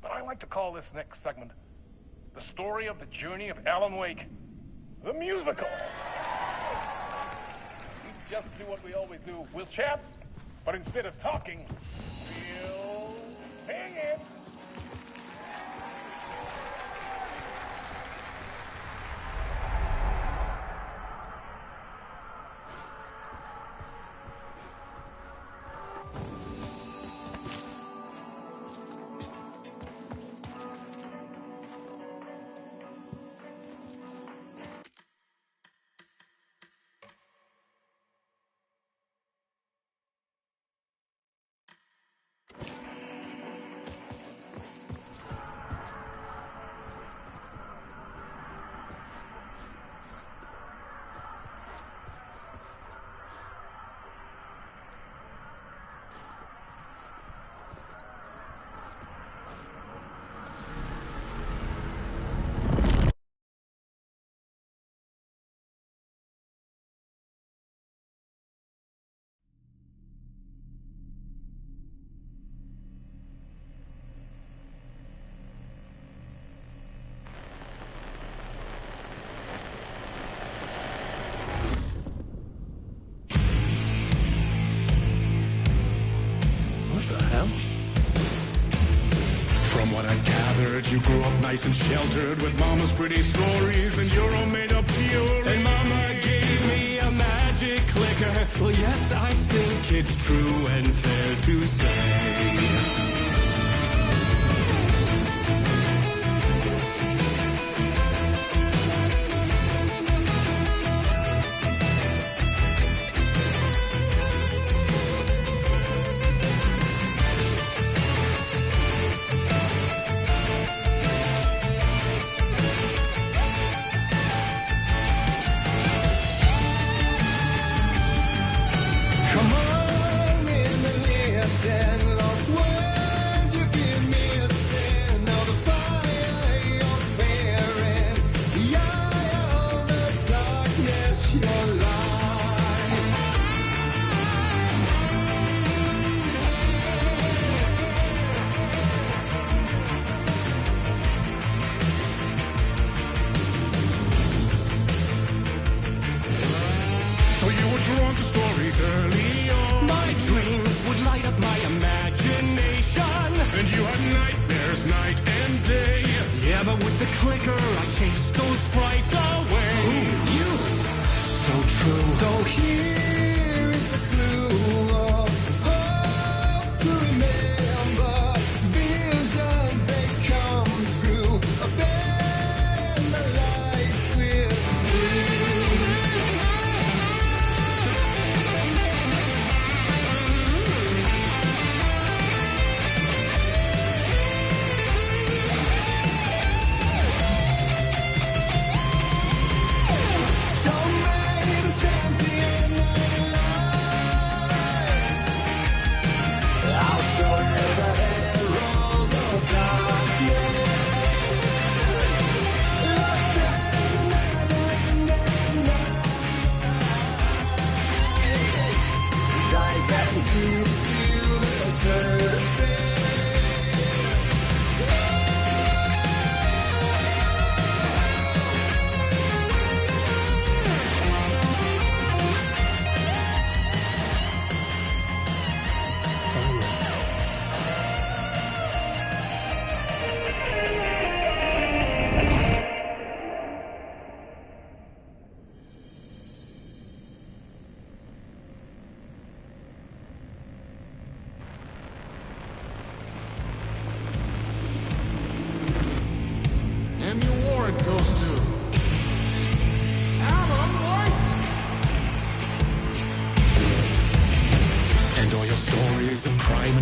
but I like to call this next segment the story of the journey of Alan Wake, the musical. We just do what we always do. We'll chat, but instead of talking, we'll sing it. You grew up nice and sheltered with mama's pretty stories and your own made-up fury. And mama gave me a magic clicker. Well, yes, I think it's true and fair to say.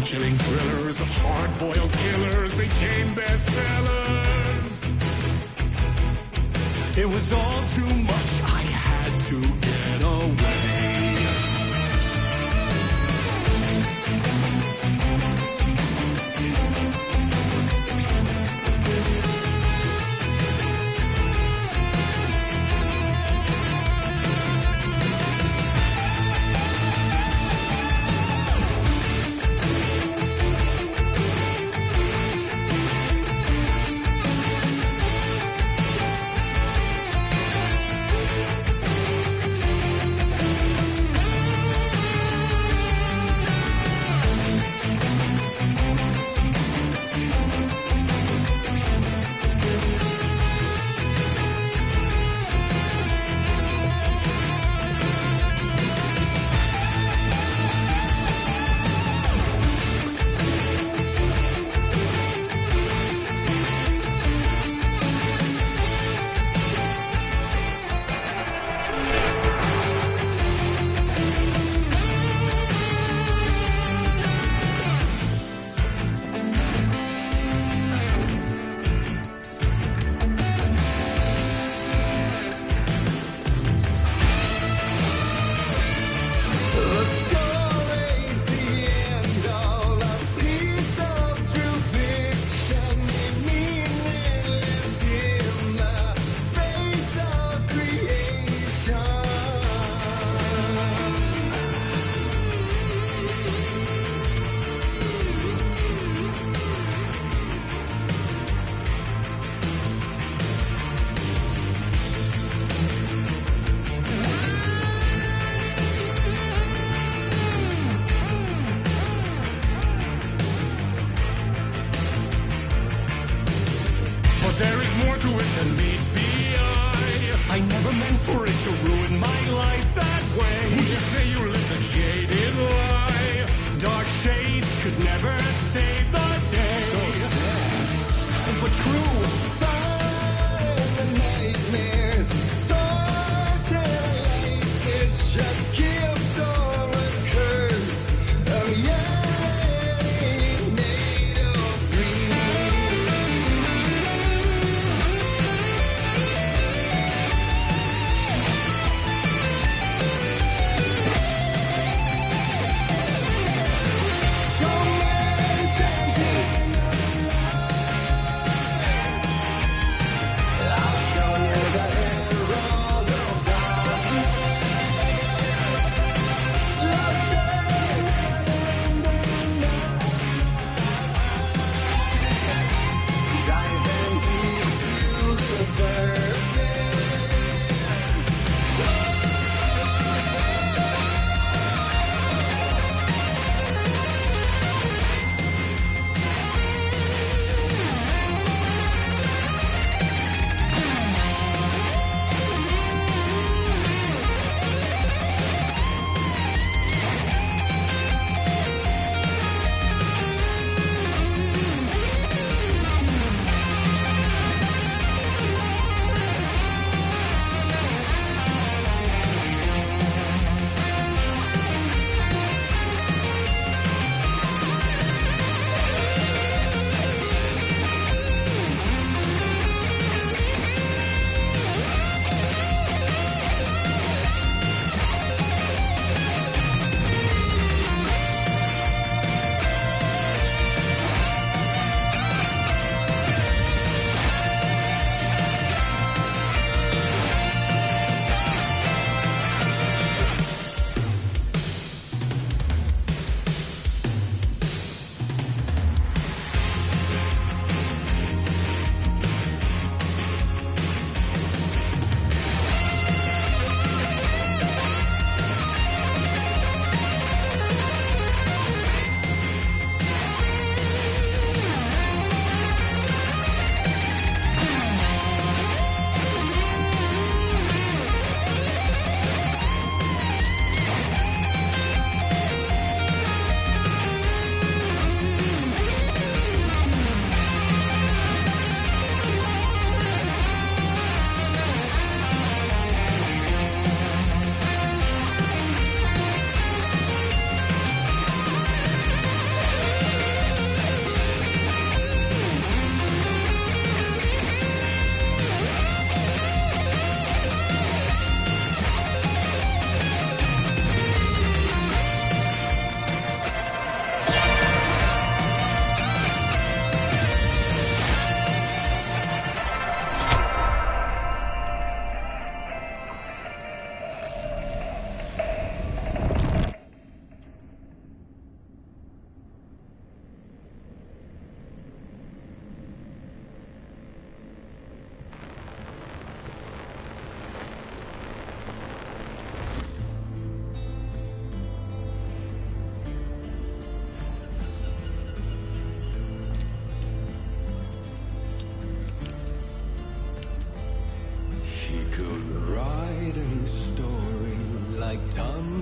Chilling thrillers of hard-boiled killers became bestsellers. It was all too much, I had to get away. there is more to it than meets the eye. I never meant for it to ruin my life that way. Would you say you lived a jaded lie? Dark shades could never save the day. So sad, but true. Find the nightmares, torture life, it's a gift or a curse. Oh yeah, made of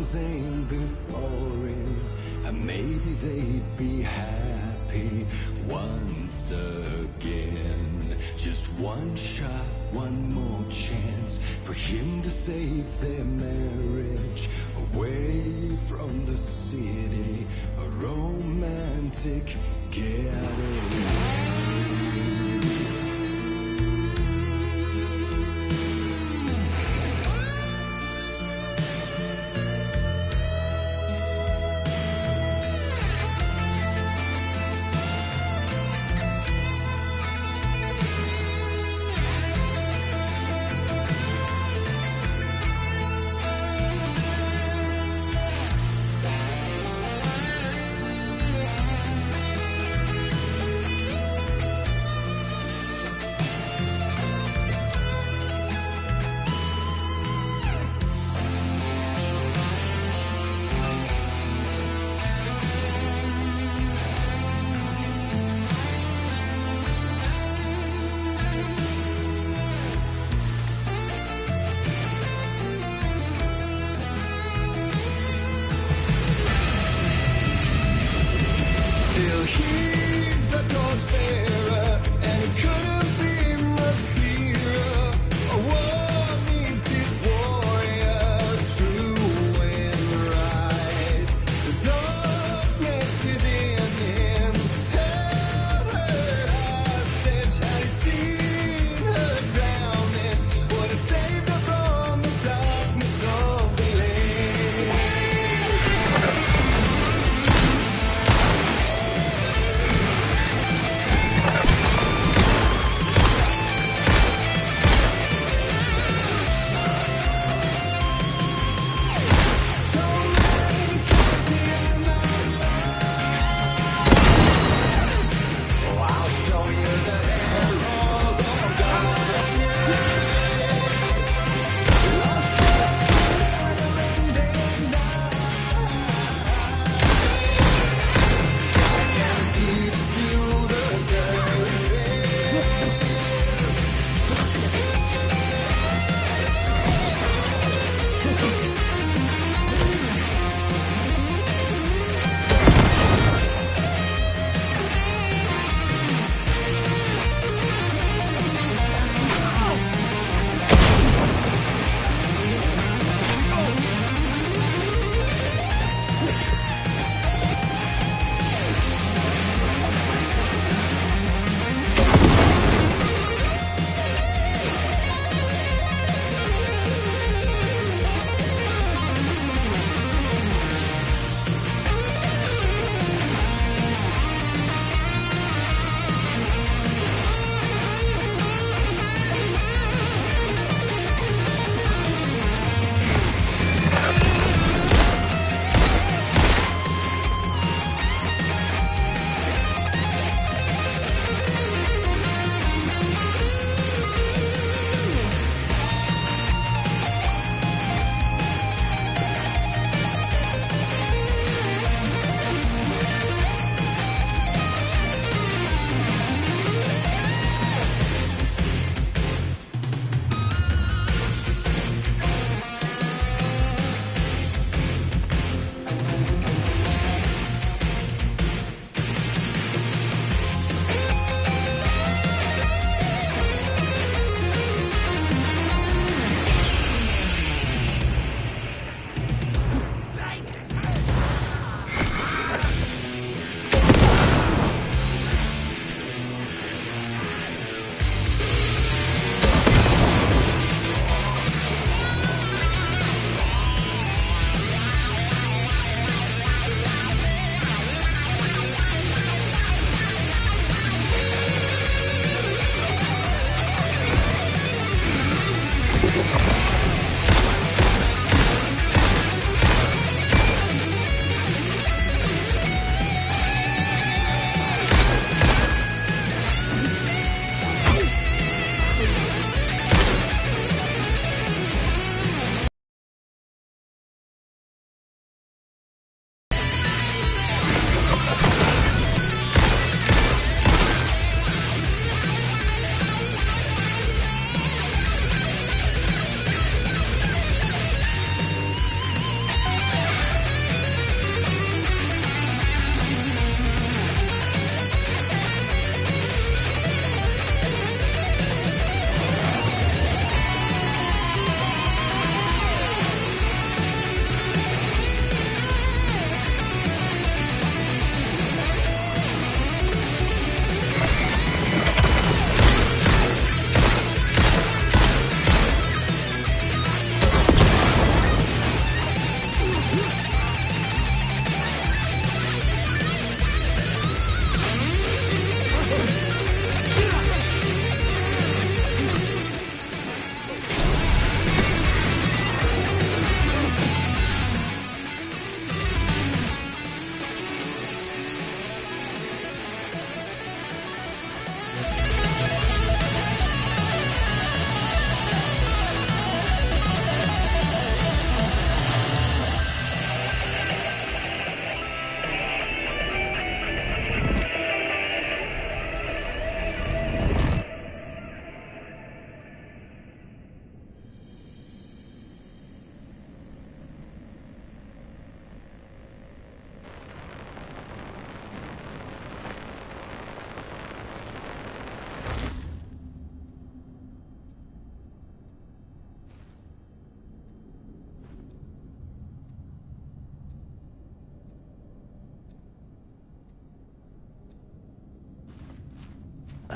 Zane before him, and maybe they'd be happy once again. Just one shot, one more chance for him to save their marriage, away from the city, a romantic getaway.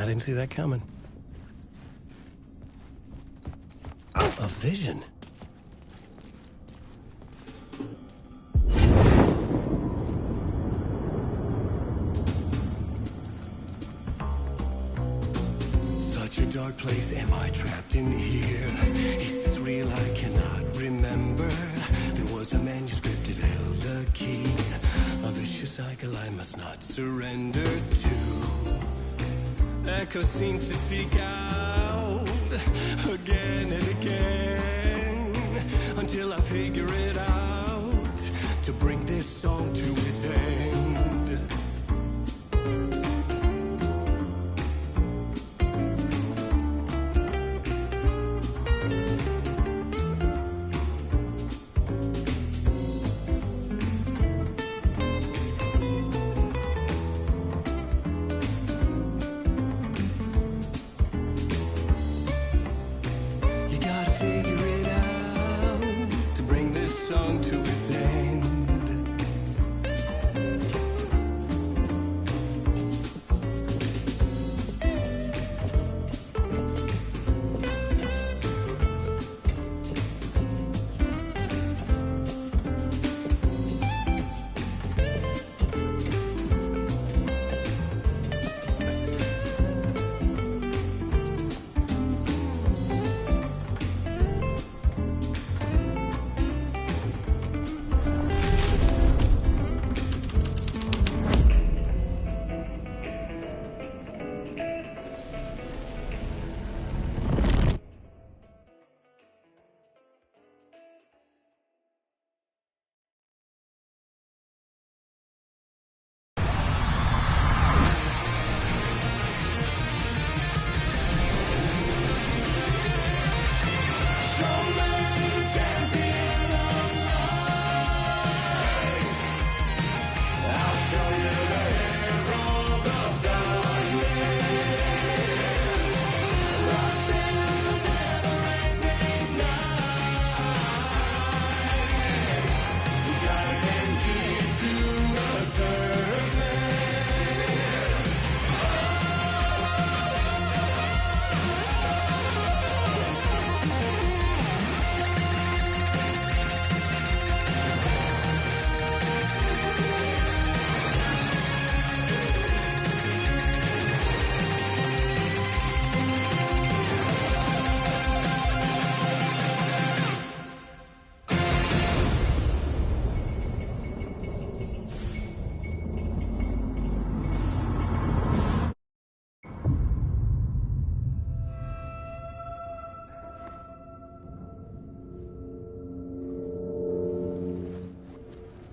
I didn't see that coming. A vision. Such a dark place, am I trapped in here? Is this real? I cannot remember. There was a manuscript, it held a key. A vicious cycle I must not surrender to. Echo scenes to seek out again and again until I figure it out to bring this song to its end.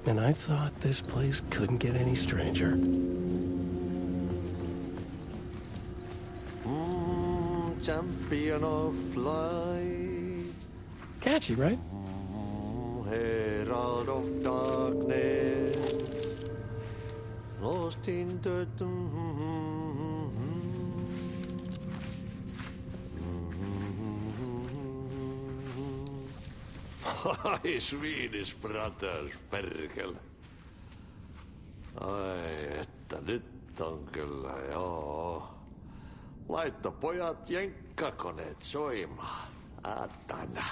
And I thought this place couldn't get any stranger. Champion of light. Catchy, right? Herald of darkness. Lost in the... Ai, Swedish brothers, perkele. Ai, että nyt on kyllä, joo. Laitto pojat jenkkakoneet soimaan. Atana.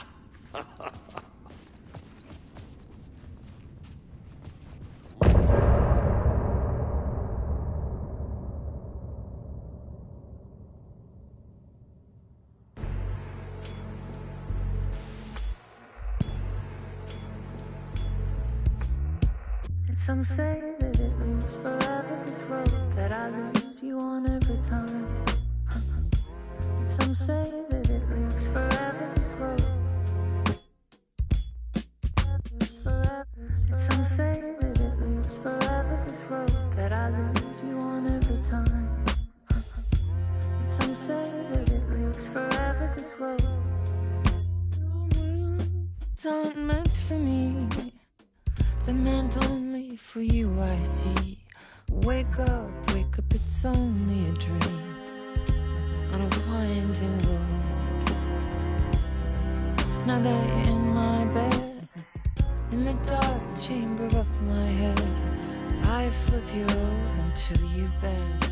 Some say that it lives forever, this road that I lose you on every time. Some say that it lives forever, this road. Some say that it lives forever, this road that I lose you on every time. Some say that it lives forever, this road. It's not meant for me. They're meant only for you, I see. Wake up, it's only a dream on a winding road. Now they're in my bed, in the dark chamber of my head. I flip you over until you bend.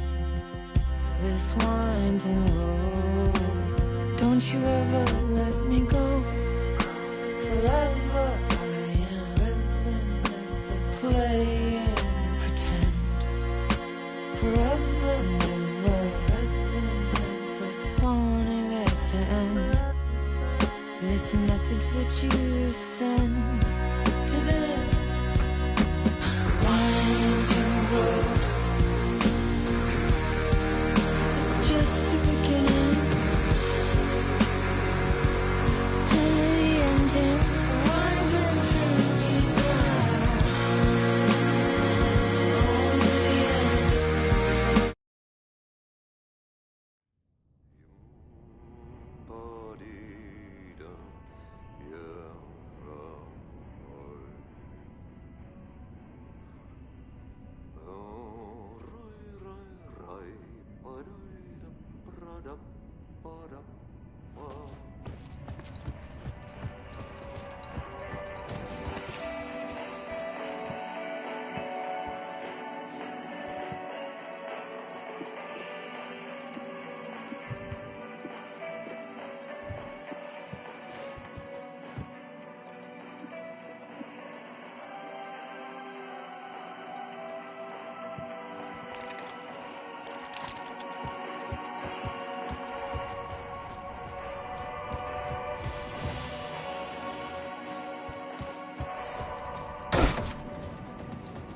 this winding road. Don't you ever let me go. Forever I am living, never play and pretend. Forever, never, ever wanting it to end. This message that you send to this winding road. It's just the beginning, only the ending. Winding to me now, only the ending.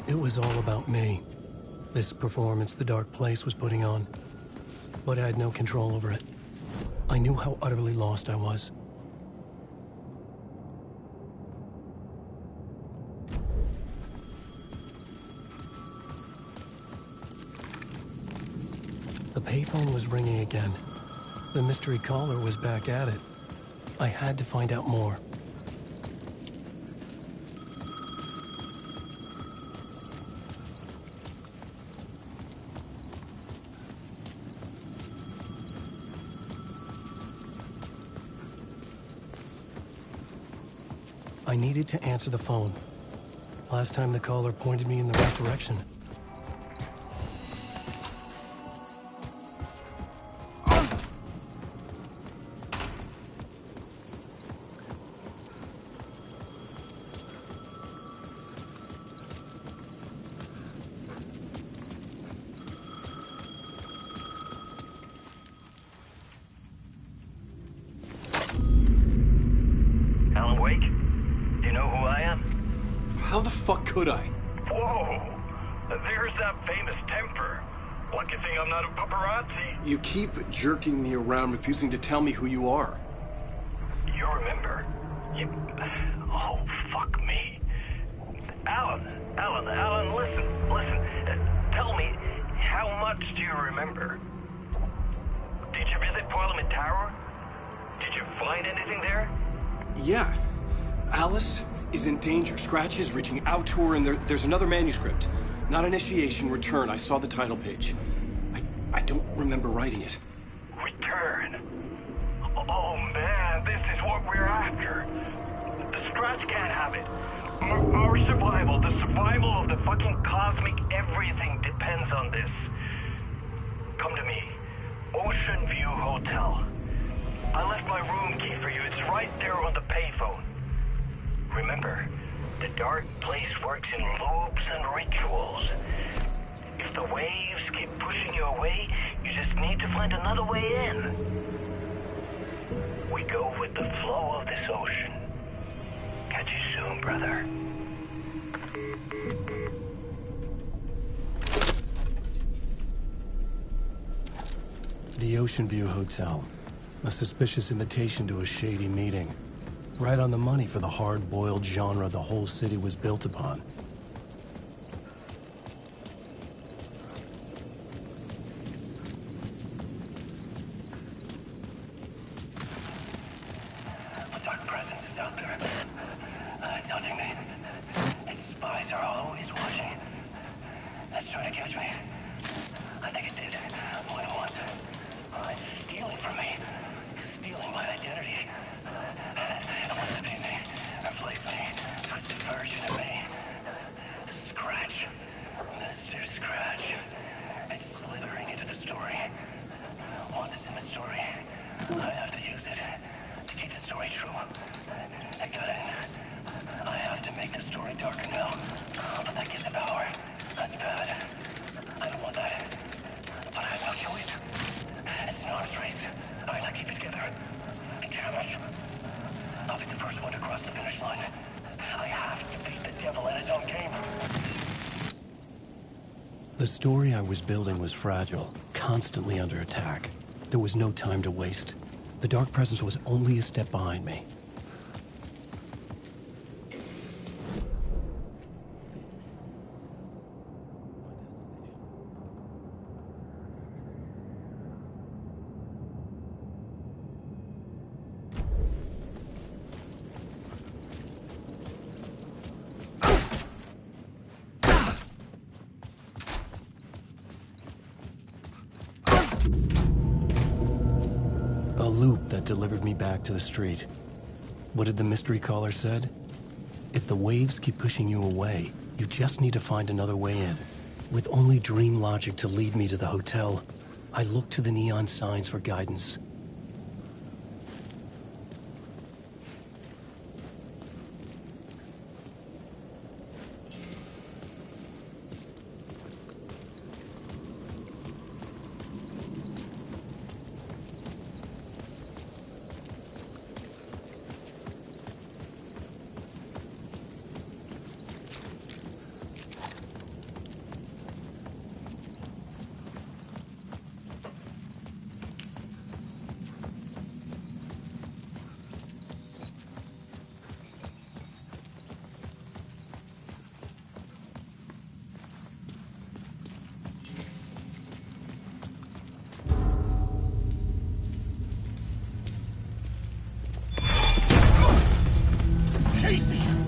It was all about me. This performance the dark place was putting on. But I had no control over it. I knew how utterly lost I was. The payphone was ringing again. The mystery caller was back at it. I had to find out more. I needed to answer the phone. Last time the caller pointed me in the right direction. Alan Wake? Do you know who I am? How the fuck could I? Whoa! There's that famous temper. Lucky thing I'm not a paparazzi. You keep jerking me around, refusing to tell me who you are. You remember? Oh, fuck me. Alan, listen. Tell me, how much do you remember? Did you visit Parliament Tower? Did you find anything there? Yeah. Alice is in danger. Scratch is reaching out to her, and there's another manuscript. Not initiation, return. I saw the title page. I don't remember writing it. Return? Oh man, this is what we're after. The Scratch can't have it. Our survival, the survival of the fucking cosmic everything depends on this. Come to me. Ocean View Hotel. I left my room key for you. It's right there on the payphone. Remember, the dark place works in loops and rituals. If the waves keep pushing you away, you just need to find another way in. We go with the flow of this ocean. Catch you soon, brother. The Ocean View Hotel. A suspicious invitation to a shady meeting. Right on the money for the hard-boiled genre the whole city was built upon. A dark presence is out there. It's hunting me. Its spies are always watching. It's trying to catch me. I think it did. More than once. It's stealing from me. Stealing my identity. It wants to be me. Replace me. Twisted version of me. Scratch. Mr. Scratch. It's slithering into the story. story true. I got it. I have to make the story darker now. But that gives it power. That's bad. I don't want that. But I have no choice. It's an arms race. I gotta keep it together. Damn it. I'll be the first one to cross the finish line. I have to beat the devil at his own game. The story I was building was fragile, constantly under attack. There was no time to waste. The Dark Presence was only a step behind me. Delivered me back to the street. What did the mystery caller said? If the waves keep pushing you away, you just need to find another way in. With only dream logic to lead me to the hotel, I looked to the neon signs for guidance.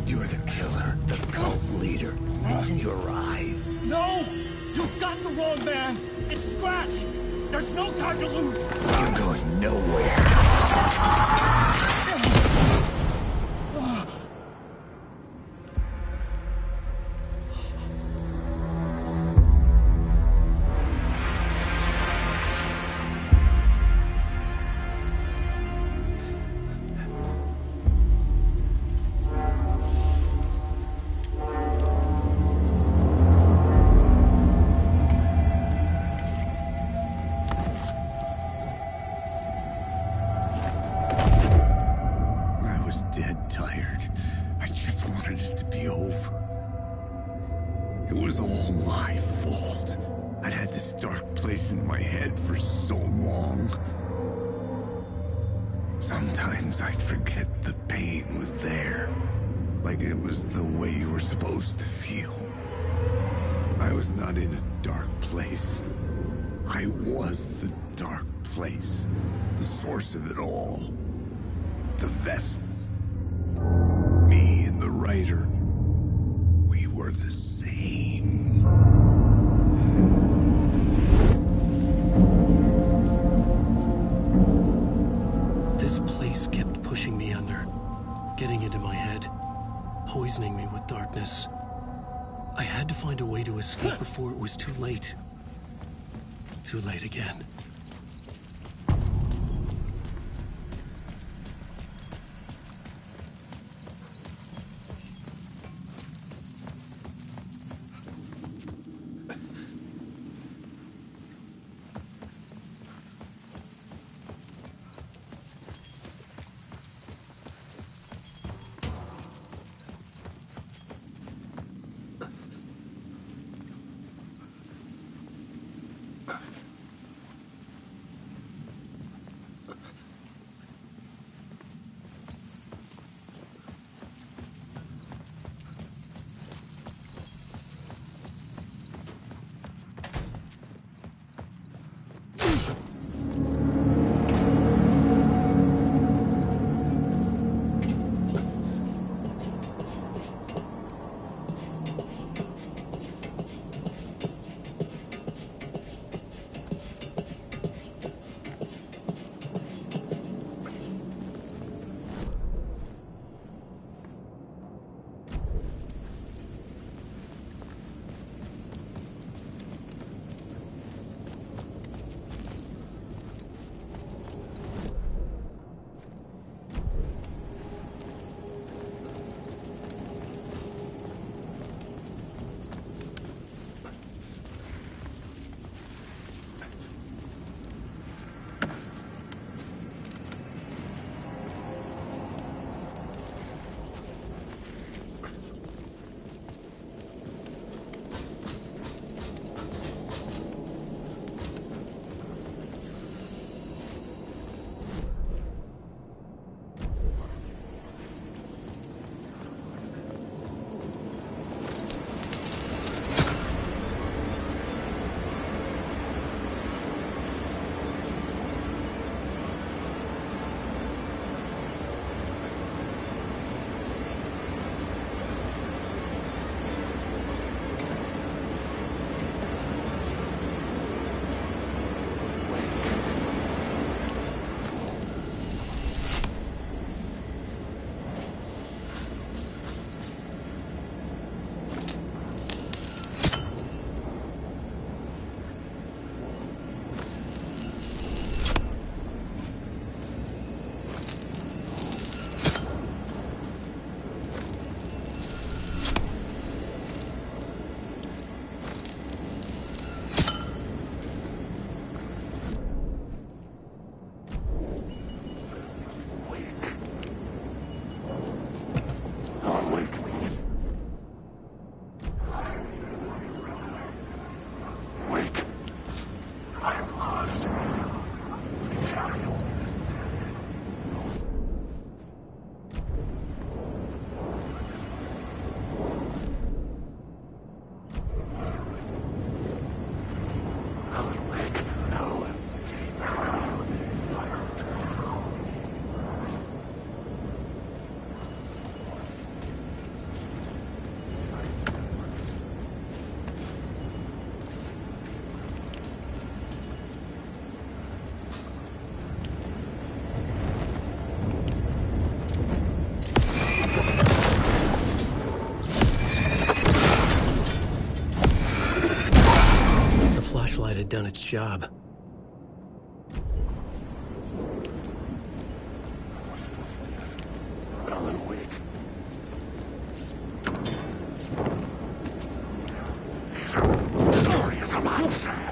You're the killer, the cult leader. It's in your eyes. No! You've got the wrong man! It's Scratch! There's no time to lose! You're going nowhere. Sometimes I'd forget the pain was there, like it was the way you were supposed to feel. I was not in a dark place. I was the dark place, the source of it all. The vessel. Me and the writer, we were the same. This place kept pushing me under, getting into my head, poisoning me with darkness. I had to find a way to escape before it was too late. Too late again. done its job. Alan Wake. He's a monster.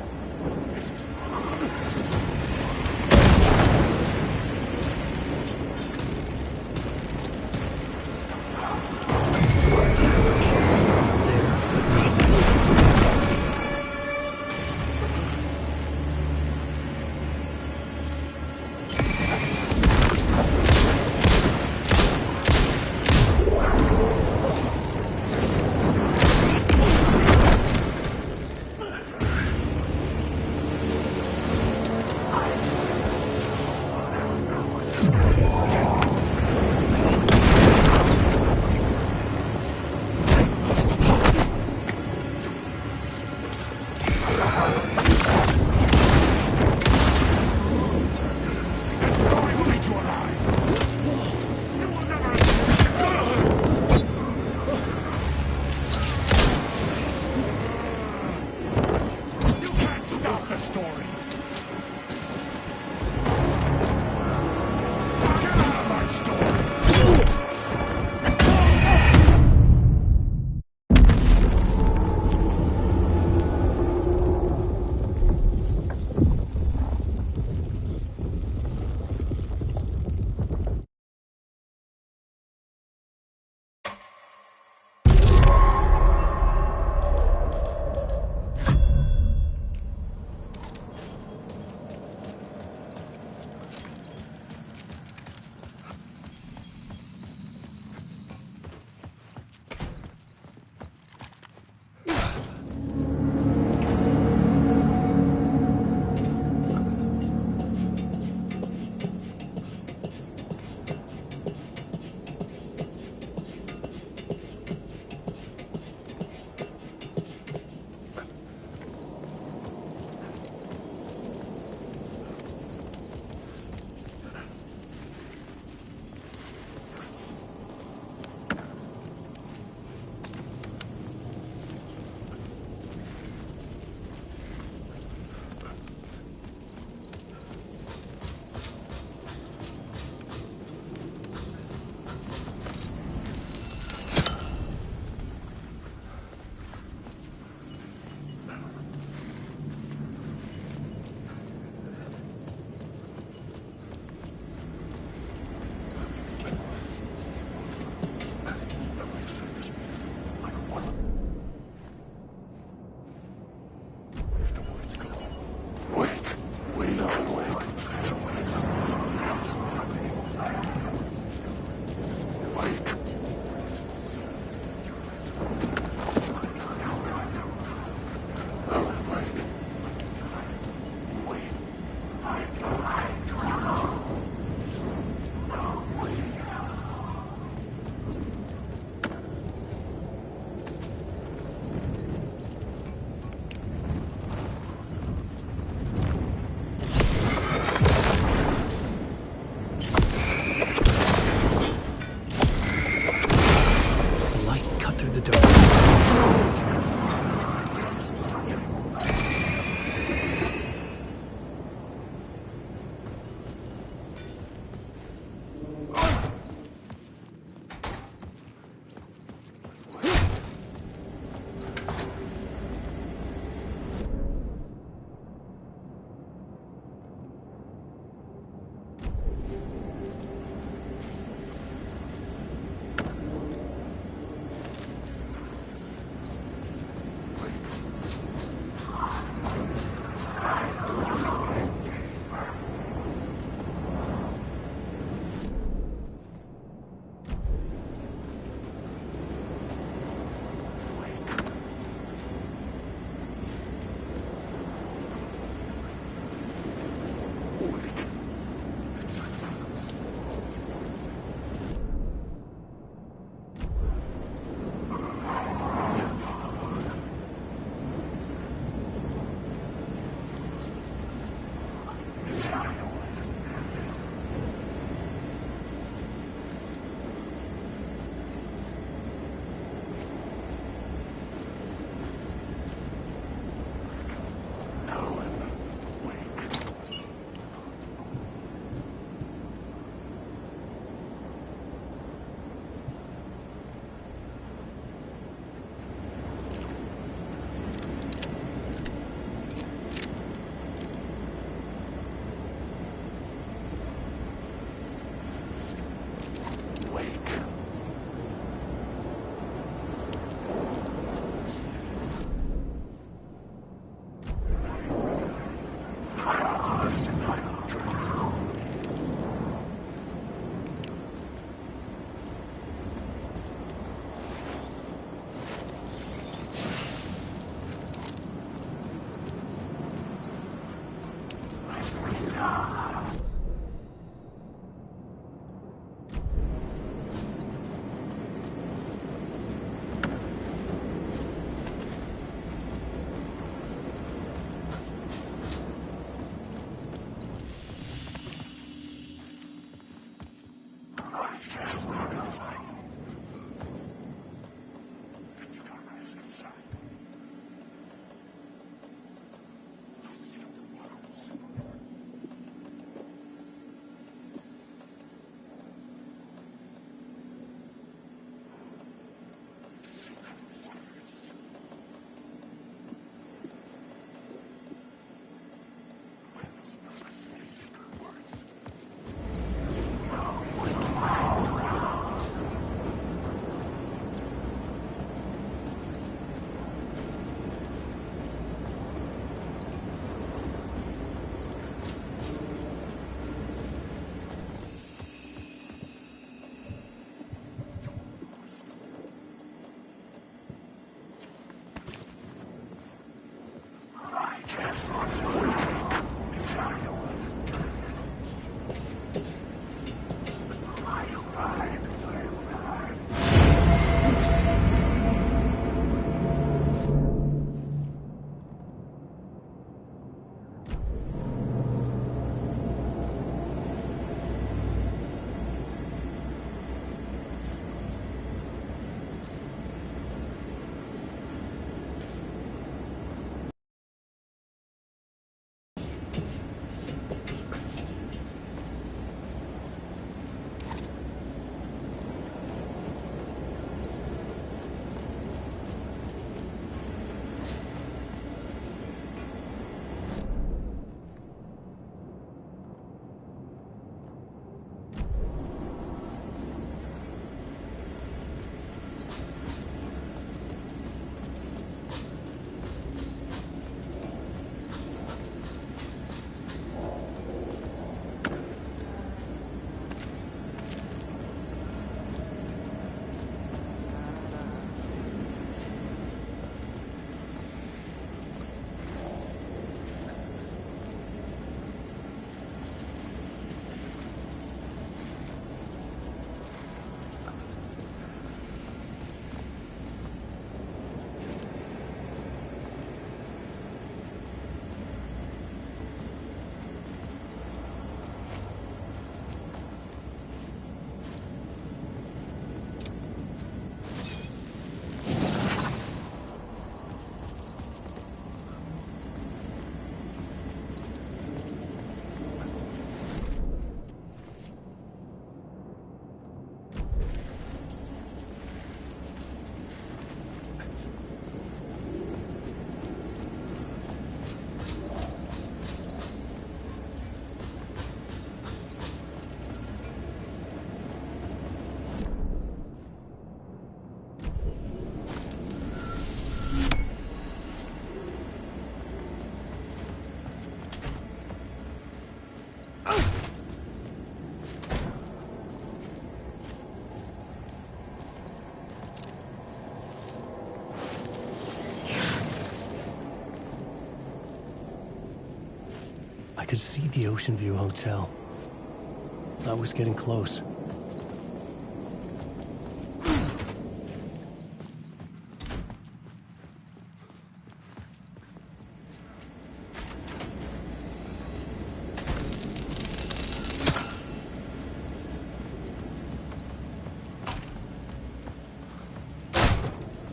I could see the Ocean View Hotel. I was getting close.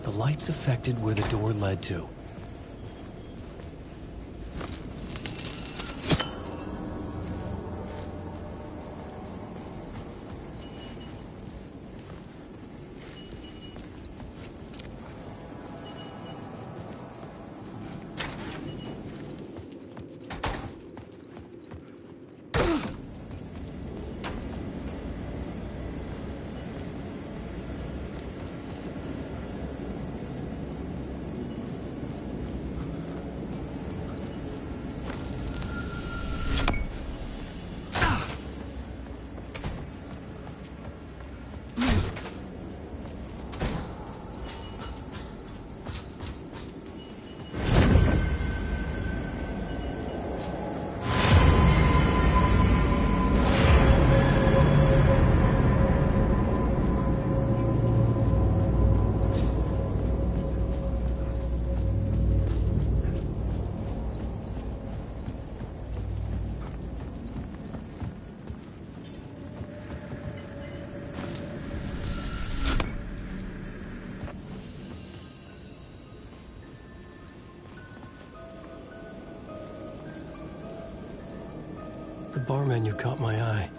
The lights affected where the door led to. bar menu caught my eye.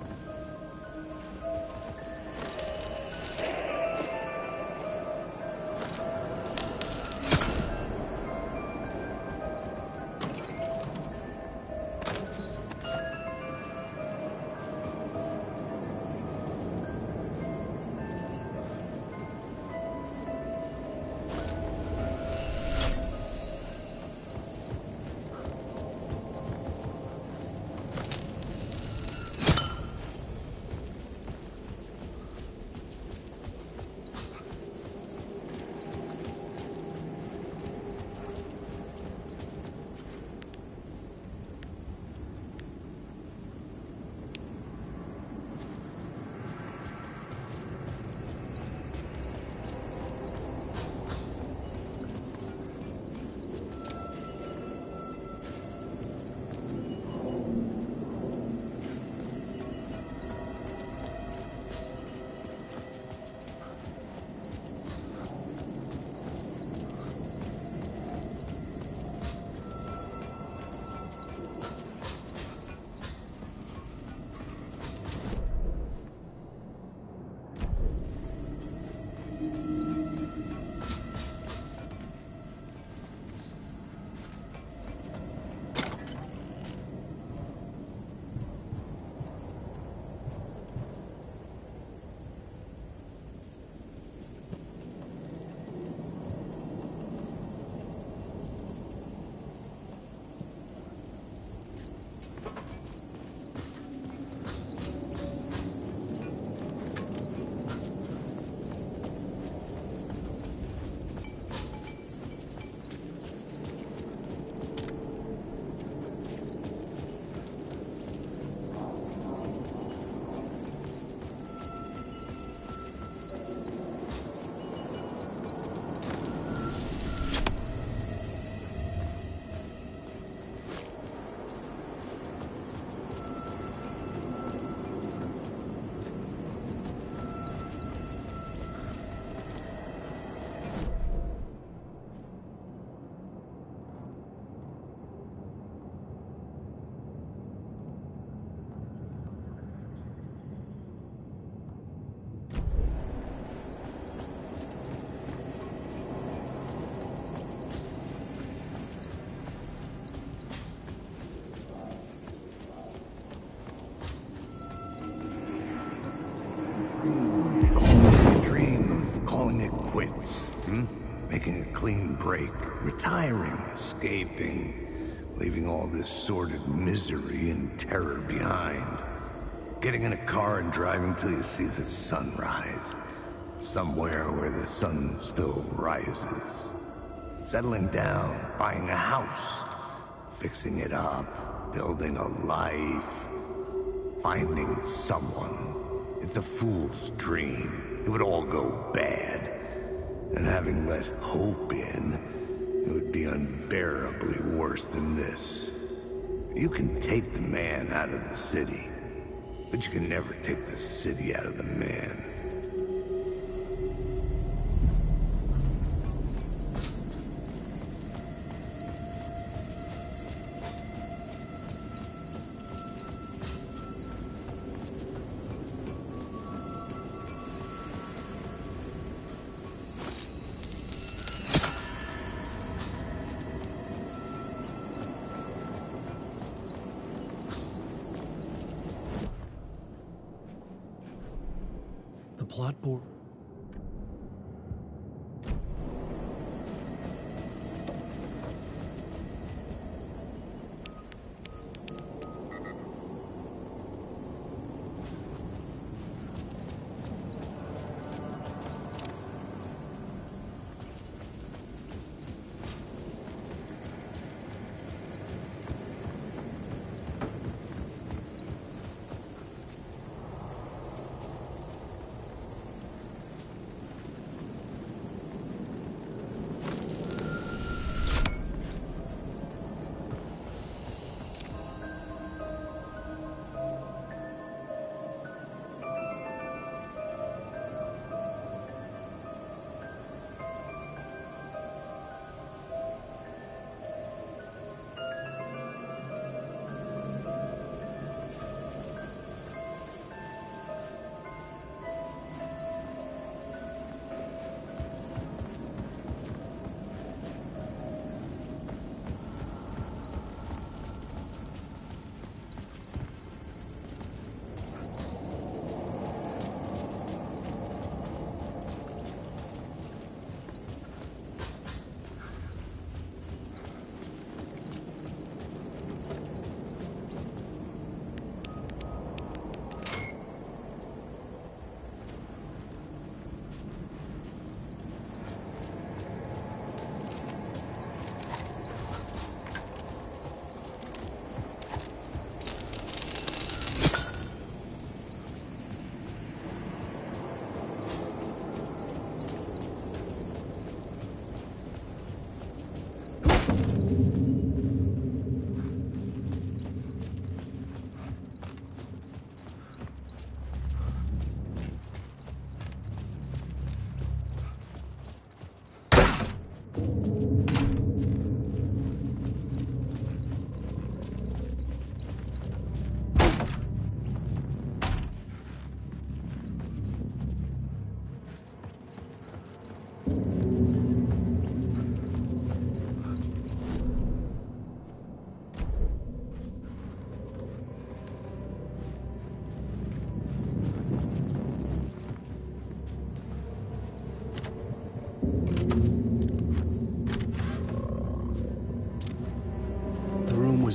Quits, making a clean break, retiring, escaping, leaving all this sordid misery and terror behind. Getting in a car and driving till you see the sun rise, somewhere where the sun still rises. Settling down, buying a house, fixing it up, building a life, finding someone. It's a fool's dream. It would all go bad. And having let hope in, it would be unbearably worse than this. You can take the man out of the city, but you can never take the city out of the man. Plot board.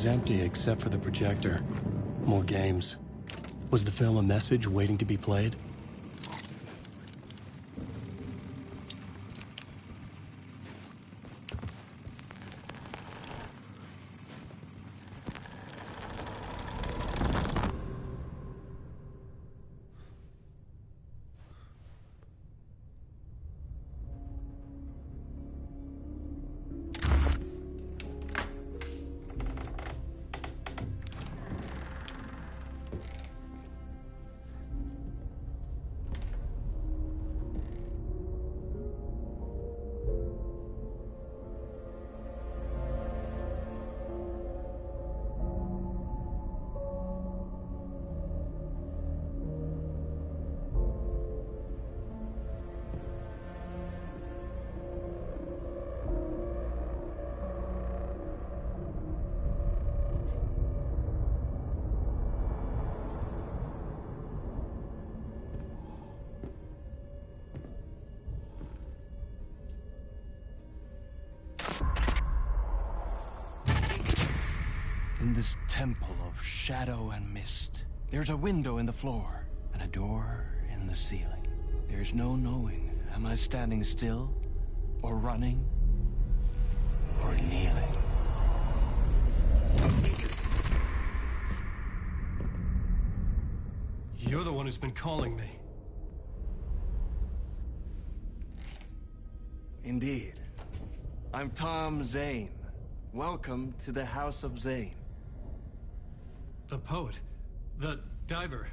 was empty except for the projector. More games. Was the film a message waiting to be played? In this temple of shadow and mist, there's a window in the floor and a door in the ceiling. There's no knowing, am I standing still, or running, or kneeling? You're the one who's been calling me. Indeed. I'm Tom Zane. Welcome to the House of Zane. The poet. The diver.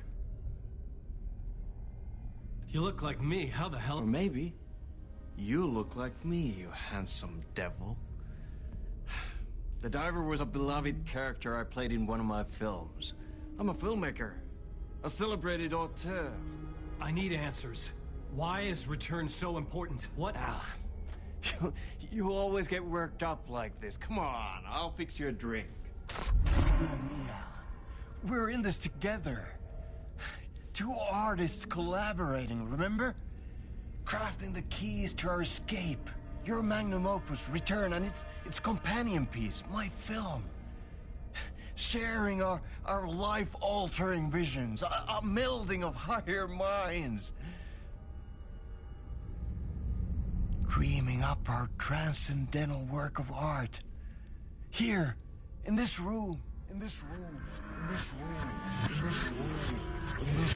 You look like me. How the hell? Or maybe you look like me, you handsome devil. The diver was a beloved character I played in one of my films. I'm a filmmaker, a celebrated auteur. I need answers. Why is Return so important? What? Alan, you always get worked up like this. Come on, I'll fix you a drink. You and me, Alan. We're in this together. Two artists collaborating, remember? Crafting the keys to our escape. Your magnum opus, Return, and its companion piece, my film. Sharing our life-altering visions, a melding of higher minds. Dreaming up our transcendental work of art. Here, in this room, in this room, in this room, in this room, in this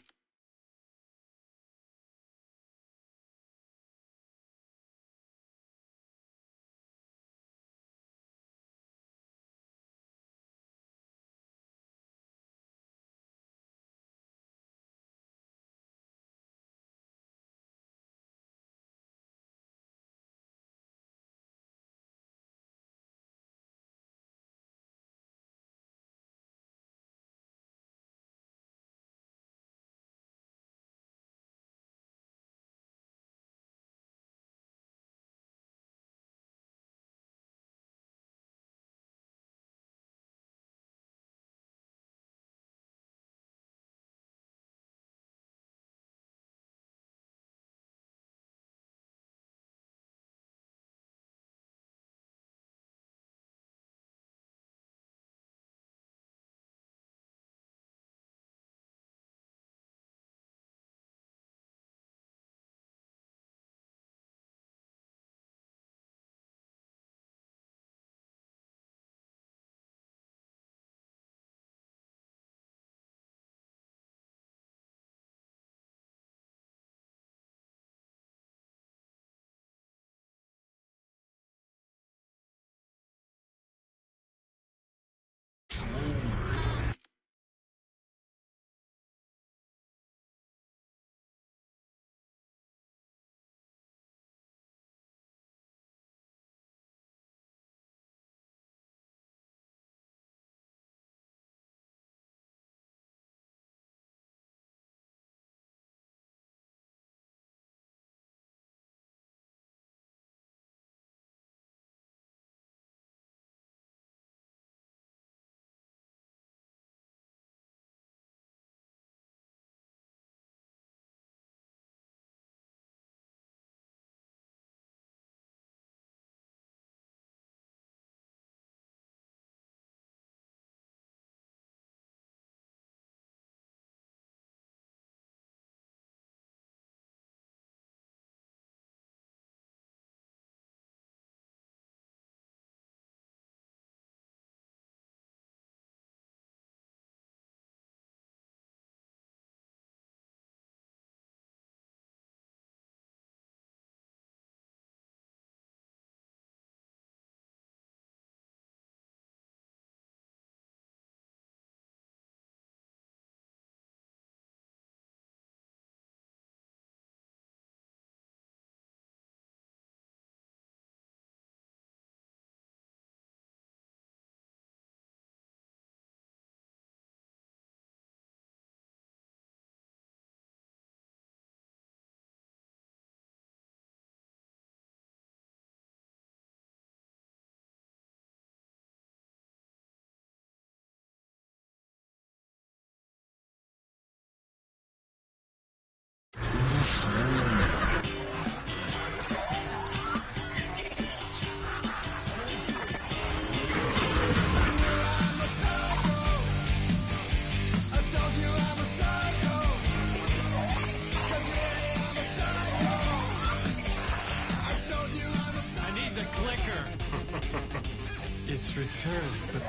return, but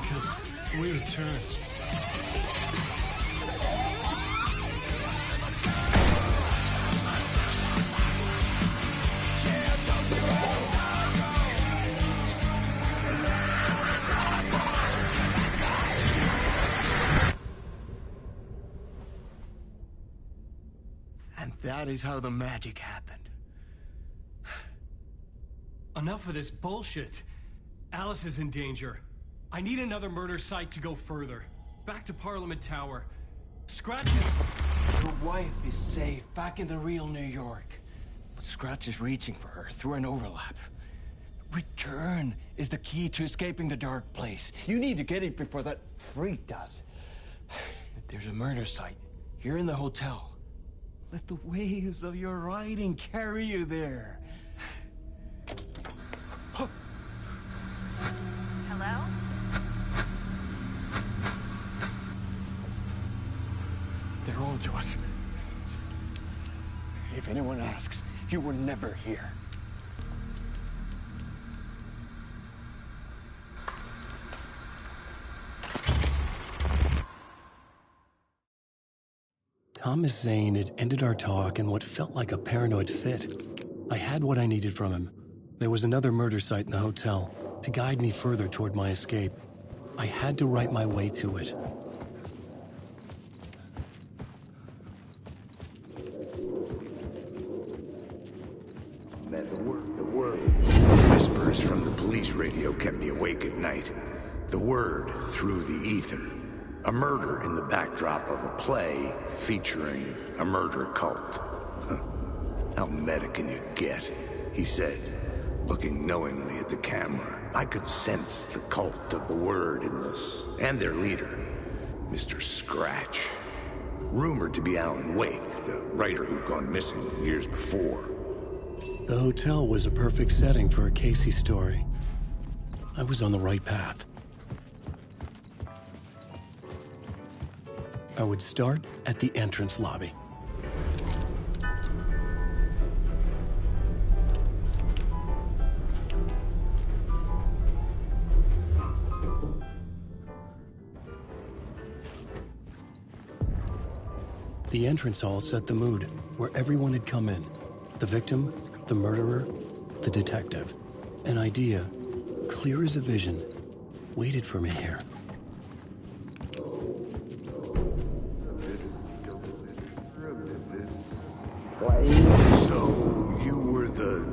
because we return. And that is how the magic happened. Enough of this bullshit. Alice is in danger. I need another murder site to go further. Back to Parliament Tower. Scratch is... Your wife is safe, back in the real New York. But Scratch is reaching for her through an overlap. Return is the key to escaping the dark place. You need to get it before that freak does. There's a murder site here in the hotel. Let the waves of your writing carry you there. Hello? They're all to us. If anyone asks, you were never here. Thomas Zane had ended our talk in what felt like a paranoid fit. I had what I needed from him. There was another murder site in the hotel to guide me further toward my escape. I had to write my way to it. The word. Whispers from the police radio kept me awake at night. The word through the ether. A murder in the backdrop of a play featuring a murder cult. How meta can you get? He said, looking knowingly at the camera. I could sense the cult of the word in this, and their leader, Mr. Scratch. Rumored to be Alan Wake, the writer who'd gone missing years before. The hotel was a perfect setting for a Casey story. I was on the right path. I would start at the entrance lobby. The entrance hall set the mood, where everyone had come in. The victim, the murderer, the detective. An idea, clear as a vision, waited for me here. So, you were the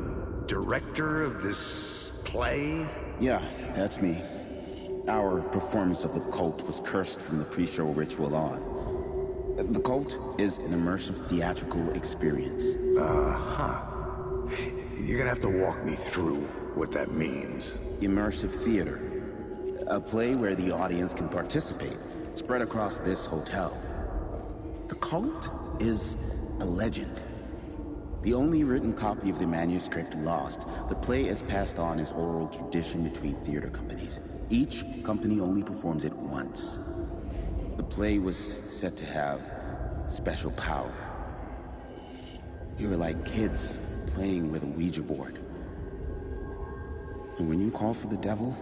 director of this play? Yeah, that's me. Our performance of the cult was cursed from the pre-show ritual on. The cult is an immersive theatrical experience. Uh-huh. You're gonna have to walk me through what that means. Immersive theater. A play where the audience can participate, spread across this hotel. The cult is a legend. The only written copy of the manuscript lost, the play is passed on as oral tradition between theater companies. Each company only performs it once. The play was said to have special power. You were like kids playing with a Ouija board. And when you call for the devil,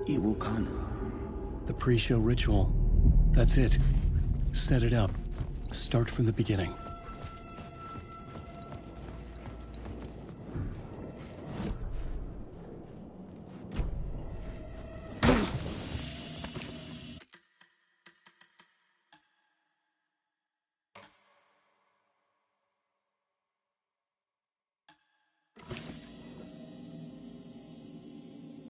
it will come. The pre-show ritual. That's it. Set it up. Start from the beginning.